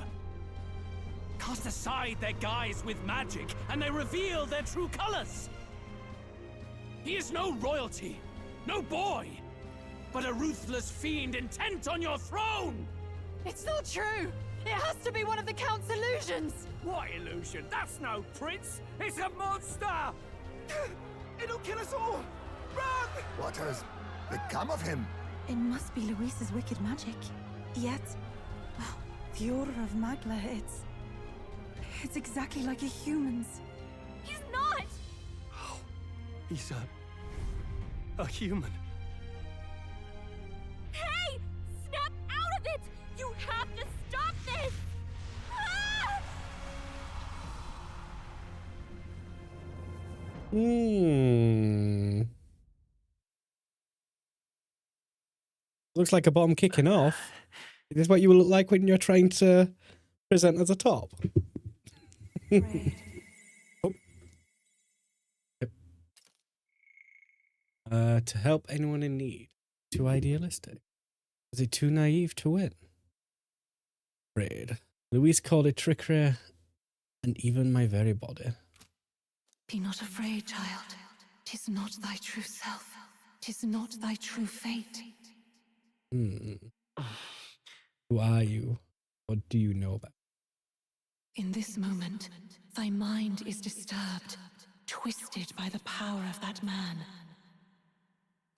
Cast aside their guise with magic, and they reveal their true colors. He is no royalty, no boy, but a ruthless fiend intent on your throne! It's not true! It has to be one of the Count's illusions! What illusion? That's no prince! It's a monster! It'll kill us all! Run! What has become of him? It must be Luis's wicked magic. Yet, the aura of Magla, it's exactly like a human's. He's not! He's a human. Hey! Snap out of it! You have to stop this! Ah! Looks like a bomb kicking off. Is this what you will look like when you're trying to present as a top? Oh. Yep. To help anyone in need. Too idealistic. Is it too naive to win? Afraid. Luis called it trickery, and even my very body. Be not afraid, child. 'Tis not thy true self. 'Tis not thy true fate. Who are you? What do you know about? In this moment, thy mind is disturbed, twisted by the power of that man.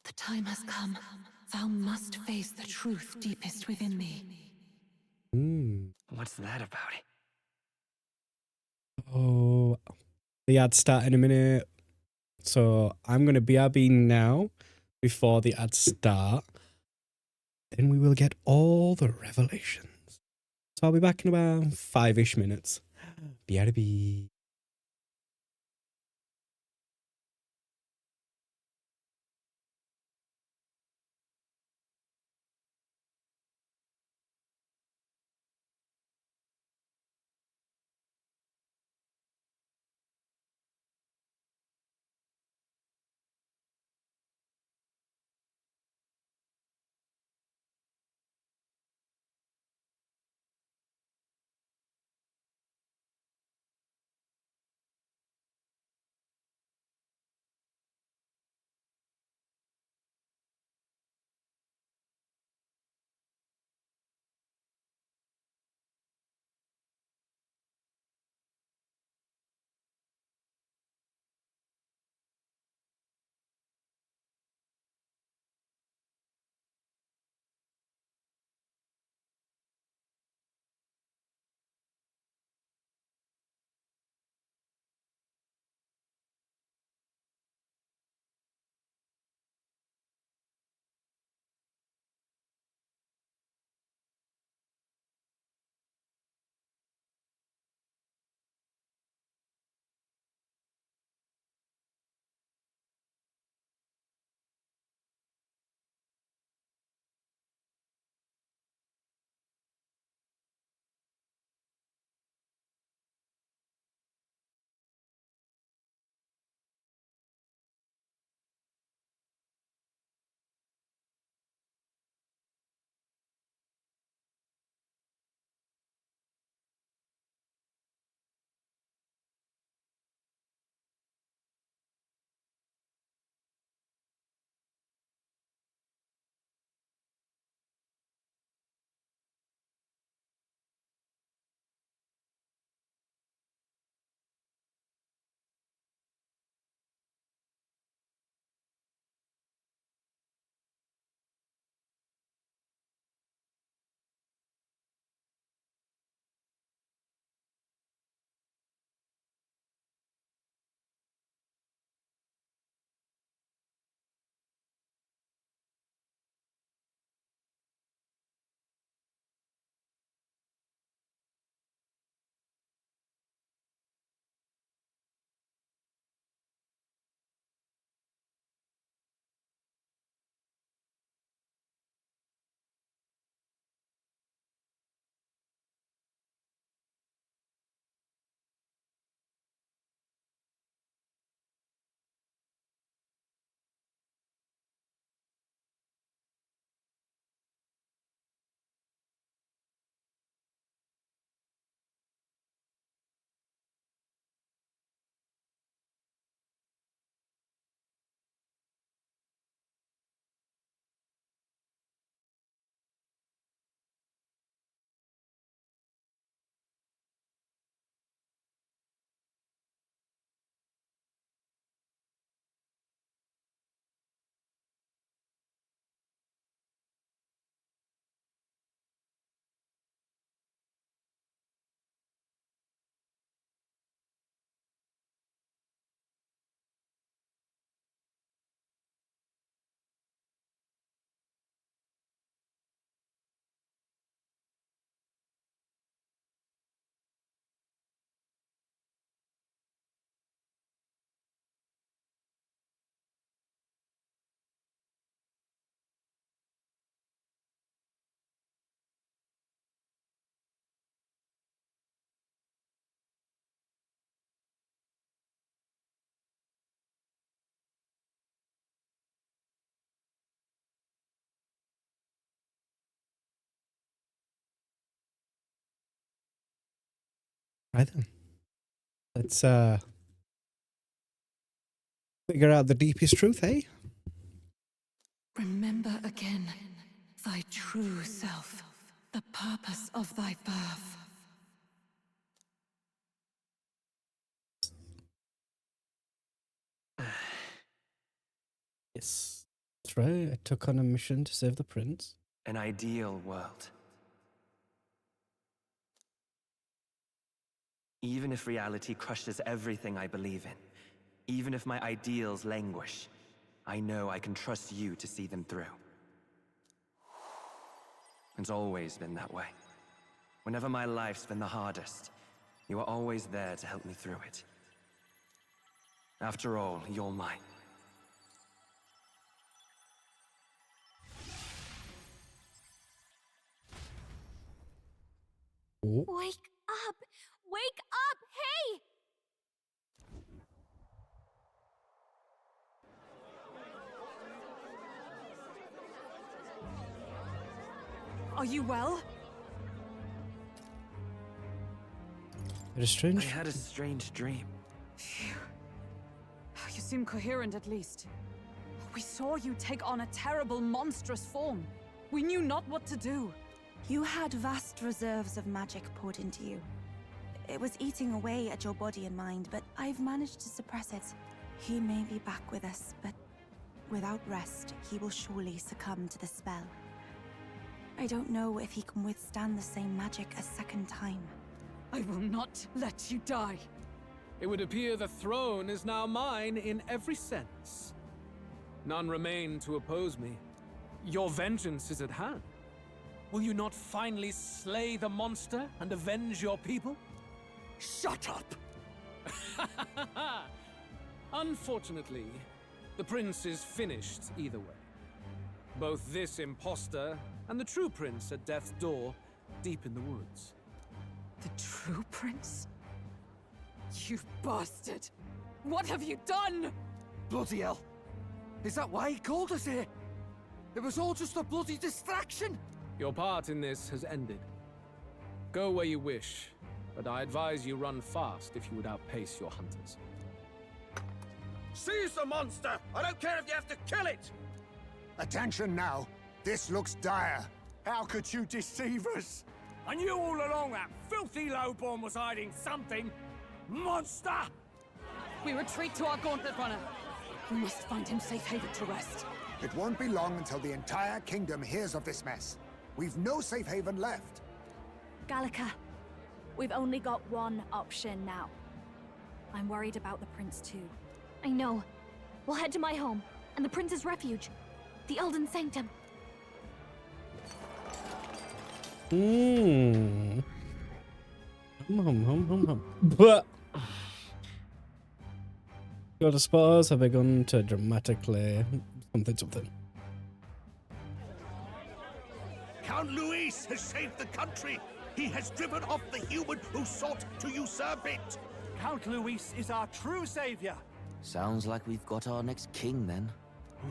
The time has come. Thou must face the truth deepest within thee. What's that about? Oh, the ads start in a minute. So I'm going to BRB now before the ads start. Then we will get all the revelations. So I'll be back in about 5-ish minutes. BRB. Right then. Let's figure out the deepest truth, eh? Remember again thy true self, the purpose of thy birth. Yes. That's right. I took on a mission to save the prince. An ideal world. Even if reality crushes everything I believe in, even if my ideals languish, I know I can trust you to see them through. It's always been that way. Whenever my life's been the hardest, you are always there to help me through it. After all, you're mine. Wake up! Wake up! Hey! Are you well? It is strange. I had a strange dream. Phew. You seem coherent at least. We saw you take on a terrible, monstrous form. We knew not what to do. You had vast reserves of magic poured into you. It was eating away at your body and mind, but I've managed to suppress it. He may be back with us, but without rest, he will surely succumb to the spell. I don't know if he can withstand the same magic a second time. I will not let you die. It would appear the throne is now mine in every sense. None remain to oppose me. Your vengeance is at hand. Will you not finally slay the monster and avenge your people? Shut up! Unfortunately, the prince is finished either way. Both this imposter and the true prince at death's door, deep in the woods. The true prince? You bastard! What have you done? Bloody hell! Is that why he called us here? It was all just a bloody distraction! Your part in this has ended. Go where you wish, but I advise you run fast if you would outpace your hunters. Seize the monster! I don't care if you have to kill it! Attention now. This looks dire. How could you deceive us? I knew all along that filthy lowborn was hiding something. Monster! We retreat to our gauntlet runner. We must find him safe haven to rest. It won't be long until the entire kingdom hears of this mess. We've no safe haven left. Gallica, we've only got one option now. I'm worried about the prince too. I know. We'll head to my home, and the prince's refuge. The Elden Sanctum. But your spars have begun to dramatically something. Count Luis has saved the country. He has driven off the human who sought to usurp it. Count Luis is our true savior. Sounds like we've got our next king then.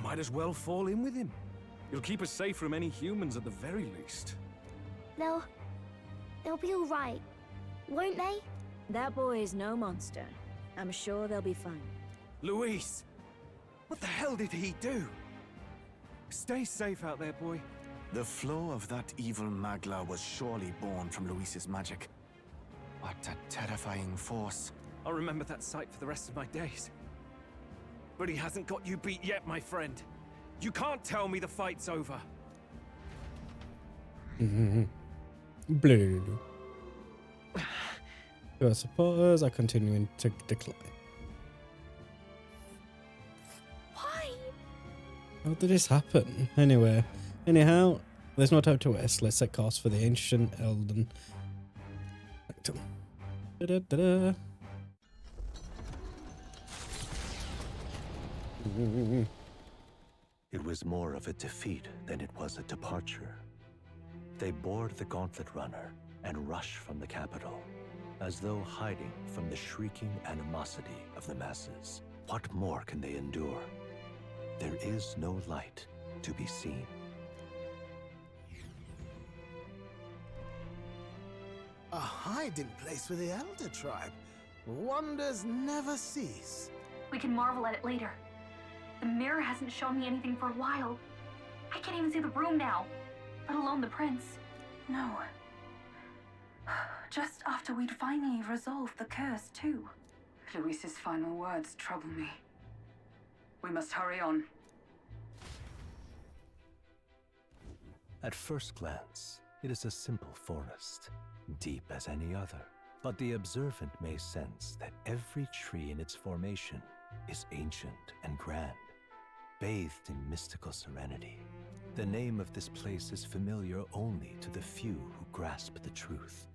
Might as well fall in with him. You'll keep us safe from any humans at the very least. They'll be all right, won't they? That boy is no monster. I'm sure they'll be fine. Luis! What the hell did he do? Stay safe out there, boy. The flow of that evil Magla was surely born from Luis's magic. What a terrifying force. I'll remember that sight for the rest of my days. But he hasn't got you beat yet, my friend. You can't tell me the fight's over. Blue. Your supporters are continuing to decline. Why? How did this happen? Anyhow, there's no time to waste. Let's set course for the ancient Elden Sanctum. Da-da-da-da. It was more of a defeat than it was a departure. They board the gauntlet runner and rush from the capital, as though hiding from the shrieking animosity of the masses. What more can they endure? There is no light to be seen. Aha! hiding place with the Elder Tribe. Wonders never cease. We can marvel at it later. The mirror hasn't shown me anything for a while. I can't even see the room now, let alone the prince. No. Just after we'd finally resolved the curse, too. Luis's final words trouble me. We must hurry on. At first glance, it is a simple forest, deep as any other. But the observant may sense that every tree in its formation is ancient and grand, bathed in mystical serenity. The name of this place is familiar only to the few who grasp the truth.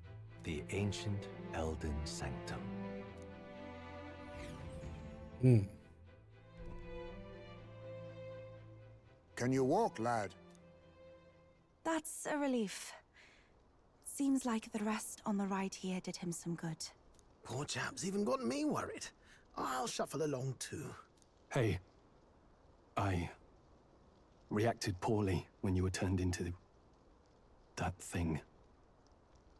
The ancient Elden Sanctum. Can you walk, lad? That's a relief. Seems like the rest on the ride here did him some good. Poor chap's even got me worried. I'll shuffle along too. Hey, I reacted poorly when you were turned into that thing.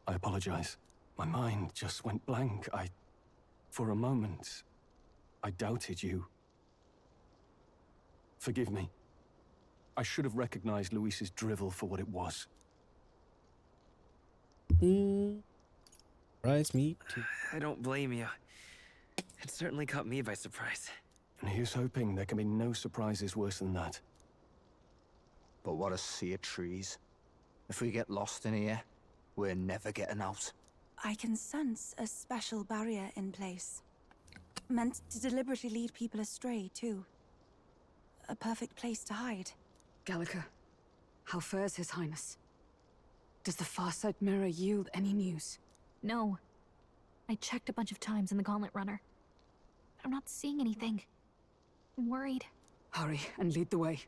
I apologize. My mind just went blank. For a moment, I doubted you. Forgive me. I should have recognized Luis's drivel for what it was. Surprise me too. I don't blame you. It certainly caught me by surprise. And here's hoping there can be no surprises worse than that. But what a sea of trees. If we get lost in here, we're never getting out. I can sense a special barrier in place. Meant to deliberately lead people astray, too. A perfect place to hide. Gallica, how fares His Highness? Does the Farsight Mirror yield any news? No. I checked a bunch of times in the Gauntlet Runner. But I'm not seeing anything. I'm worried. Hurry and lead the way.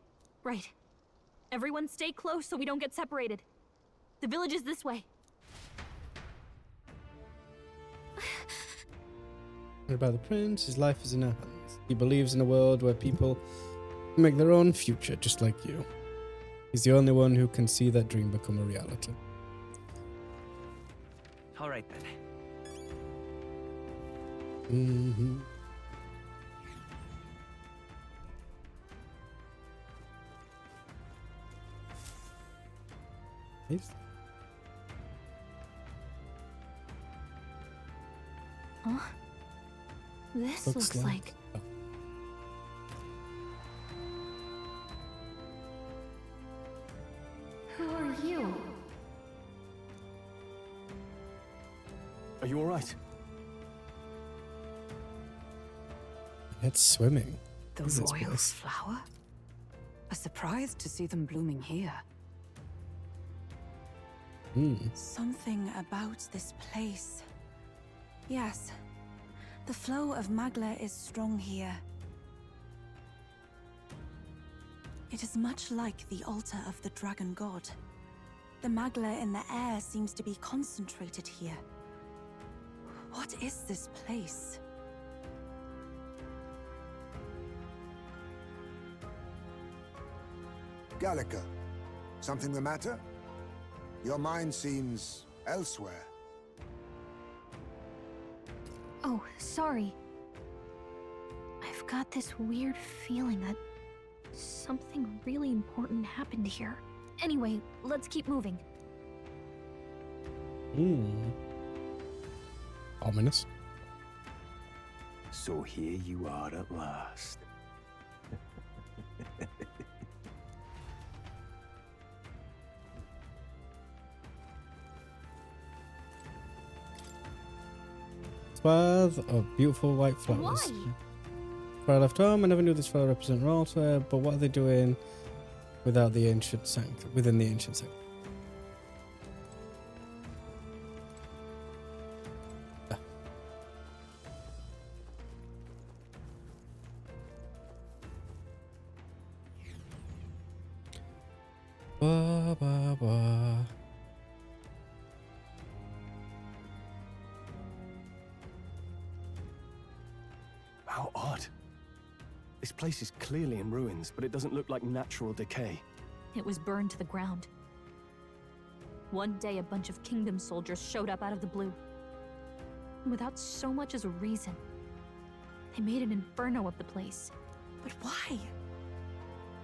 Right. Everyone stay close so we don't get separated. The village is this way. What about the prince? His life is in our hands. He believes in a world where people make their own future, just like you. He's the only one who can see that dream become a reality. All right then. Nice. Huh? This looks like... Oh. Who are you? Are you all right? It's swimming. The What is this royal place? flower? A surprise to see them blooming here. Something about this place. Yes. The flow of Magla is strong here. It is much like the altar of the dragon god. The Magla in the air seems to be concentrated here. What is this place? Gallica, something the matter? Your mind seems elsewhere. Oh, sorry. I've got this weird feeling that something really important happened here. Anyway, let's keep moving. Ominous. So here you are at last. Swath of beautiful white flowers. Why? Before I left home, I never knew this flower represented an altar, but what are they doing without the ancient sanctum? Within the ancient sanctum? Ba, ba, ba. How odd. This place is clearly in ruins, but it doesn't look like natural decay. It was burned to the ground. One day, a bunch of kingdom soldiers showed up out of the blue. without so much as a reason. They made an inferno of the place. But why?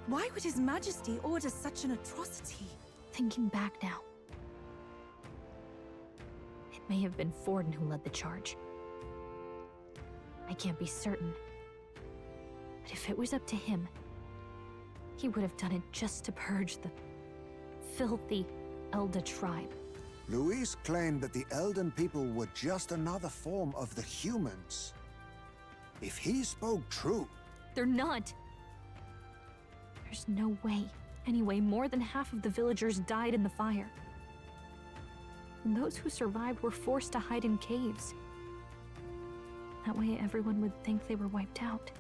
Why would His Majesty order such an atrocity? Thinking back now, it may have been Forden who led the charge. I can't be certain. But if it was up to him, he would have done it just to purge the filthy Elda tribe. Luis claimed that the Elden people were just another form of the humans. If he spoke true... They're not. There's no way. Anyway, more than half of the villagers died in the fire. And those who survived were forced to hide in caves. That way everyone would think they were wiped out.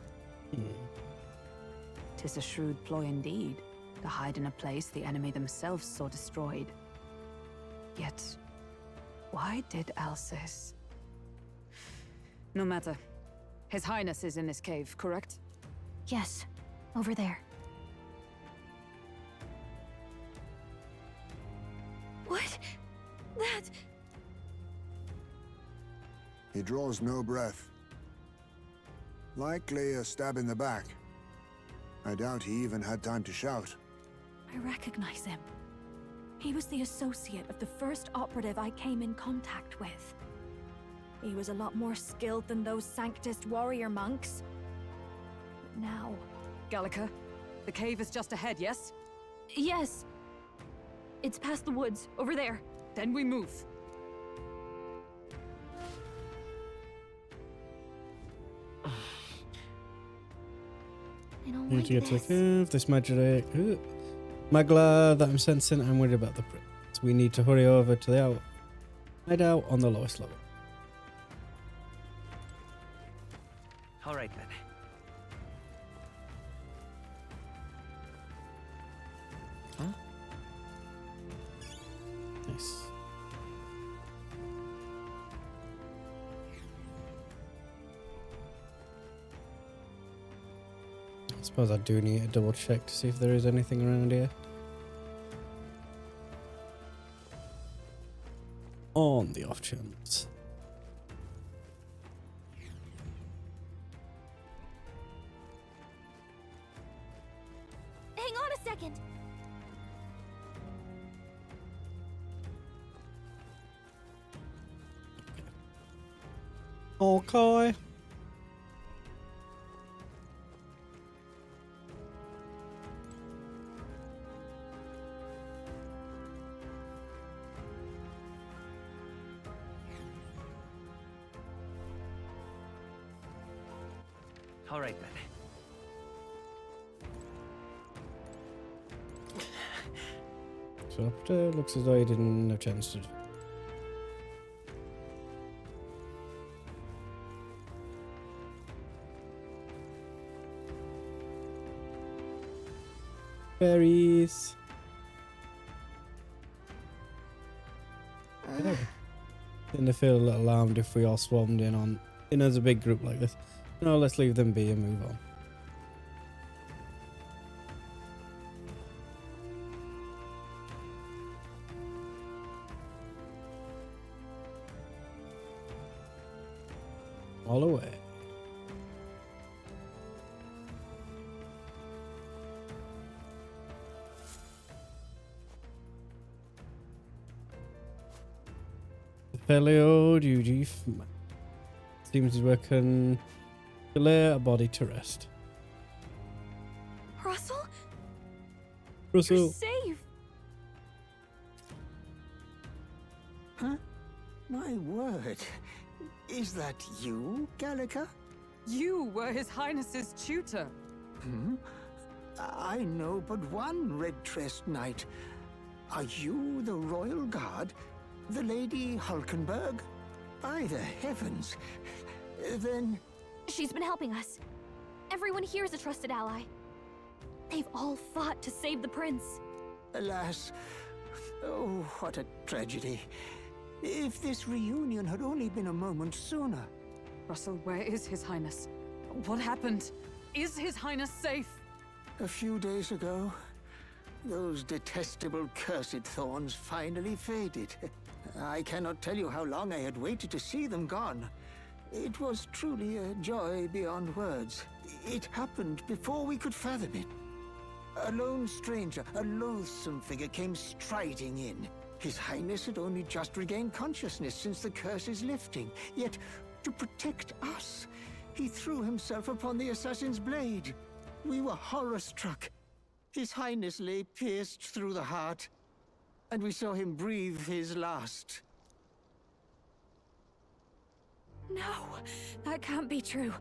'Tis a shrewd ploy indeed, to hide in a place the enemy themselves saw destroyed. Yet, why did Alcys? No matter. His Highness is in this cave, correct? Yes, over there. What? That... He draws no breath. Likely a stab in the back. I doubt he even had time to shout. I recognize him. He was the associate of the first operative I came in contact with. He was a lot more skilled than those Sanctist warrior monks. But now... Gallica, the cave is just ahead, yes? Yes. It's past the woods, over there. Then we move. I need to get to the cave. This magic Magla that I'm sensing, I'm worried about the prince. We need to hurry over to the hideout on the lowest level. All right then. Huh? Nice. I suppose I do need to double check to see if there is anything around here. On the off chance. Hang on a second. Okay. All right then. So up there, looks as though he didn't have a chance to. Berries. Didn't I feel a little alarmed if we all swarmed in as a big group like this? No, let's leave them be and move on. All away. Paleo duty seems to working to lay a body to rest. Russell? Russell. You're safe! Huh? My word. Is that you, Gallica? You were His Highness's tutor. Hmm? I know but one red-tressed knight. Are you the Royal Guard? The Lady Hulkenberg? By the heavens. Then... She's been helping us. Everyone here is a trusted ally. They've all fought to save the prince. Alas. Oh, what a tragedy. If this reunion had only been a moment sooner. Russell, where is His Highness? What happened? Is His Highness safe? A few days ago, those detestable cursed thorns finally faded. I cannot tell you how long I had waited to see them gone. It was truly a joy beyond words. It happened before we could fathom it. A lone stranger, a loathsome figure, came striding in. His Highness had only just regained consciousness since the curse's lifting. Yet, to protect us, he threw himself upon the assassin's blade. We were horror-struck. His Highness lay pierced through the heart, and we saw him breathe his last. No, that can't be true.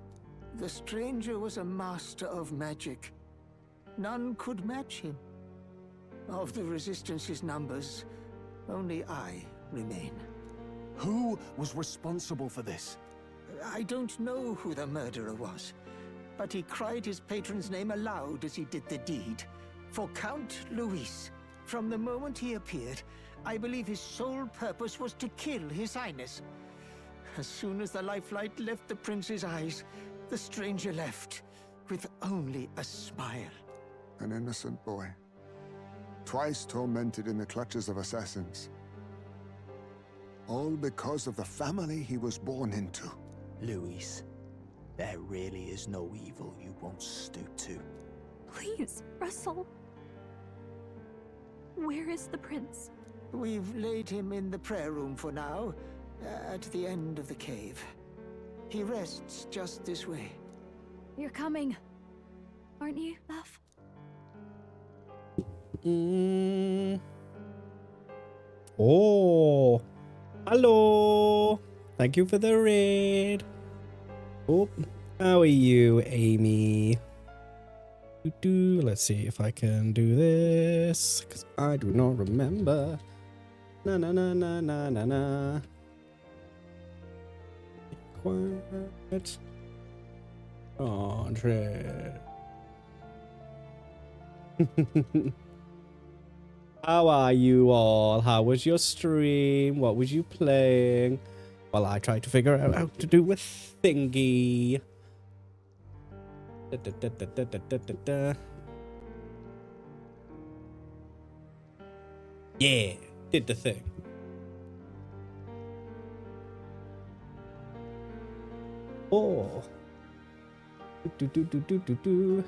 The stranger was a master of magic. None could match him. Of the Resistance's numbers, only I remain. Who was responsible for this? I don't know who the murderer was, but he cried his patron's name aloud as he did the deed. For Count Luis, from the moment he appeared, I believe his sole purpose was to kill His Highness. As soon as the lifelight left the prince's eyes, the stranger left, with only a smile. An innocent boy. Twice tormented in the clutches of assassins. All because of the family he was born into. Luis, there really is no evil you won't stoop to. Please, Russell. Where is the prince? We've laid him in the prayer room for now, at the end of the cave. He rests just this way. You're coming, aren't you, love? Oh, hello. Thank you for the raid. Oh, how are you, Amy? Let's see if I can do this, because I do not remember. Na na na na na na na. Quiet. Oh, Dread. How are you all? How was your stream? What was you playing? Well, I tried to figure out how to do with Thingy. Yeah, did the thing. Oh. Do.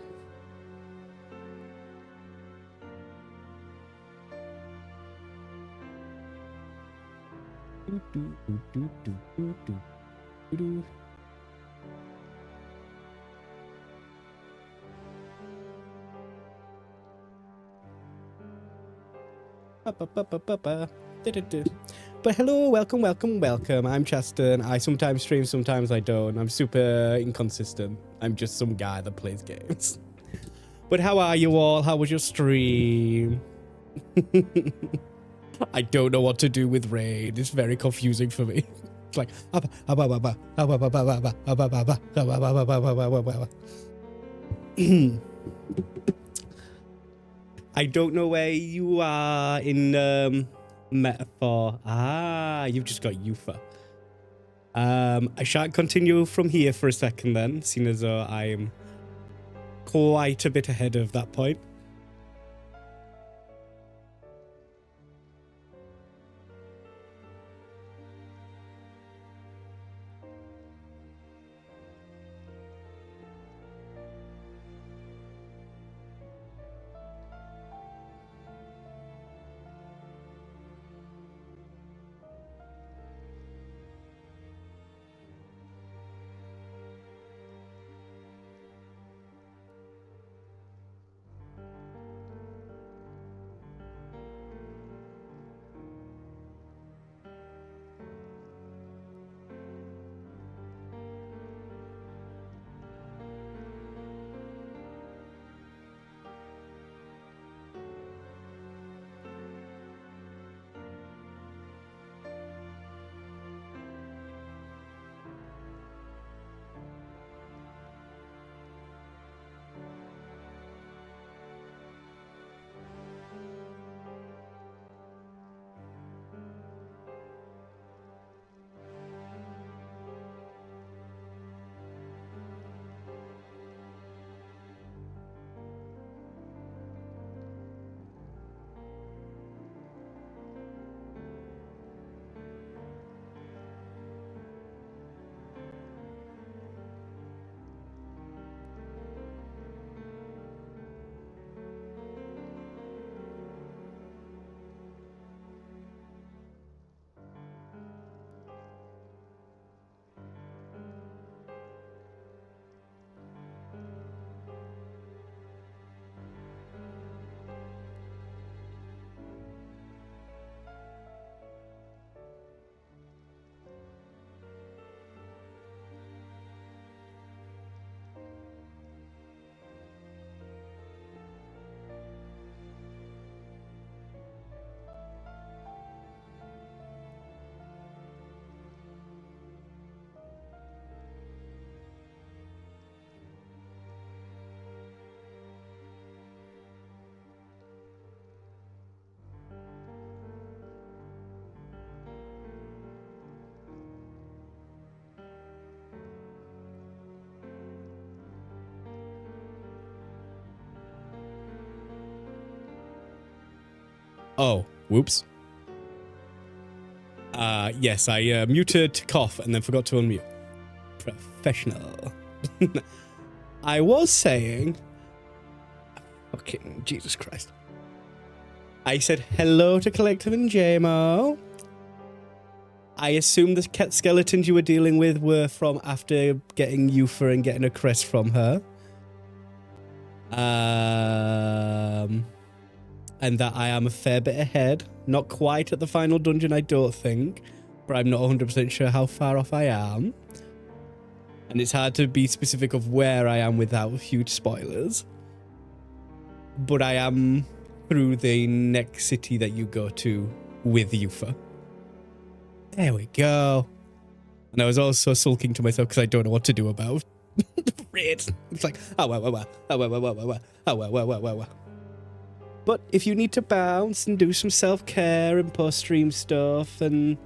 But hello, welcome. I'm Cheston. I sometimes stream, sometimes I don't. I'm super inconsistent. I'm just some guy that plays games. But how are you all? How was your stream? I don't know what to do with raid. It's very confusing for me. It's like I don't know where you are in metaphor. Ah, you've just got Yufa. I shan't continue from here for a second then, seeing as though I am quite a bit ahead of that point. Oh, whoops. Yes, I muted to cough and then forgot to unmute. Professional. I was saying... Fucking Jesus Christ. I said hello to Collective and JMO. I assume the cat skeletons you were dealing with were from after getting Yufa and getting a crest from her. And that I am a fair bit ahead. Not quite at the final dungeon, I don't think. But I'm not 100% sure how far off I am. And it's hard to be specific of where I am without huge spoilers. But I am through the next city that you go to with Yufa. There we go. And I was also sulking to myself because I don't know what to do about the raid. It's like, But if you need to bounce and do some self-care and post-stream stuff and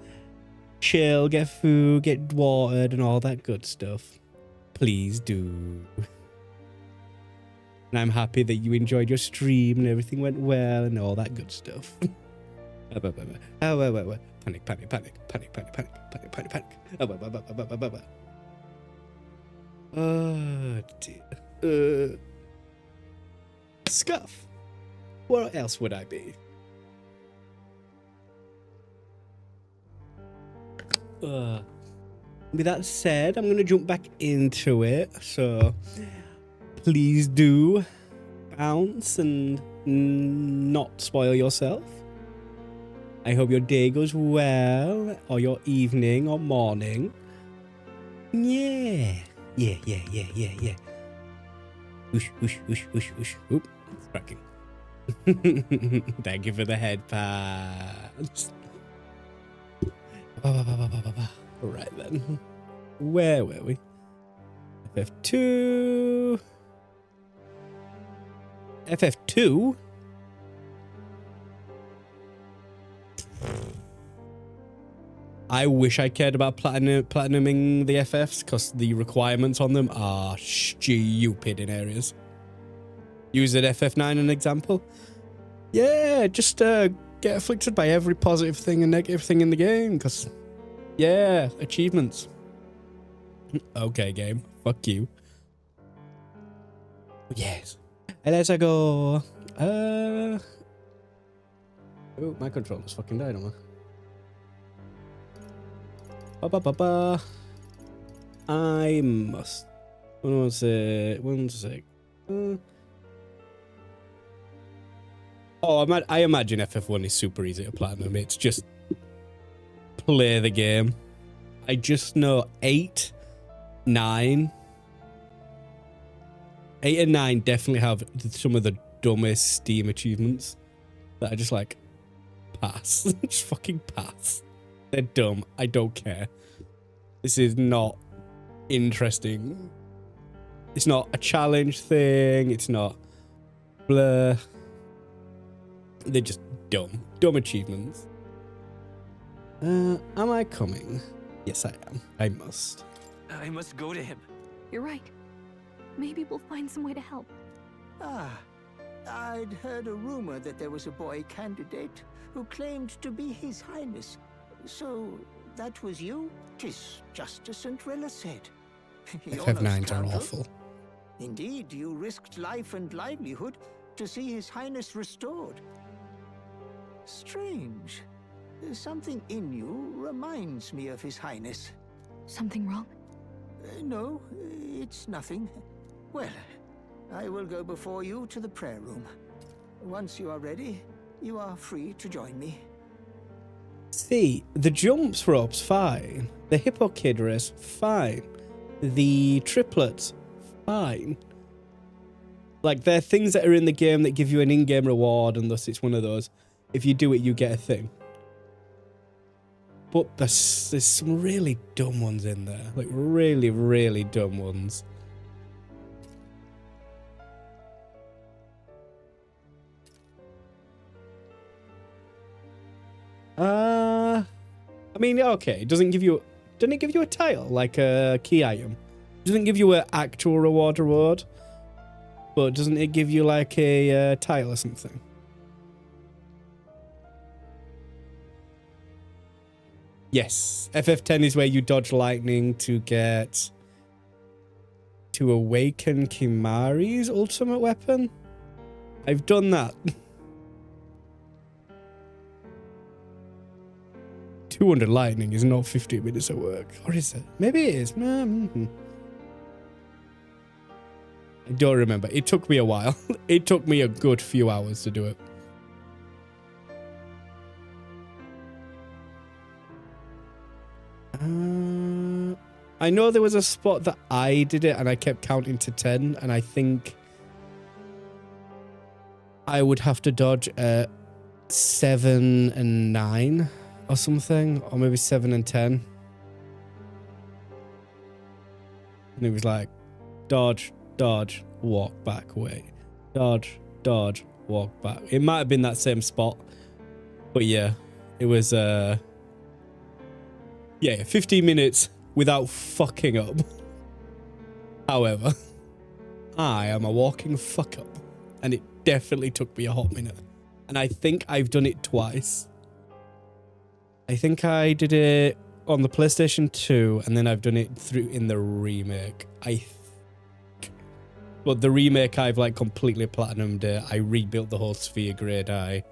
chill, get food, get watered and all that good stuff, please do. And I'm happy that you enjoyed your stream and everything went well and all that good stuff. Panic. Oh dear. Scuff. Where else would I be? With that said, I'm going to jump back into it. So please do bounce and not spoil yourself. I hope your day goes well, or your evening or morning. Yeah. Whoosh. Oop, it's cracking. Thank you for the head pats. Right then. Where were we? FF2. FF2? I wish I cared about platinuming the FFs because the requirements on them are stupid in areas. Use an FF9 an example. Yeah, just get afflicted by every positive thing and negative thing in the game because, yeah, achievements. Okay, game. Fuck you. Yes. Let's go. Oh, my controller's fucking died on me. I must. One sec. I imagine FF1 is super easy to platinum. It's just play the game. I just know 8, 9. 8 and 9 definitely have some of the dumbest Steam achievements that I just like pass. Just fucking pass. They're dumb. I don't care. This is not interesting. It's not a challenge thing. It's not blah. They're just dumb. Dumb achievements. Am I coming? Yes, I am. I must. I must go to him. You're right. Maybe we'll find some way to help. Ah, I'd heard a rumor that there was a boy candidate who claimed to be His Highness. So, that was you? 'Tis just as St. Rilla said. FF9s are awful. Indeed, you risked life and livelihood to see His Highness restored. Strange. Something in you reminds me of His Highness. Something wrong? No, it's nothing. Well, I will go before you to the prayer room. Once you are ready, you are free to join me. See, the jumps rope's fine. The hippo kid race, fine. The triplets, fine. Like, they're things that are in the game that give you an in-game reward, and thus it's one of those. If you do it, you get a thing. But there's some really dumb ones in there. Like, really, really dumb ones. I mean, okay, it doesn't give you a title, like a key item? It doesn't give you an actual reward, but doesn't it give you like a title or something? Yes, FF10 is where you dodge lightning to get to awaken Kimahri's ultimate weapon. I've done that. 200 lightning is not 15 minutes of work. Or is it? Maybe it is. I don't remember. It took me a while. It took me a good few hours to do it. I know there was a spot that I did it and I kept counting to 10, and I think I would have to dodge at 7 and 9 or something, or maybe 7 and 10. And it was like dodge, dodge, walk back, wait, dodge, dodge, walk back. It might have been that same spot, but yeah, it was yeah, 15 minutes without fucking up. However, I am a walking fuck up, and it definitely took me a hot minute. And I think I've done it twice. I think I did it on the PlayStation 2, and then I've done it through in the remake. But the remake, I've like completely platinumed it. I rebuilt the whole Sphere Grade Eye.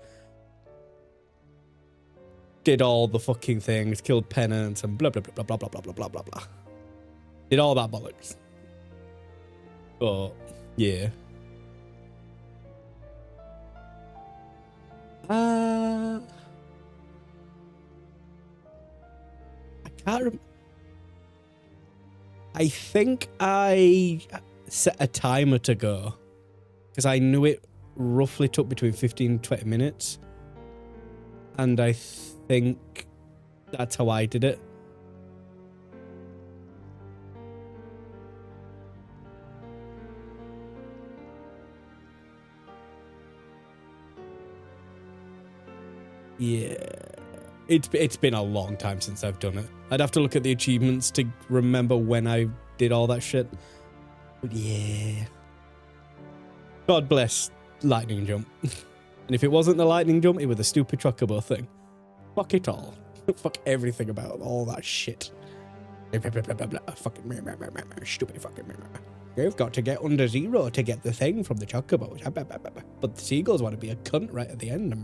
Did all the fucking things, killed penance and blah blah blah blah blah blah blah blah blah blah. Did all that bollocks. But yeah. I can't remember. I think I set a timer to go because I knew it roughly took between 15 and 20 minutes. And I think that's how I did it. Yeah. It's been a long time since I've done it. I'd have to look at the achievements to remember when I did all that shit. But yeah. God bless Lightning Jump. And if it wasn't the Lightning Jump, it was the stupid Chocobo thing. Fuck it all. Fuck everything about all that shit. Fucking stupid fucking. You've got to get under 0 to get the thing from the Chocobo. But the seagulls want to be a cunt right at the end.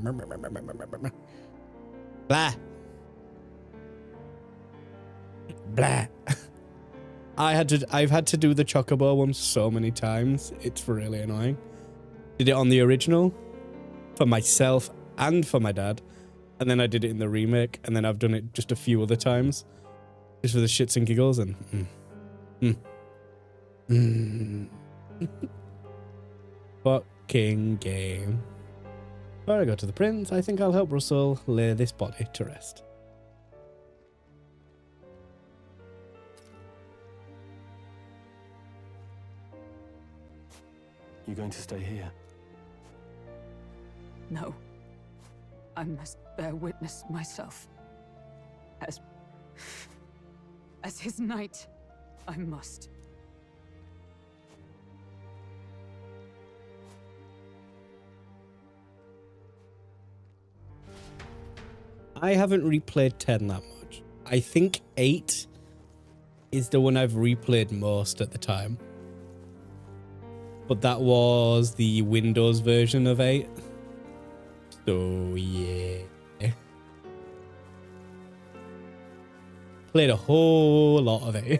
Blah. Blah. I've had to do the Chocobo one so many times. It's really annoying. Did it on the original for myself and for my dad, and then I did it in the remake, and then I've done it just a few other times just for the shits and giggles. And fucking game. Before I go to the prince, I think I'll help Russell lay this body to rest. You going to stay here? No. I must bear witness myself. As his knight, I must. I haven't replayed 10 that much. I think 8 is the one I've replayed most at the time. But that was the Windows version of 8. So, yeah. Played a whole lot of 8.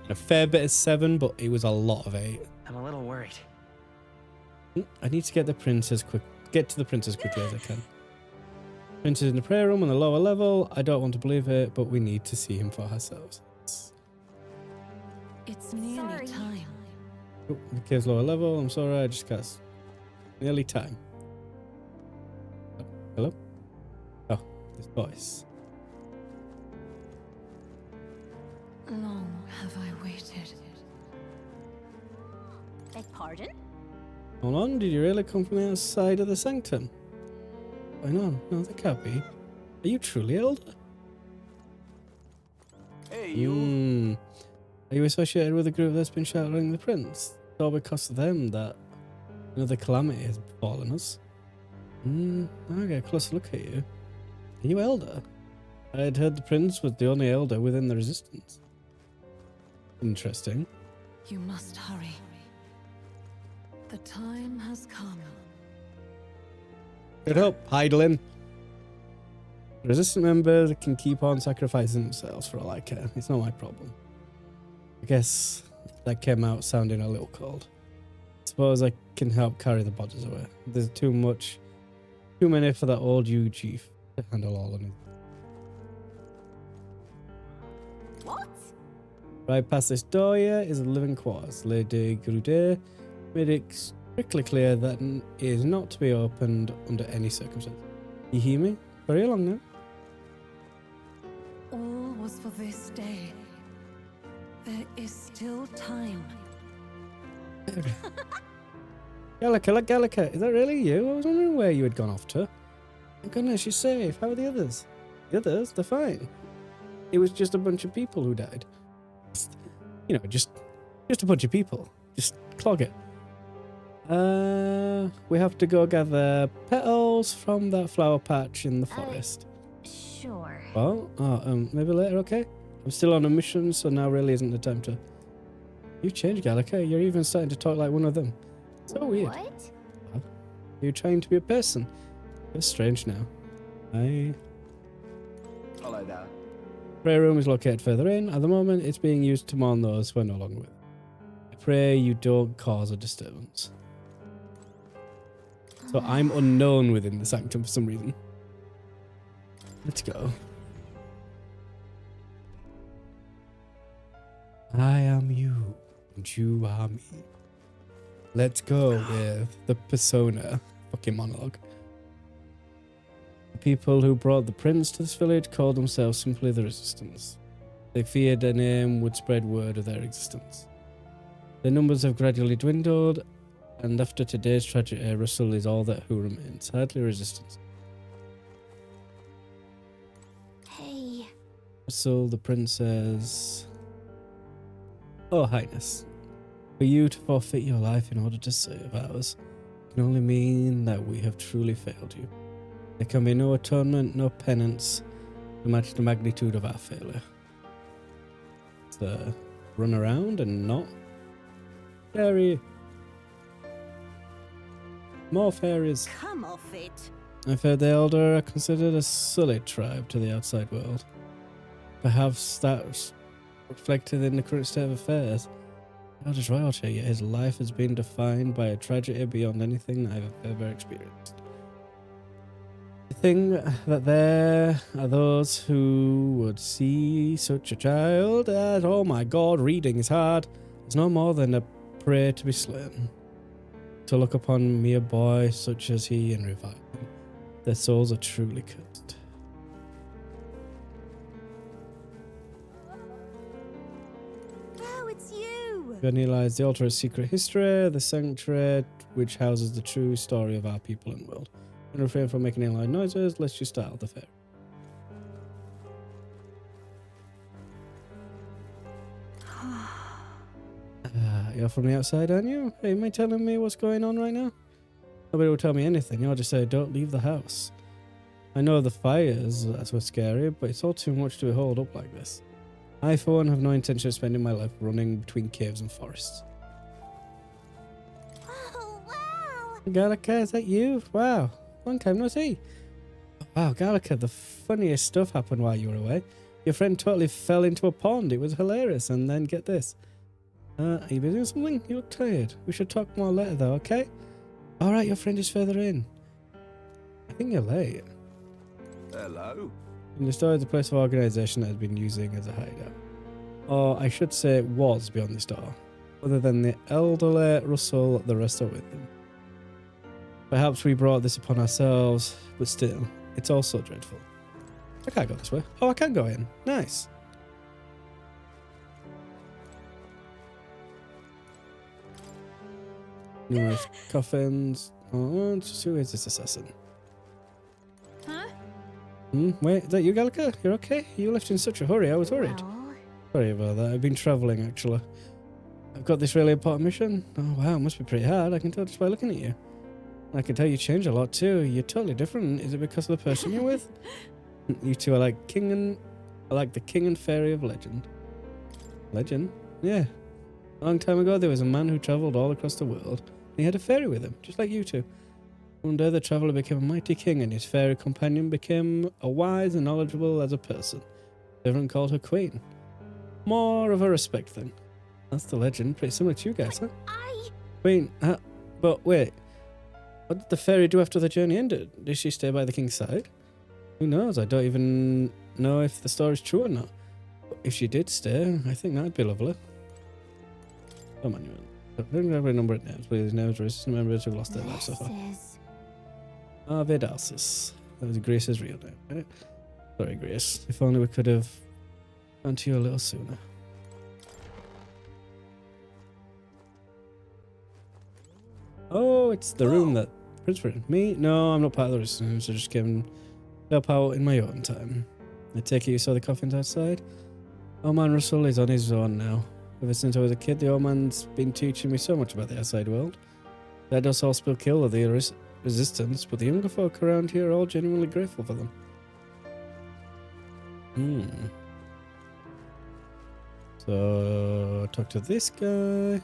A fair bit of 7, but it was a lot of 8. I'm a little worried. I need to get to the prince as quickly as I can. Prince is in the prayer room on the lower level. I don't want to believe it, but we need to see him for ourselves. It's nearly time. Oh, the cave's lower level. I'm sorry, I just cast. Nearly time. Oh, hello? Oh, this voice. Long have I waited. Beg pardon? Hold on, did you really come from the outside of the sanctum? Why not? No, that can't be. Are you truly elder? Hey, you. Are you associated with a group that's been shadowing the prince? It's all because of them that another calamity has befallen us. I'll get a closer look at you. Are you Elder? I had heard the prince was the only Elder within the Resistance. Interesting. You must hurry. The time has come. Get up, Hydaelyn. Resistant members can keep on sacrificing themselves for all I care. It's not my problem. I guess that came out sounding a little cold. Suppose I can help carry the bodies away. There's too many for that old Eugene to handle all of it. What? Right past this door here is a living quarters. Lady Grudet made it strictly clear that it is not to be opened under any circumstance. You hear me? Very long now. All was for this day. There is still time. Gallica, look, Gallica, is that really you? I was wondering where you had gone off to. Thank goodness, you're safe. How are the others? The others? They're fine. It was just a bunch of people who died. You know, just a bunch of people. Just clog it. We have to go gather petals from that flower patch in the forest. Sure. Well, maybe later, okay? I'm still on a mission, so now really isn't the time to... You've changed, Gallica. You're even starting to talk like one of them. So weird. What? Well, you're trying to be a person. It's strange now. Hello there. Prayer room is located further in. At the moment, it's being used to mourn those who are no longer with. I pray you don't cause a disturbance. So I'm unknown within the sanctum for some reason. Let's go. I am you, and you are me. Let's go with the persona fucking monologue. The people who brought the prince to this village called themselves simply the Resistance. They feared their name would spread word of their existence. Their numbers have gradually dwindled, and after today's tragedy, Russell is all that who remains. Hardly Resistance. Hey. Russell, the princess... Oh, Highness. For you to forfeit your life in order to save ours can only mean that we have truly failed you. There can be no atonement, no penance to match the magnitude of our failure. So, run around and not... Fairy. More fairies. Come off it. I've heard the Elder are considered a sullied tribe to the outside world. Perhaps that's reflected in the current state of affairs. Elder's royalty, yet his life has been defined by a tragedy beyond anything I've ever experienced. The thing that there are those who would see such a child as, oh my god, reading is hard, is no more than a prey to be slain. To look upon mere boy such as he and revive him, their souls are truly cursed. Beneath lies the altar of secret history, the sanctuary which houses the true story of our people and world. And refrain from making any loud noises, lest you startle the fair. You're from the outside, aren't you? Hey, am I telling me what's going on right now? Nobody will tell me anything. You'll just say, don't leave the house. I know the fires, that's what's scary, but it's all too much to behold up like this. I, for one, have no intention of spending my life running between caves and forests. Oh, wow! Gallica, is that you? Wow, long time no see. Wow, Gallica, the funniest stuff happened while you were away. Your friend totally fell into a pond. It was hilarious. And then, get this. Are you busy with something? You look tired. We should talk more later, though, okay? Alright, your friend is further in. I think you're late. Hello. In the story, the place of organization that has been using as a hideout. Or I should say it was beyond this door. Other than the elderly Russell, the rest are with them. Perhaps we brought this upon ourselves, but still, it's all so dreadful. I can't go this way. Oh, I can go in. Nice. Numerous coffins. Oh, who is this assassin? Wait, is that you, Gallica? You're okay? You left in such a hurry, I was worried. Well. Sorry about that, I've been travelling, actually. I've got this really important mission. Oh, wow, it must be pretty hard. I can tell just by looking at you. I can tell you change a lot, too. You're totally different. Is it because of the person you're with? You two are like the king and fairy of legend. Legend? Yeah. A long time ago, there was a man who travelled all across the world. He had a fairy with him, just like you two. One day, the traveller became a mighty king, and his fairy companion became a wise and knowledgeable as a person. Everyone called her queen. More of a respect thing. That's the legend. Pretty similar to you guys, huh? Queen, but wait. What did the fairy do after the journey ended? Did she stay by the king's side? Who knows? I don't even know if the story's true or not. But if she did stay, I think that'd be lovely. Come on, you. Don't have a number of names, please. Names resistant members who've lost their lives so far. Arvidalsis. That was Grace's real name, right? Sorry, Grace. If only we could have gone to you a little sooner. Oh, it's the room that Prince were in. Me? No, I'm not part of the resistance. I just came to help out in my own time. I take it you saw the coffins outside? Old man Russell is on his own now. Ever since I was a kid, the old man's been teaching me so much about the outside world. Let us all spill kill of the resistance, but the younger folk around here are all genuinely grateful for them. So, talk to this guy.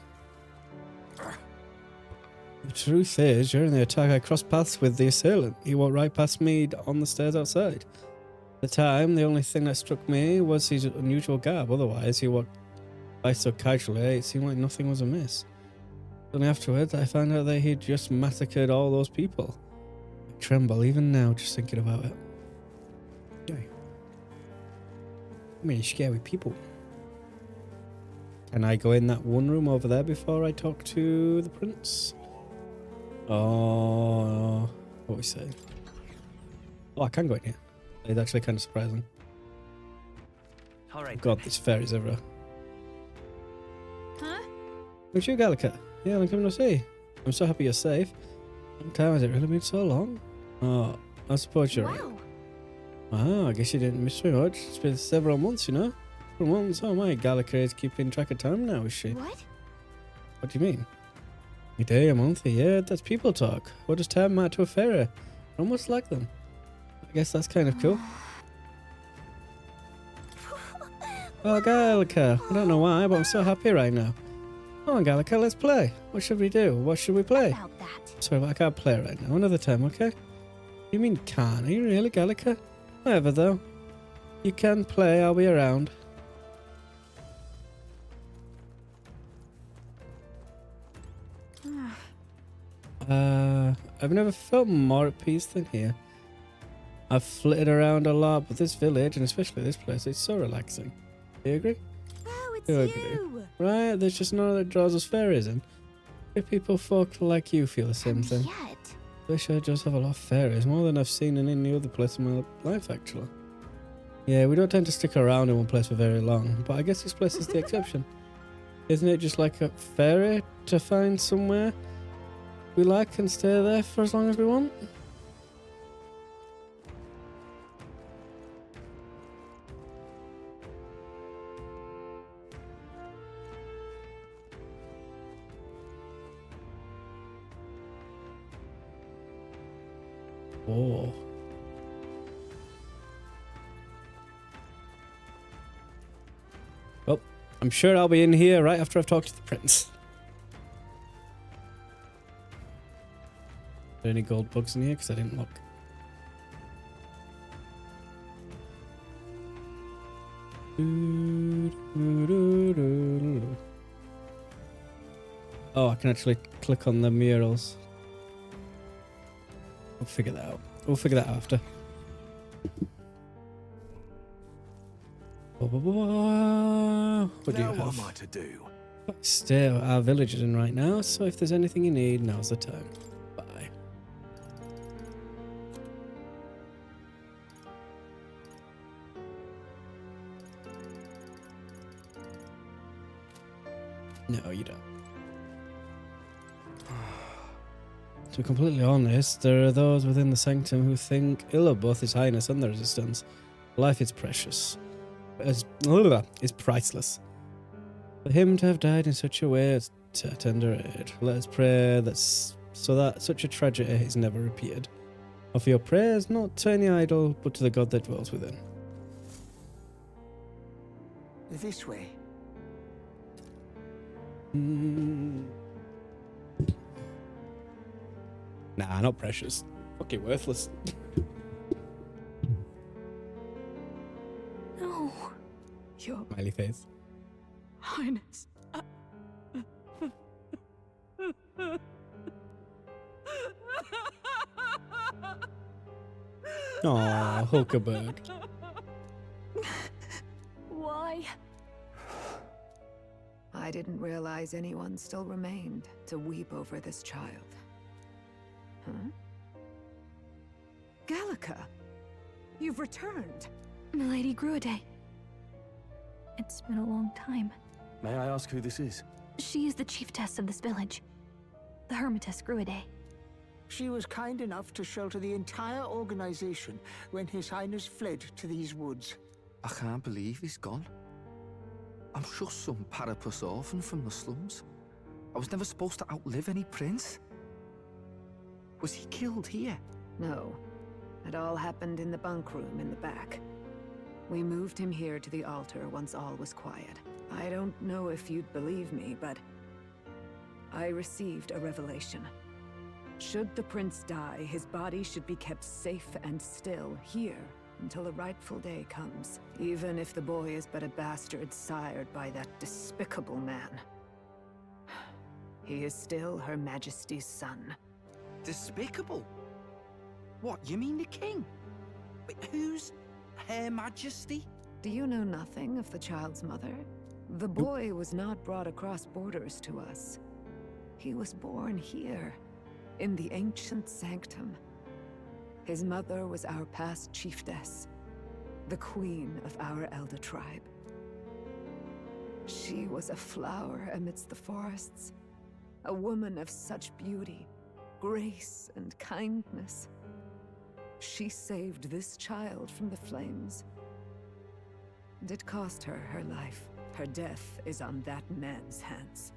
The truth is, during the attack I crossed paths with the assailant. He walked right past me on the stairs outside. At the time, the only thing that struck me was his unusual garb. Otherwise, he walked by so casually, it seemed like nothing was amiss. Only afterwards, I found out that he'd just massacred all those people. I tremble even now just thinking about it. Okay. I mean, scary people. Can I go in that one room over there before I talk to the prince? Oh, what we say? Oh, I can go in here. It's actually kind of surprising. All right. God, these fairies everywhere. Huh? It's you, Gallica. Yeah, I'm coming to see. I'm so happy you're safe. Long time has it really been so long? Oh, I suppose you're right. Wow, I guess you didn't miss me much. It's been several months, you know? Several months. Oh my, Gallica is keeping track of time now, is she? What? What do you mean? A day, a month, a year, that's people talk. What does time matter to a fairy? Almost like them. I guess that's kind of cool. Oh, Gallica, I don't know why, but I'm so happy right now. Come on, Gallica, let's play. What should we do? What should we play? About that. Sorry, but I can't play right now. Another time, okay? You mean can't? Are you really, Gallica? Whatever, though. You can play, I'll be around. I've never felt more at peace than here. I've flitted around a lot, but this village, and especially this place, it's so relaxing. Do you agree? Oh, it's You you! agree. Right? There's just none that draws us fairies in. If people folk like you feel the same thing. Yet. They sure does have a lot of fairies, more than I've seen in any other place in my life, actually. Yeah, we don't tend to stick around in one place for very long, but I guess this place is the exception. Isn't it just like a fairy to find somewhere we like and stay there for as long as we want? Oh. Well, I'm sure I'll be in here right after I've talked to the prince. Are there any gold bugs in here? Because I didn't look. Oh, I can actually click on the murals. We'll figure that out. We'll figure that out after. What do you have? What am I to do? Stay at our village is in right now, so if there's anything you need, now's the time. Bye. No, you don't. To be completely honest, there are those within the sanctum who think ill of both His Highness and the Resistance. Life is precious. It's priceless. For him to have died in such a way at a tender age, let us pray that so that such a tragedy is never repeated. Offer your prayers not to any idol, but to the god that dwells within. This way. Nah, not precious. Fucking worthless. No. Your Smiley face. Highness. Aw, Hulkenberg. Why? I didn't realize anyone still remained to weep over this child. Huh? Gallica, you've returned. Milady Gruide. It's been a long time. May I ask who this is? She is the chiefess of this village. The Hermitess Gruide. She was kind enough to shelter the entire organization when His Highness fled to these woods. I can't believe he's gone. I'm just some parapus orphan from the slums. I was never supposed to outlive any prince. Was he killed here? No. It all happened in the bunk room in the back. We moved him here to the altar once all was quiet. I don't know if you'd believe me, but I received a revelation. Should the prince die, his body should be kept safe and still here until a rightful day comes, even if the boy is but a bastard sired by that despicable man. He is still Her Majesty's son. Despicable? What, you mean the king? Wait, who's Her Majesty? Do you know nothing of the child's mother? The boy was not brought across borders to us. He was born here, in the ancient sanctum. His mother was our past chiefess, the queen of our elder tribe. She was a flower amidst the forests, a woman of such beauty, grace, and kindness. She saved this child from the flames. And it cost her her life. Her death is on that man's hands.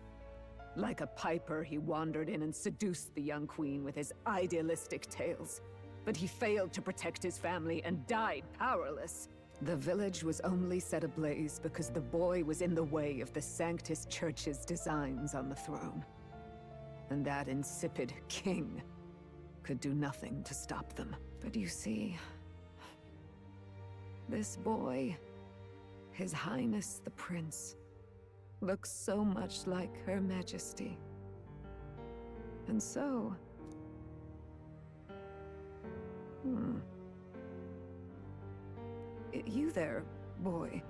Like a piper, he wandered in and seduced the young queen with his idealistic tales. But he failed to protect his family and died powerless. The village was only set ablaze because the boy was in the way of the Sanctus Church's designs on the throne. And that insipid king could do nothing to stop them. But you see, this boy, His Highness the Prince, looks so much like Her Majesty. And so... You there, boy.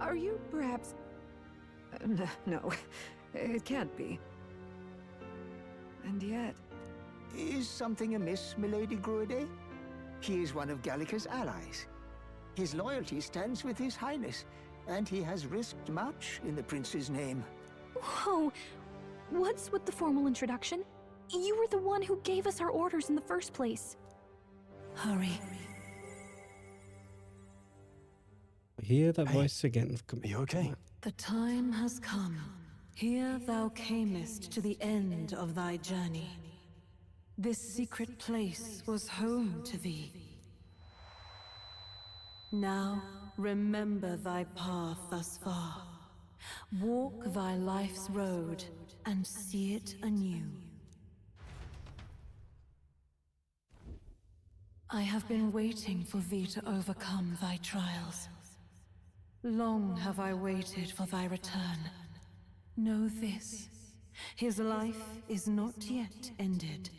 Are you perhaps... No, it can't be. And yet... Is something amiss, Milady Gruide? He is one of Gallica's allies. His loyalty stands with His Highness, and he has risked much in the prince's name. Whoa! What's with the formal introduction? You were the one who gave us our orders in the first place. Hurry. Hear that voice again. Are you okay? The time has come. Here thou camest to the end of thy journey. This secret place was home to thee. Now remember thy path thus far. Walk thy life's road and see it anew. I have been waiting for thee to overcome thy trials. Long have I waited for thy return. Know this, his life is not yet ended.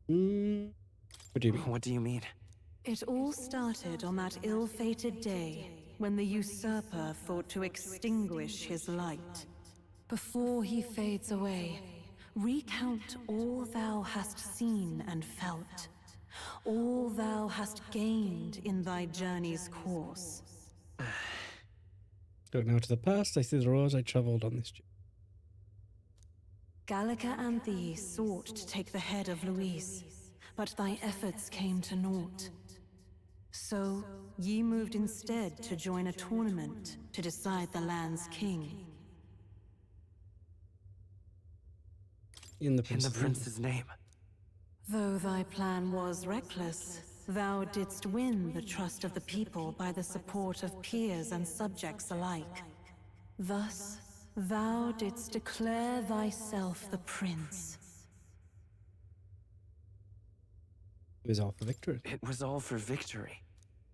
What do you mean? What do you mean? It all started on that ill-fated day when the usurper thought to extinguish his light. Before he fades away, recount all thou hast seen and felt, all thou hast gained in thy journey's course. Look now to the past, I see the roads I travelled on this journey. Gallica and thee sought to take the head of Luis, but thy efforts came to naught. So, ye moved instead to join a tournament to decide the land's king. In the prince's name. Though thy plan was reckless, thou didst win the trust of the people by the support of peers and subjects alike. Thus, thou didst declare thyself the prince. It was all for victory. It was all for victory.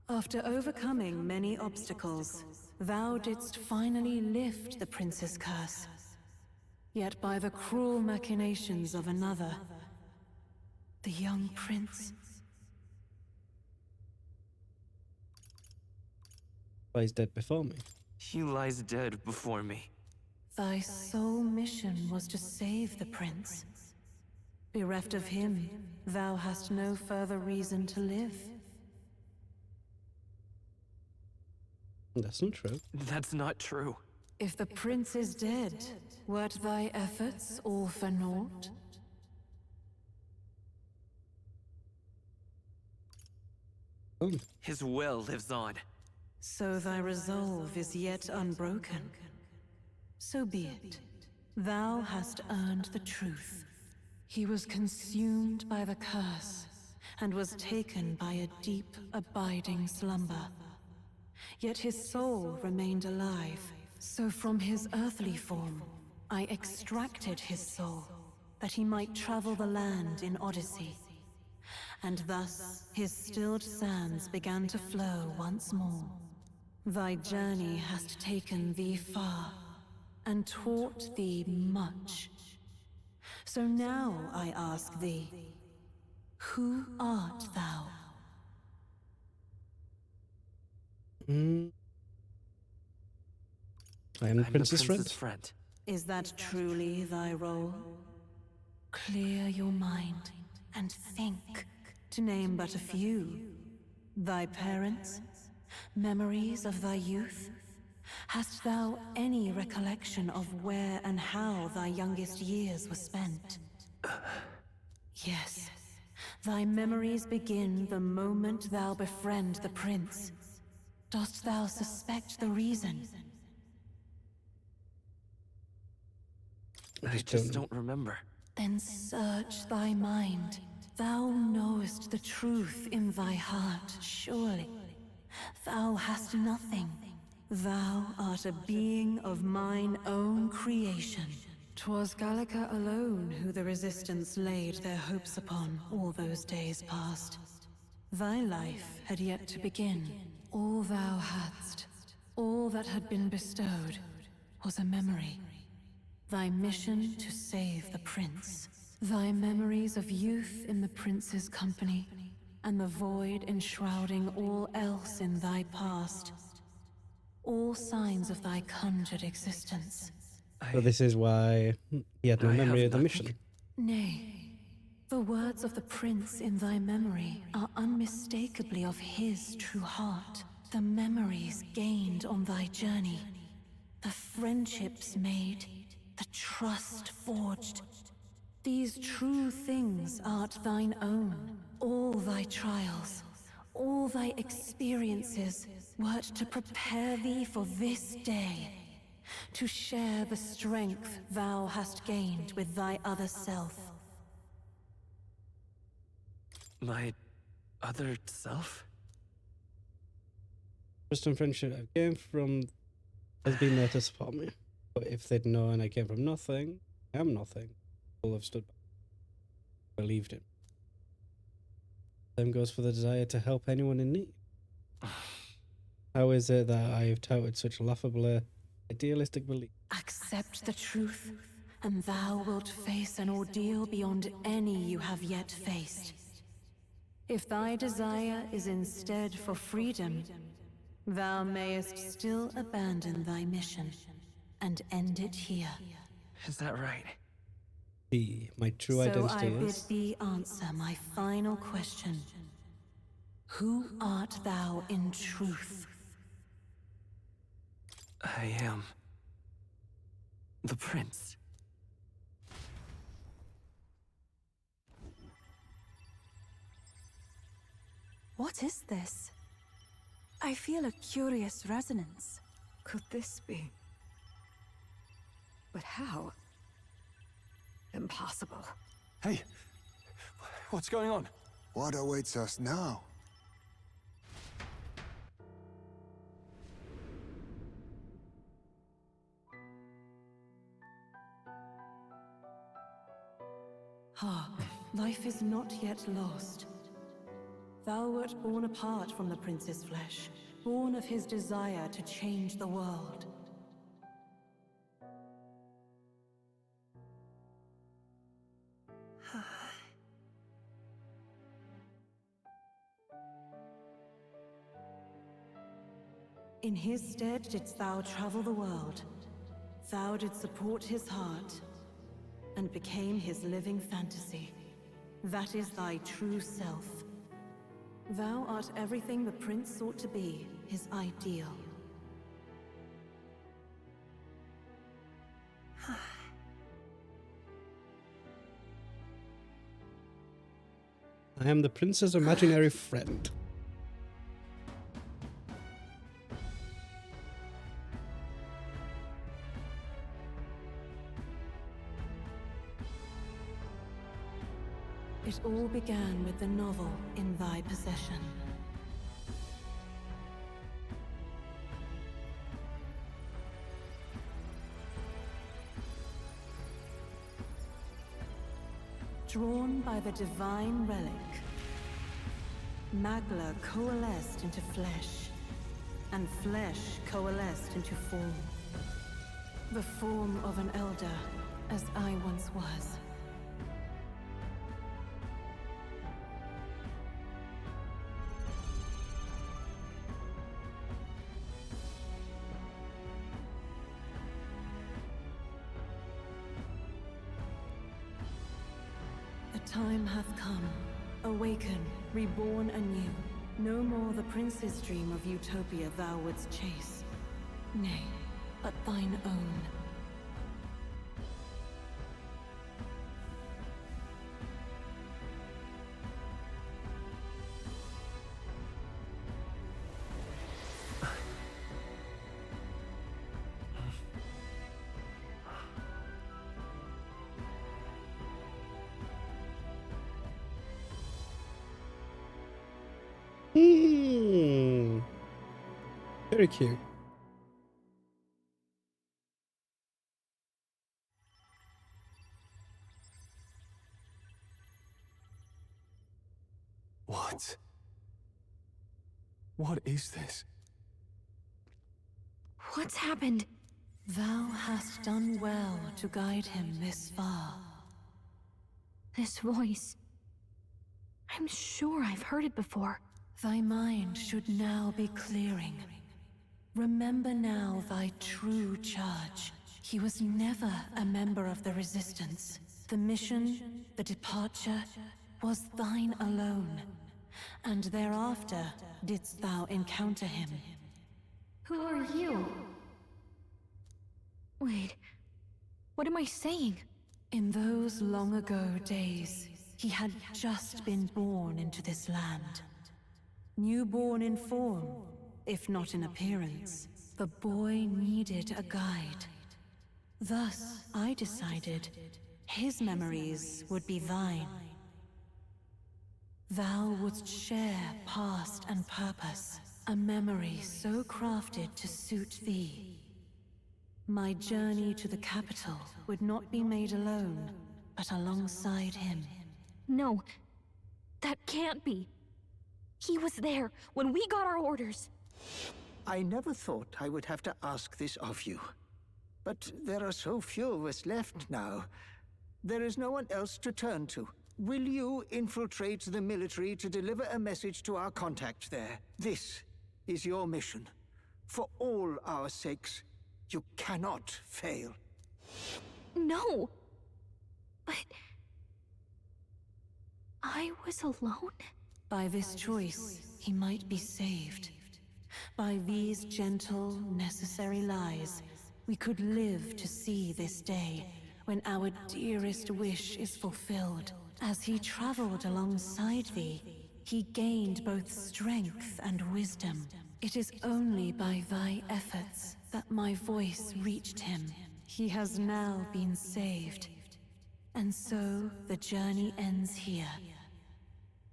After overcoming many obstacles, thou didst finally lift the prince's curse. Yet by the cruel machinations of another, the young prince lies dead before me. He lies dead before me. Thy sole mission was to save the prince. Bereft of him, thou hast no further reason to live. That's not true. That's not true. If the prince is dead, wert thy efforts all for naught? His will lives on. So thy resolve is yet unbroken. So be it. Thou hast earned the truth. He was consumed by the curse, and was taken by a deep, abiding slumber. Yet his soul remained alive, so from his earthly form, I extracted his soul, that he might travel the land in Odyssey. And thus his stilled sands began to flow once more. Thy journey hast taken thee far, and taught thee much. So now I ask thee, who art thou? I am the prince's friend. Is that truly thy role? Clear your mind and think, to name but a few. Thy parents? Memories of thy youth? Hast thou any recollection of where and how thy youngest years were spent? Yes, thy memories begin the moment thou befriend the prince. Dost thou suspect the reason? I just don't remember. Then search thy mind. Thou knowest the truth in thy heart, surely. Thou hast nothing. Thou art a being of mine own creation. 'Twas Gallica alone who the Resistance laid their hopes upon all those days past. Thy life had yet to begin. All thou hadst, all that had been bestowed, was a memory. Thy mission to save the prince. Thy memories of youth in the prince's company, and the void enshrouding all else in thy past. All signs of thy conjured existence. So this is why he had no memory of the mission. Nay, the words of the prince in thy memory are unmistakably of his true heart. The memories gained on thy journey, the friendships made, the trust forged. These true things art thine own. All thy trials, all thy experiences wert to prepare thee for this day, to share the strength thou hast gained with thy other self. My other self? Trust and friendship I came from has been there to support me. But if they'd known I came from nothing, I am nothing, all have stood by. Believed him. Same goes for the desire to help anyone in need. How is it that I have touted such laughable, idealistic belief? Accept the truth, and thou wilt face an ordeal beyond any you have yet faced. If thy desire is instead for freedom, thou mayest still abandon thy mission and end it here. Is that right? My true identity is... So I bid thee answer my final question. Who art thou in truth? I am... the prince. What is this? I feel a curious resonance. Could this be? But how? Impossible. Hey, What's going on? What awaits us now? Hark, life is not yet lost. Thou wert born apart from the prince's flesh, born of his desire to change the world. In his stead didst thou travel the world. Thou didst support his heart, and became his living fantasy. That is thy true self. Thou art everything the prince sought to be, his ideal. I am the prince's imaginary friend. It all began with the novel in thy possession. Drawn by the divine relic, Magla coalesced into flesh, and flesh coalesced into form. The form of an elder, as I once was. Time hath come. Awaken, reborn anew. No more the prince's dream of utopia thou wouldst chase. Nay, but thine own. Very cute. What? What is this? What's happened? Thou hast done well to guide him this far. This voice. I'm sure I've heard it before. Thy mind should now be clearing. Remember now thy true charge. He was never a member of the Resistance. The mission, the departure, was thine alone. And thereafter didst thou encounter him. Who are you? Wait, what am I saying? In those long ago days, he had just been born into this land. Newborn in form, if not in appearance, the boy needed a guide. Thus, I decided his memories would be thine. Thou wouldst share past and purpose, a memory so crafted to suit thee. My journey to the capital would not be made alone, but alongside him. No, that can't be. He was there when we got our orders. I never thought I would have to ask this of you. But there are so few of us left now. There is no one else to turn to. Will you infiltrate the military to deliver a message to our contact there? This is your mission. For all our sakes, you cannot fail. No! But... I was alone? By this choice, he might be saved. By these gentle, necessary lies, we could live to see this day, when our dearest wish is fulfilled. As he traveled alongside thee, he gained both strength and wisdom. It is only by thy efforts that my voice reached him. He has now been saved. And so, the journey ends here.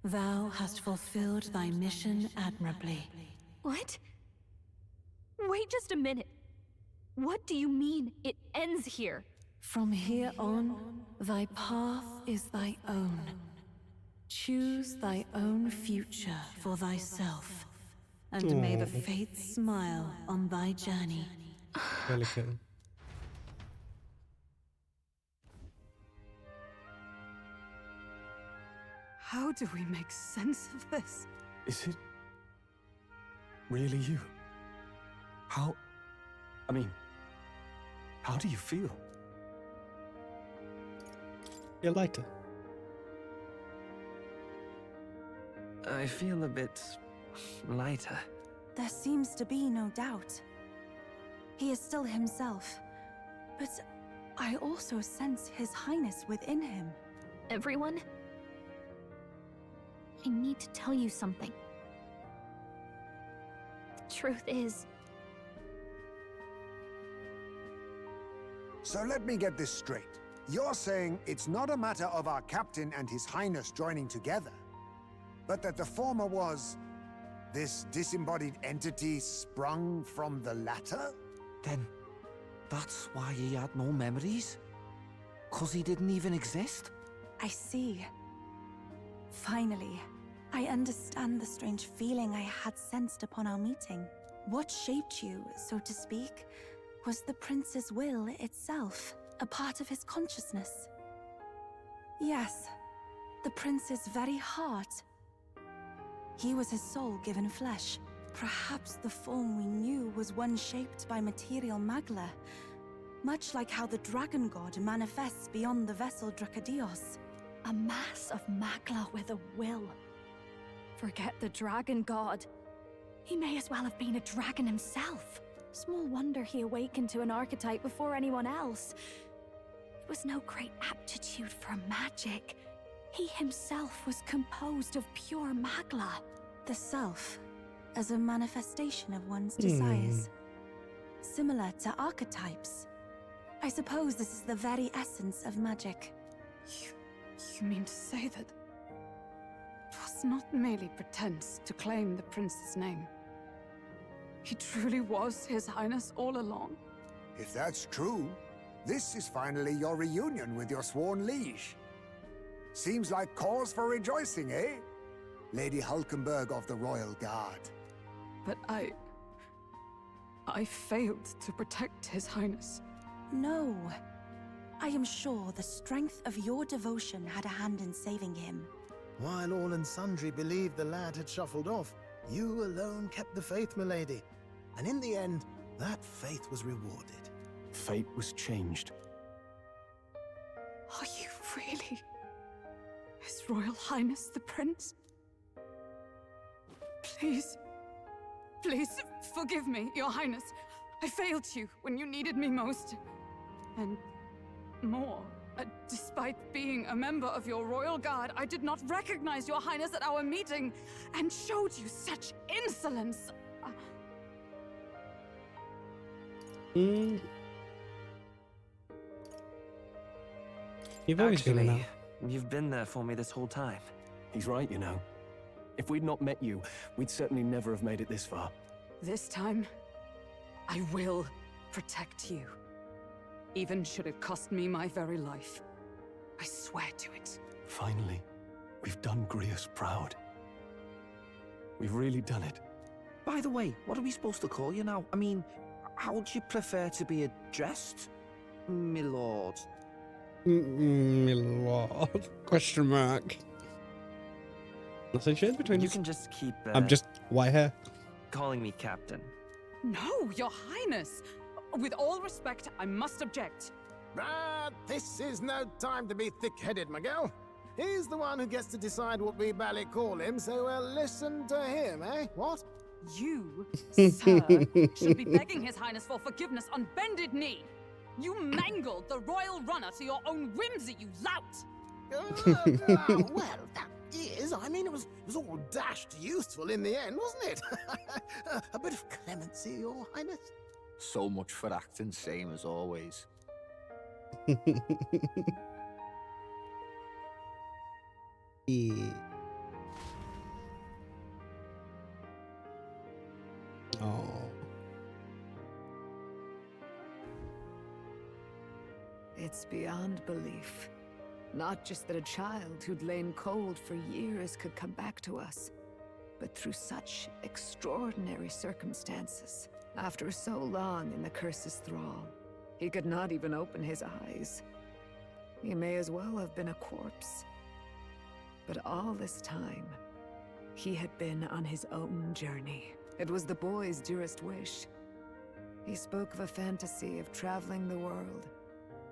Thou hast fulfilled thy mission admirably. What? Wait just a minute. What do you mean, it ends here? From here on, thy path is thy own. Choose thy own future for thyself, and may the fates smile on thy journey. Delicate. How do we make sense of this? Is it really you? How do you feel? You're lighter. I feel a bit lighter. There seems to be no doubt. He is still himself, but I also sense His Highness within him. Everyone? I need to tell you something. The truth is... So let me get this straight. You're saying it's not a matter of our captain and His Highness joining together, but that the former was this disembodied entity sprung from the latter? Then that's why he had no memories? 'Cause he didn't even exist? I see. Finally, I understand the strange feeling I had sensed upon our meeting. What shaped you, so to speak, was the prince's will itself, a part of his consciousness. Yes, the prince's very heart. He was his soul given flesh. Perhaps the form we knew was one shaped by material Magla, much like how the dragon god manifests beyond the vessel Dracadios. A mass of Magla with a will. Forget the dragon god. He may as well have been a dragon himself. Small wonder he awakened to an archetype before anyone else. It was no great aptitude for magic. He himself was composed of pure Magla. The self, as a manifestation of one's desires. Similar to archetypes. I suppose this is the very essence of magic. You mean to say that it was not merely pretense to claim the prince's name? He truly was His Highness all along? If that's true, this is finally your reunion with your sworn liege. Seems like cause for rejoicing, eh? Lady Hulkenberg of the Royal Guard. But I failed to protect His Highness. No. I am sure the strength of your devotion had a hand in saving him. While all and sundry believed the lad had shuffled off, you alone kept the faith, milady. And in the end, that faith was rewarded. Fate was changed. Are you really His Royal Highness the Prince? Please, please forgive me, Your Highness. I failed you when you needed me most. And more, despite being a member of your Royal Guard, I did not recognize Your Highness at our meeting and showed you such insolence. You've always been Actually, enough. you've been there for me this whole time. He's right, you know. If we'd not met you, we'd certainly never have made it this far. This time, I will protect you. Even should it cost me my very life. I swear to it. Finally, we've done Grius proud. We've really done it. By the way, what are we supposed to call you now? I mean, how would you prefer to be addressed, my lord? My lord? Question mark. Nothing changed between You us. can just keep. I'm just white hair. Calling me captain. No, Your Highness! With all respect, I must object. But this is no time to be thick-headed, Miguel. He's the one who gets to decide what we bally call him, so we'll listen to him, eh? What? You, sir, should be begging His Highness for forgiveness on bended knee. You mangled the royal runner to your own whimsy, you lout! Well, that is, I mean, it was all dashed useful in the end, wasn't it? A bit of clemency, Your Highness. So much for acting same as always. Yeah. It's beyond belief. Not just that a child who'd lain cold for years could come back to us, but through such extraordinary circumstances. After so long in the curse's thrall, he could not even open his eyes. He may as well have been a corpse. But all this time, he had been on his own journey. It was the boy's dearest wish. He spoke of a fantasy of traveling the world,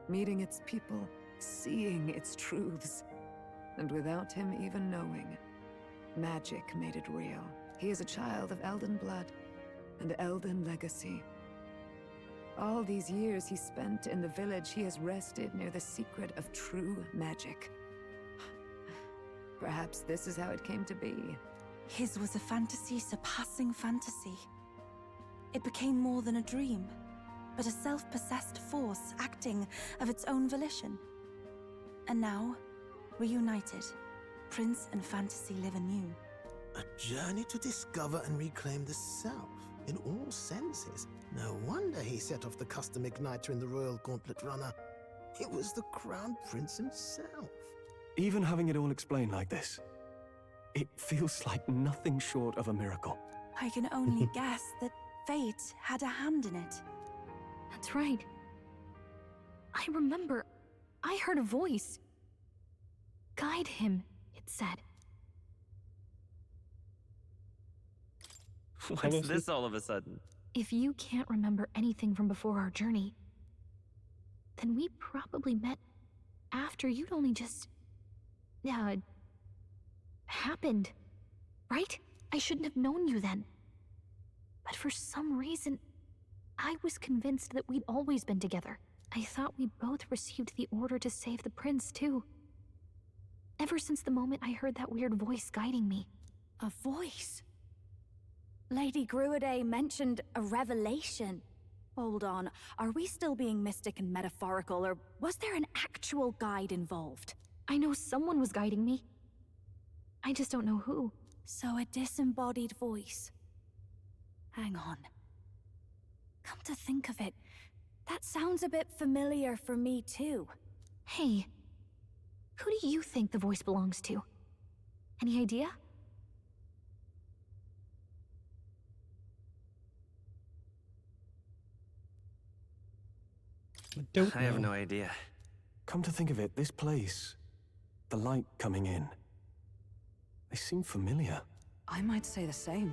meeting its people, seeing its truths. And without him even knowing, magic made it real. He is a child of Elden blood and Elden legacy. All these years he spent in the village, he has rested near the secret of true magic. Perhaps this is how it came to be. His was a fantasy surpassing fantasy. It became more than a dream, but a self-possessed force acting of its own volition. And now, reunited, Prince and fantasy live anew. A journey to discover and reclaim the self, in all senses. No wonder he set off the custom igniter in the Royal Gauntlet Runner. It was the Crown Prince himself. Even having it all explained like this, it feels like nothing short of a miracle. I can only guess that fate had a hand in it. That's right. I remember, I heard a voice. Guide him, it said. What's this all of a sudden? If you can't remember anything from before our journey, then we probably met after you'd only just... happened, right? I shouldn't have known you then. But for some reason, I was convinced that we'd always been together. I thought we both received the order to save the prince, too. Ever since the moment I heard that weird voice guiding me. A voice? Lady Gruaday mentioned a revelation. Hold on, are we still being mystic and metaphorical, or was there an actual guide involved? I know someone was guiding me. I just don't know who. So a disembodied voice. Hang on. Come to think of it, that sounds a bit familiar for me too. Hey, who do you think the voice belongs to? Any idea? I have no idea. Come to think of it, this place, the light coming in, they seem familiar. I might say the same.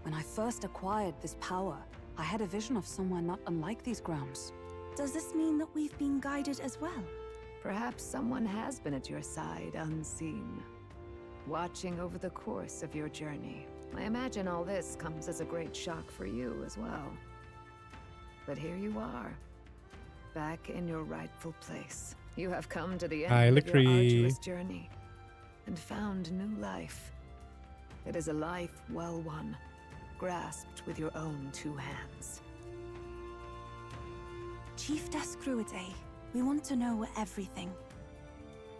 When I first acquired this power, I had a vision of somewhere not unlike these grounds. Does this mean that we've been guided as well? Perhaps someone has been at your side unseen, watching over the course of your journey. I imagine all this comes as a great shock for you as well. But here you are, back in your rightful place. You have come to the end of your arduous journey and found new life. It is a life well won, grasped with your own two hands. Chiefess Gruaday, we want to know everything.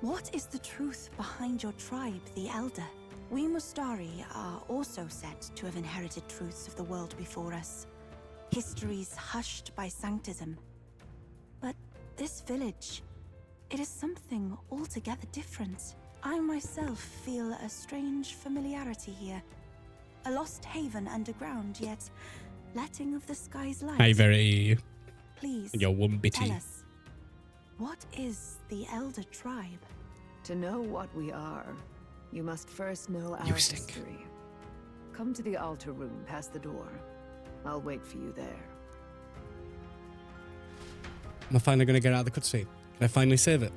What is the truth behind your tribe, the Elder? We Mustari are also said to have inherited truths of the world before us. Histories hushed by sanctism. But this village, it is something altogether different. I myself feel a strange familiarity here. A lost haven underground, yet letting of the sky's light. Hi, very. Please, You're one bitty. tell us, what is the Elder tribe? To know what we are, you must first know our history. Come to the altar room past the door. I'll wait for you there. Am I finally going to get out of the cutscene? Can I finally save it?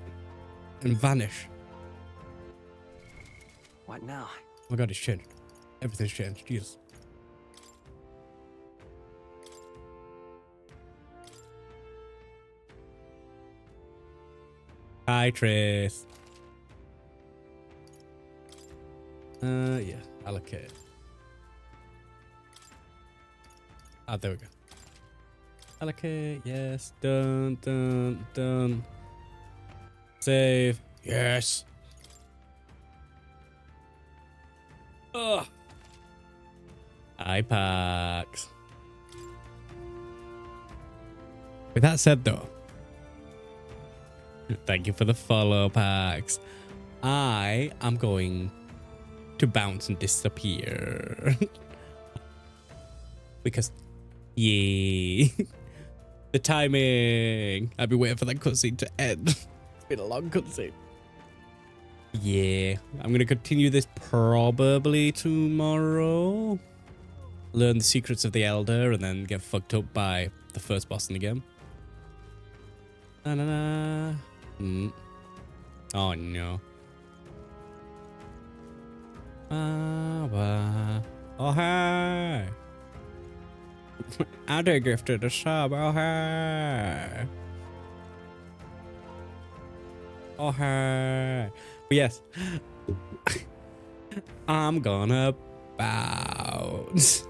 And vanish? What now? Oh my god, it's changed. Everything's changed. Jesus. Hi, Trace. Yeah, allocate. Ah, there we go. Allocate, yes. Done, done, done. Save, yes. Ugh. With that said, though, Thank you for the follow, Pax. I am going to bounce and disappear. Because, yeah. The timing. I've been waiting for that cutscene to end. It's been a long cutscene. Yeah. I'm going to continue this probably tomorrow. Learn the secrets of the Elder and then get fucked up by the first boss in the game. Na-na-na. Oh no. Oh hey. I did gifted a sub. Oh hey. Oh hey. But yes. I'm gonna bounce.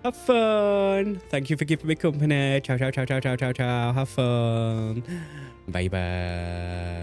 Have fun. Thank you for giving me company. Ciao, ciao, ciao, ciao, ciao, ciao, ciao. Have fun. Bye bye.